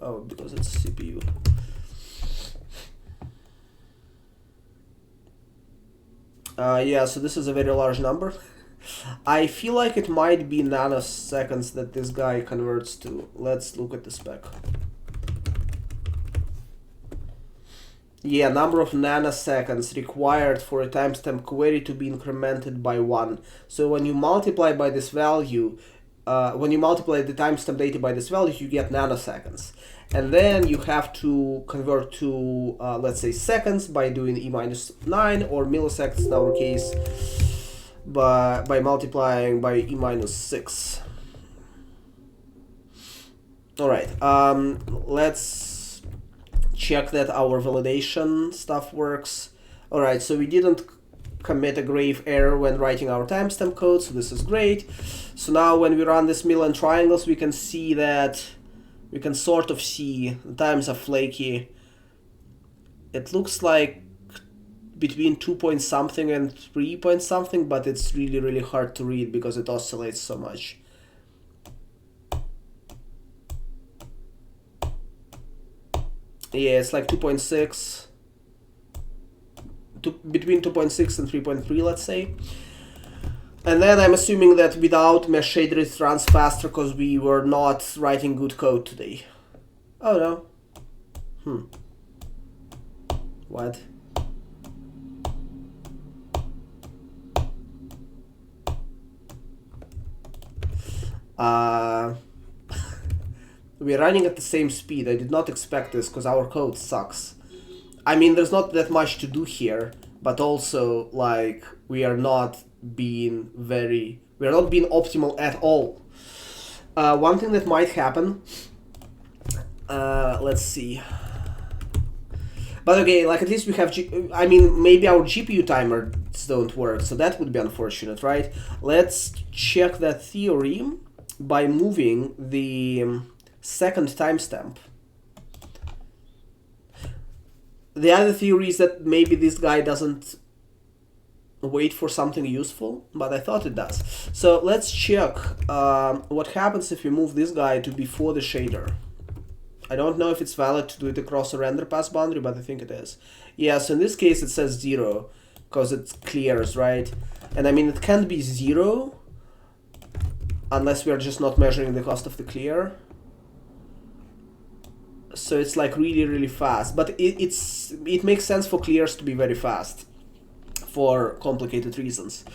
Oh, because it's CPU. Yeah, so this is a very large number. I feel like it might be nanoseconds that this guy converts to. Let's look at the spec. Yeah, number of nanoseconds required for a timestamp query to be incremented by 1. So when you multiply by this value, when you multiply the timestamp data by this value, you get nanoseconds. And then you have to convert to, let's say, seconds by doing e-9, or milliseconds in our case, by multiplying by e-6. All right, let's check that our validation stuff works. All right, so we didn't commit a grave error when writing our timestamp code, so this is great. So now when we run this million triangles, we can see that we can sort of see the times are flaky. It looks like between 2 point something and 3 point something, but it's really, really hard to read because it oscillates so much. Yeah, it's like 2.6, between 2.6 and 3.3, let's say. And then I'm assuming that without mesh shader it runs faster because we were not writing good code today. Oh no. What? We're running at the same speed. I did not expect this because our code sucks. I mean, there's not that much to do here, but also, like, we are not being optimal at all. One thing that might happen, let's see. But okay, like at least we have, I mean, maybe our GPU timers don't work, so that would be unfortunate, right? Let's check that theory by moving the second timestamp. The other theory is that maybe this guy doesn't wait for something useful, but I thought it does. So let's check what happens if we move this guy to before the shader. I don't know if it's valid to do it across a render pass boundary, but I think it is. Yeah, so in this case it says 0 because it clears, right? And I mean, it can't be 0 unless we are just not measuring the cost of the clear. So it's like really, really fast, but it makes sense for clears to be very fast for complicated reasons.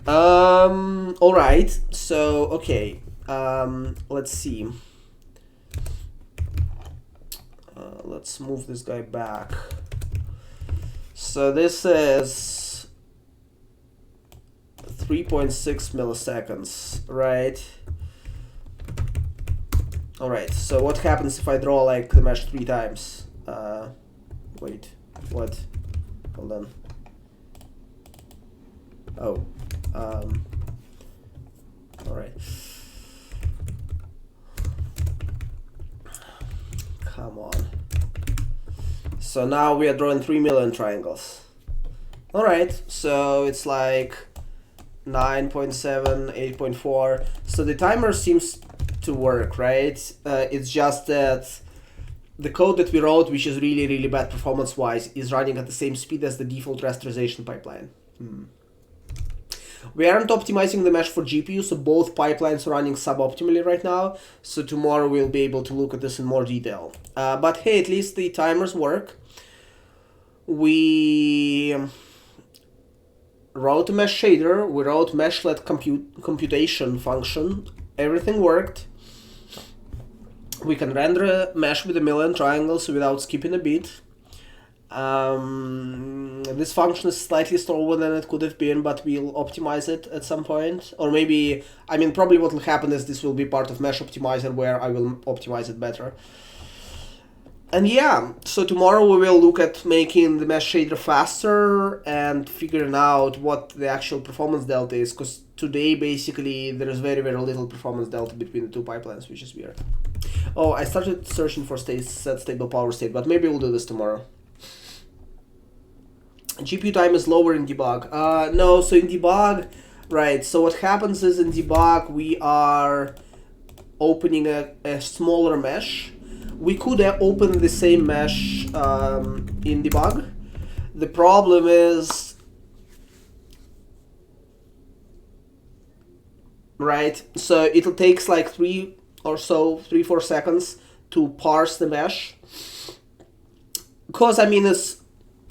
All right, so okay, let's see. Let's move this guy back. So this is 3.6 milliseconds, right? All right, so what happens if I draw like the mesh 3 times? Wait, what? Hold on. Oh, all right. Come on. So now we are drawing 3 million triangles. All right, so it's like 9.7, 8.4. So the timer seems to work, right? It's just that the code that we wrote, which is really, really bad performance-wise, is running at the same speed as the default rasterization pipeline. We aren't optimizing the mesh for GPU, so both pipelines are running suboptimally right now. So tomorrow we'll be able to look at this in more detail. But hey, at least the timers work. We wrote a mesh shader, we wrote meshlet computation function, everything worked. We can render a mesh with a million triangles without skipping a beat. This function is slightly slower than it could have been, but we'll optimize it at some point. Or maybe, I mean, probably what will happen is this will be part of Mesh Optimizer where I will optimize it better. And yeah, so tomorrow we will look at making the mesh shader faster and figuring out what the actual performance delta is, because today basically there is very, very little performance delta between the two pipelines, which is weird. Oh, I started searching for set stable power state, but maybe we'll do this tomorrow. GPU time is lower in debug. No, so in debug, right, so what happens is in debug we are opening a smaller mesh. We could open the same mesh in debug. The problem is, right, so it'll takes like 3-4 seconds to parse the mesh. Because, I mean, it's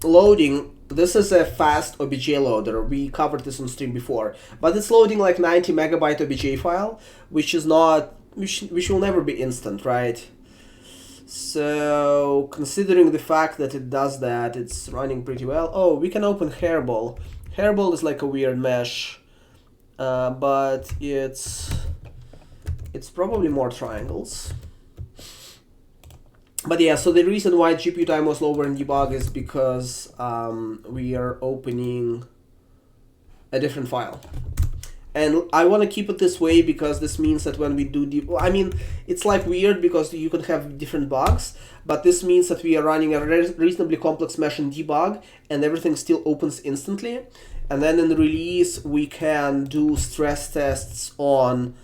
loading. This is a fast OBJ loader. We covered this on stream before, but it's loading like 90 megabyte OBJ file, which is not, which will never be instant, right? So considering the fact that it does that, it's running pretty well. Oh, we can open Hairball. Hairball is like a weird mesh, but it's probably more triangles. But yeah, so the reason why GPU time was lower in debug is because we are opening a different file. And I want to keep it this way because this means that when we do I mean, it's like weird because you can have different bugs, but this means that we are running a reasonably complex mesh in debug and everything still opens instantly. And then in the release, we can do stress tests on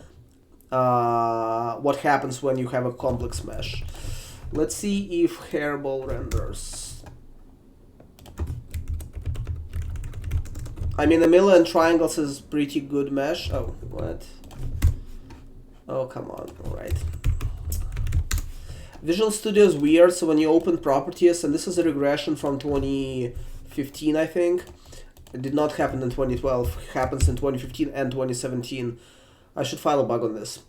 what happens when you have a complex mesh. Let's see if Hairball renders. I mean, a million triangles is pretty good mesh. Oh, what? Oh, come on. All right. Visual Studio is weird. So when you open properties, and this is a regression from 2015, I think. It did not happen in 2012. It happens in 2015 and 2017. I should file a bug on this.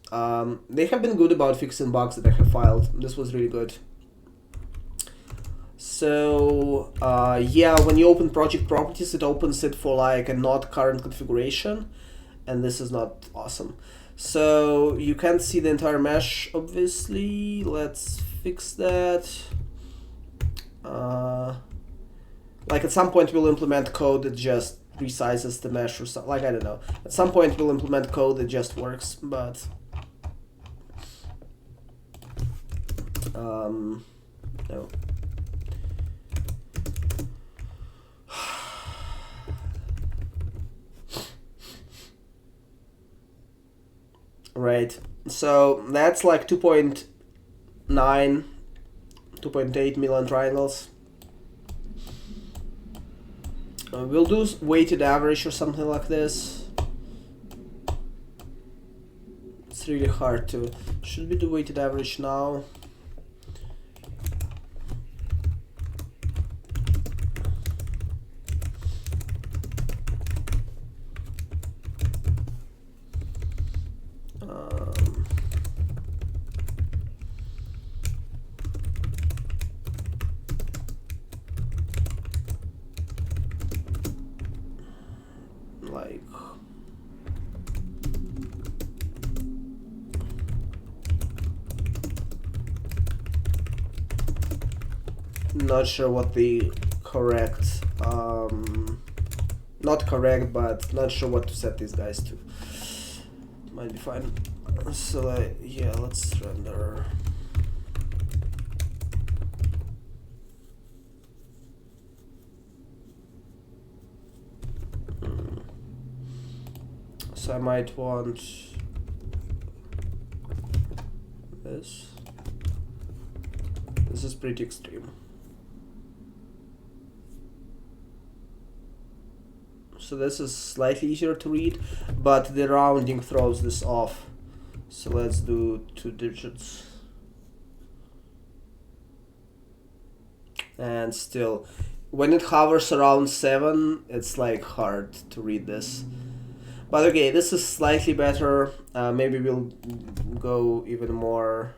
They have been good about fixing bugs that I have filed. This was really good. So yeah, when you open project properties, it opens it for like a not current configuration, and this is not awesome. So you can't see the entire mesh, obviously. Let's fix that. Like at some point we'll implement code that just resizes the mesh or something. Like, I don't know. At some point we'll implement code that just works, but no. Right, so that's like 2.9, 2.8 million triangles. We'll do weighted average or something like this. It's really hard to. Should we do weighted average now? Not sure what the correct, not correct, but not sure what to set these guys to. Might be fine. So yeah, let's render. I might want this. This is pretty extreme. So this is slightly easier to read, but the rounding throws this off. So let's do 2 digits. And still, when it hovers around 7, it's like hard to read this. But okay, this is slightly better. Maybe we'll go even more.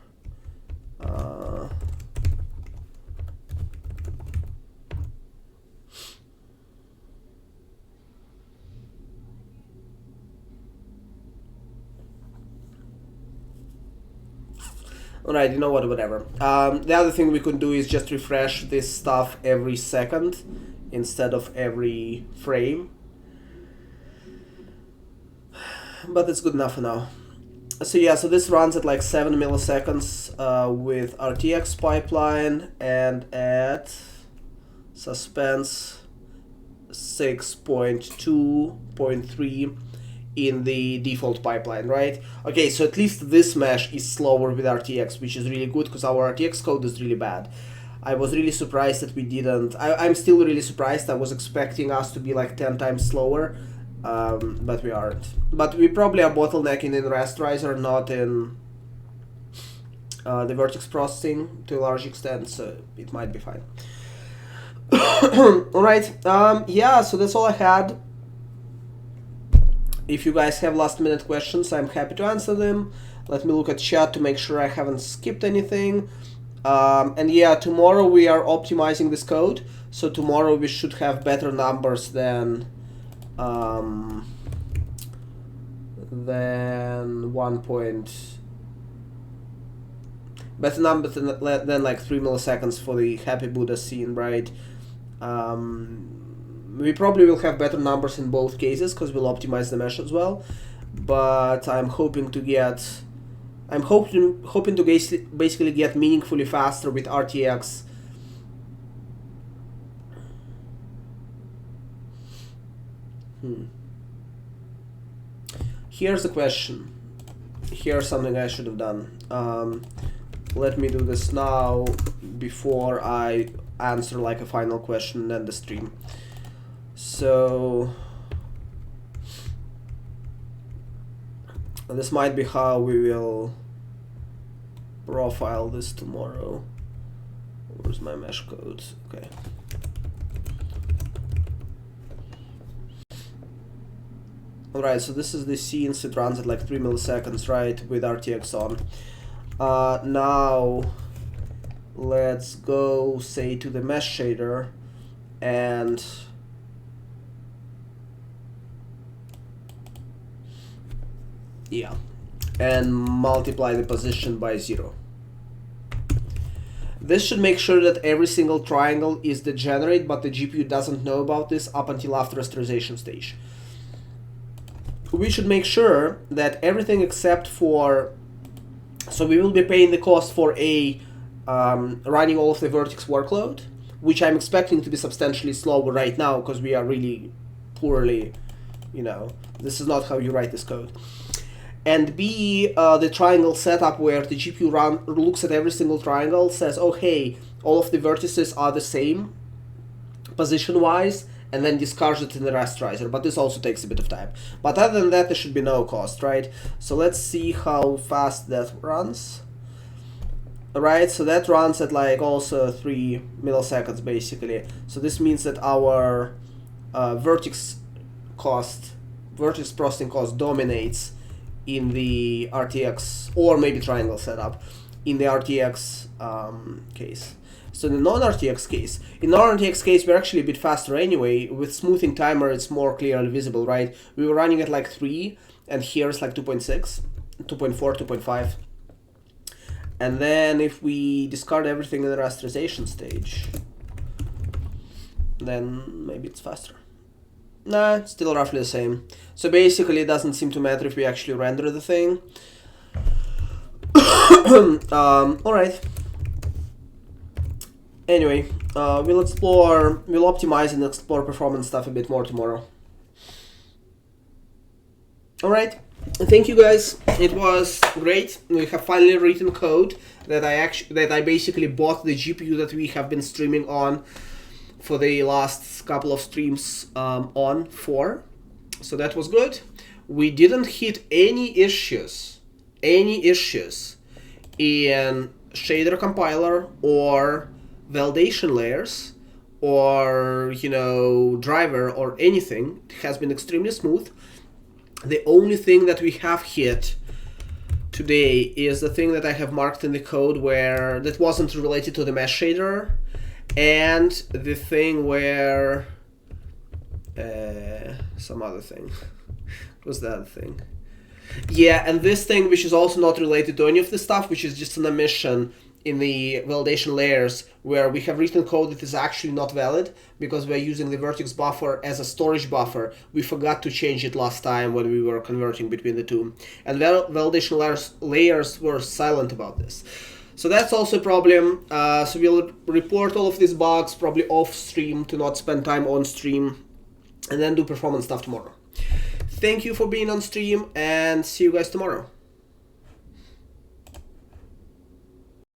Alright, you know what, whatever. The other thing we could do is just refresh this stuff every second instead of every frame. But it's good enough for now. So yeah, so this runs at like 7 milliseconds with RTX pipeline and at suspense 6.2.3 in the default pipeline, right? Okay, so at least this mesh is slower with RTX, which is really good because our RTX code is really bad. I was really surprised that we didn't. I'm still really surprised. I was expecting us to be like 10 times slower, but we aren't. But we probably are bottlenecking in Rasterizer, not in the vertex processing to a large extent, so it might be fine. Alright, yeah, so that's all I had. If you guys have last minute questions, I'm happy to answer them. Let me look at chat to make sure I haven't skipped anything. And yeah, tomorrow we are optimizing this code. So tomorrow we should have better numbers than 1 better numbers than like 3 milliseconds for the Happy Buddha scene, right? We probably will have better numbers in both cases because we'll optimize the mesh as well. But I'm hoping to get, hoping to basically get meaningfully faster with RTX. Here's the question. Here's something I should have done. Let me do this now before I answer like a final question and end the stream. So this might be how we will profile this tomorrow. Where's my mesh code? Okay. Alright, so this is the scene, so it runs at like 3 milliseconds, right, with RTX on. Now let's go, say, to the mesh shader and yeah, and multiply the position by 0. This should make sure that every single triangle is degenerate, but the GPU doesn't know about this up until after rasterization stage. We should make sure that everything except for, so we will be paying the cost for running all of the vertex workload, which I'm expecting to be substantially slower right now because we are really poorly, you know, this is not how you write this code. And B, the triangle setup where the GPU looks at every single triangle, says, oh hey, all of the vertices are the same position-wise, and then discards it in the rasterizer, but this also takes a bit of time. But other than that, there should be no cost, right? So let's see how fast that runs. Alright, so that runs at like also 3 milliseconds basically. So this means that our vertex processing cost dominates in the RTX, or maybe triangle setup, in the RTX case. So in the non-RTX case, in non-RTX case, we're actually a bit faster anyway. With smoothing timer, it's more clearly visible, right? We were running at like 3, and here it's like 2.6, 2.4, 2.5. And then if we discard everything in the rasterization stage, then maybe it's faster. Nah, it's still roughly the same. So basically it doesn't seem to matter if we actually render the thing. Alright. Anyway, we'll optimize and explore performance stuff a bit more tomorrow. All right. Thank you guys. It was great. We have finally written code that I basically bought the GPU that we have been streaming on for the last couple of streams on for. So that was good. We didn't hit any issues in shader compiler or validation layers or driver or anything. It has been extremely smooth. The only thing that we have hit today is the thing that I have marked in the code where that wasn't related to the mesh shader, and the thing where some other thing. What was that thing? Yeah, and this thing which is also not related to any of the stuff, which is just an omission in the validation layers where we have written code that is actually not valid because we're using the vertex buffer as a storage buffer. We forgot to change it last time when we were converting between the two. And validation layers were silent about this. So that's also a problem. So we'll report all of these bugs probably off stream to not spend time on stream, and then do performance stuff tomorrow. Thank you for being on stream, and see you guys tomorrow.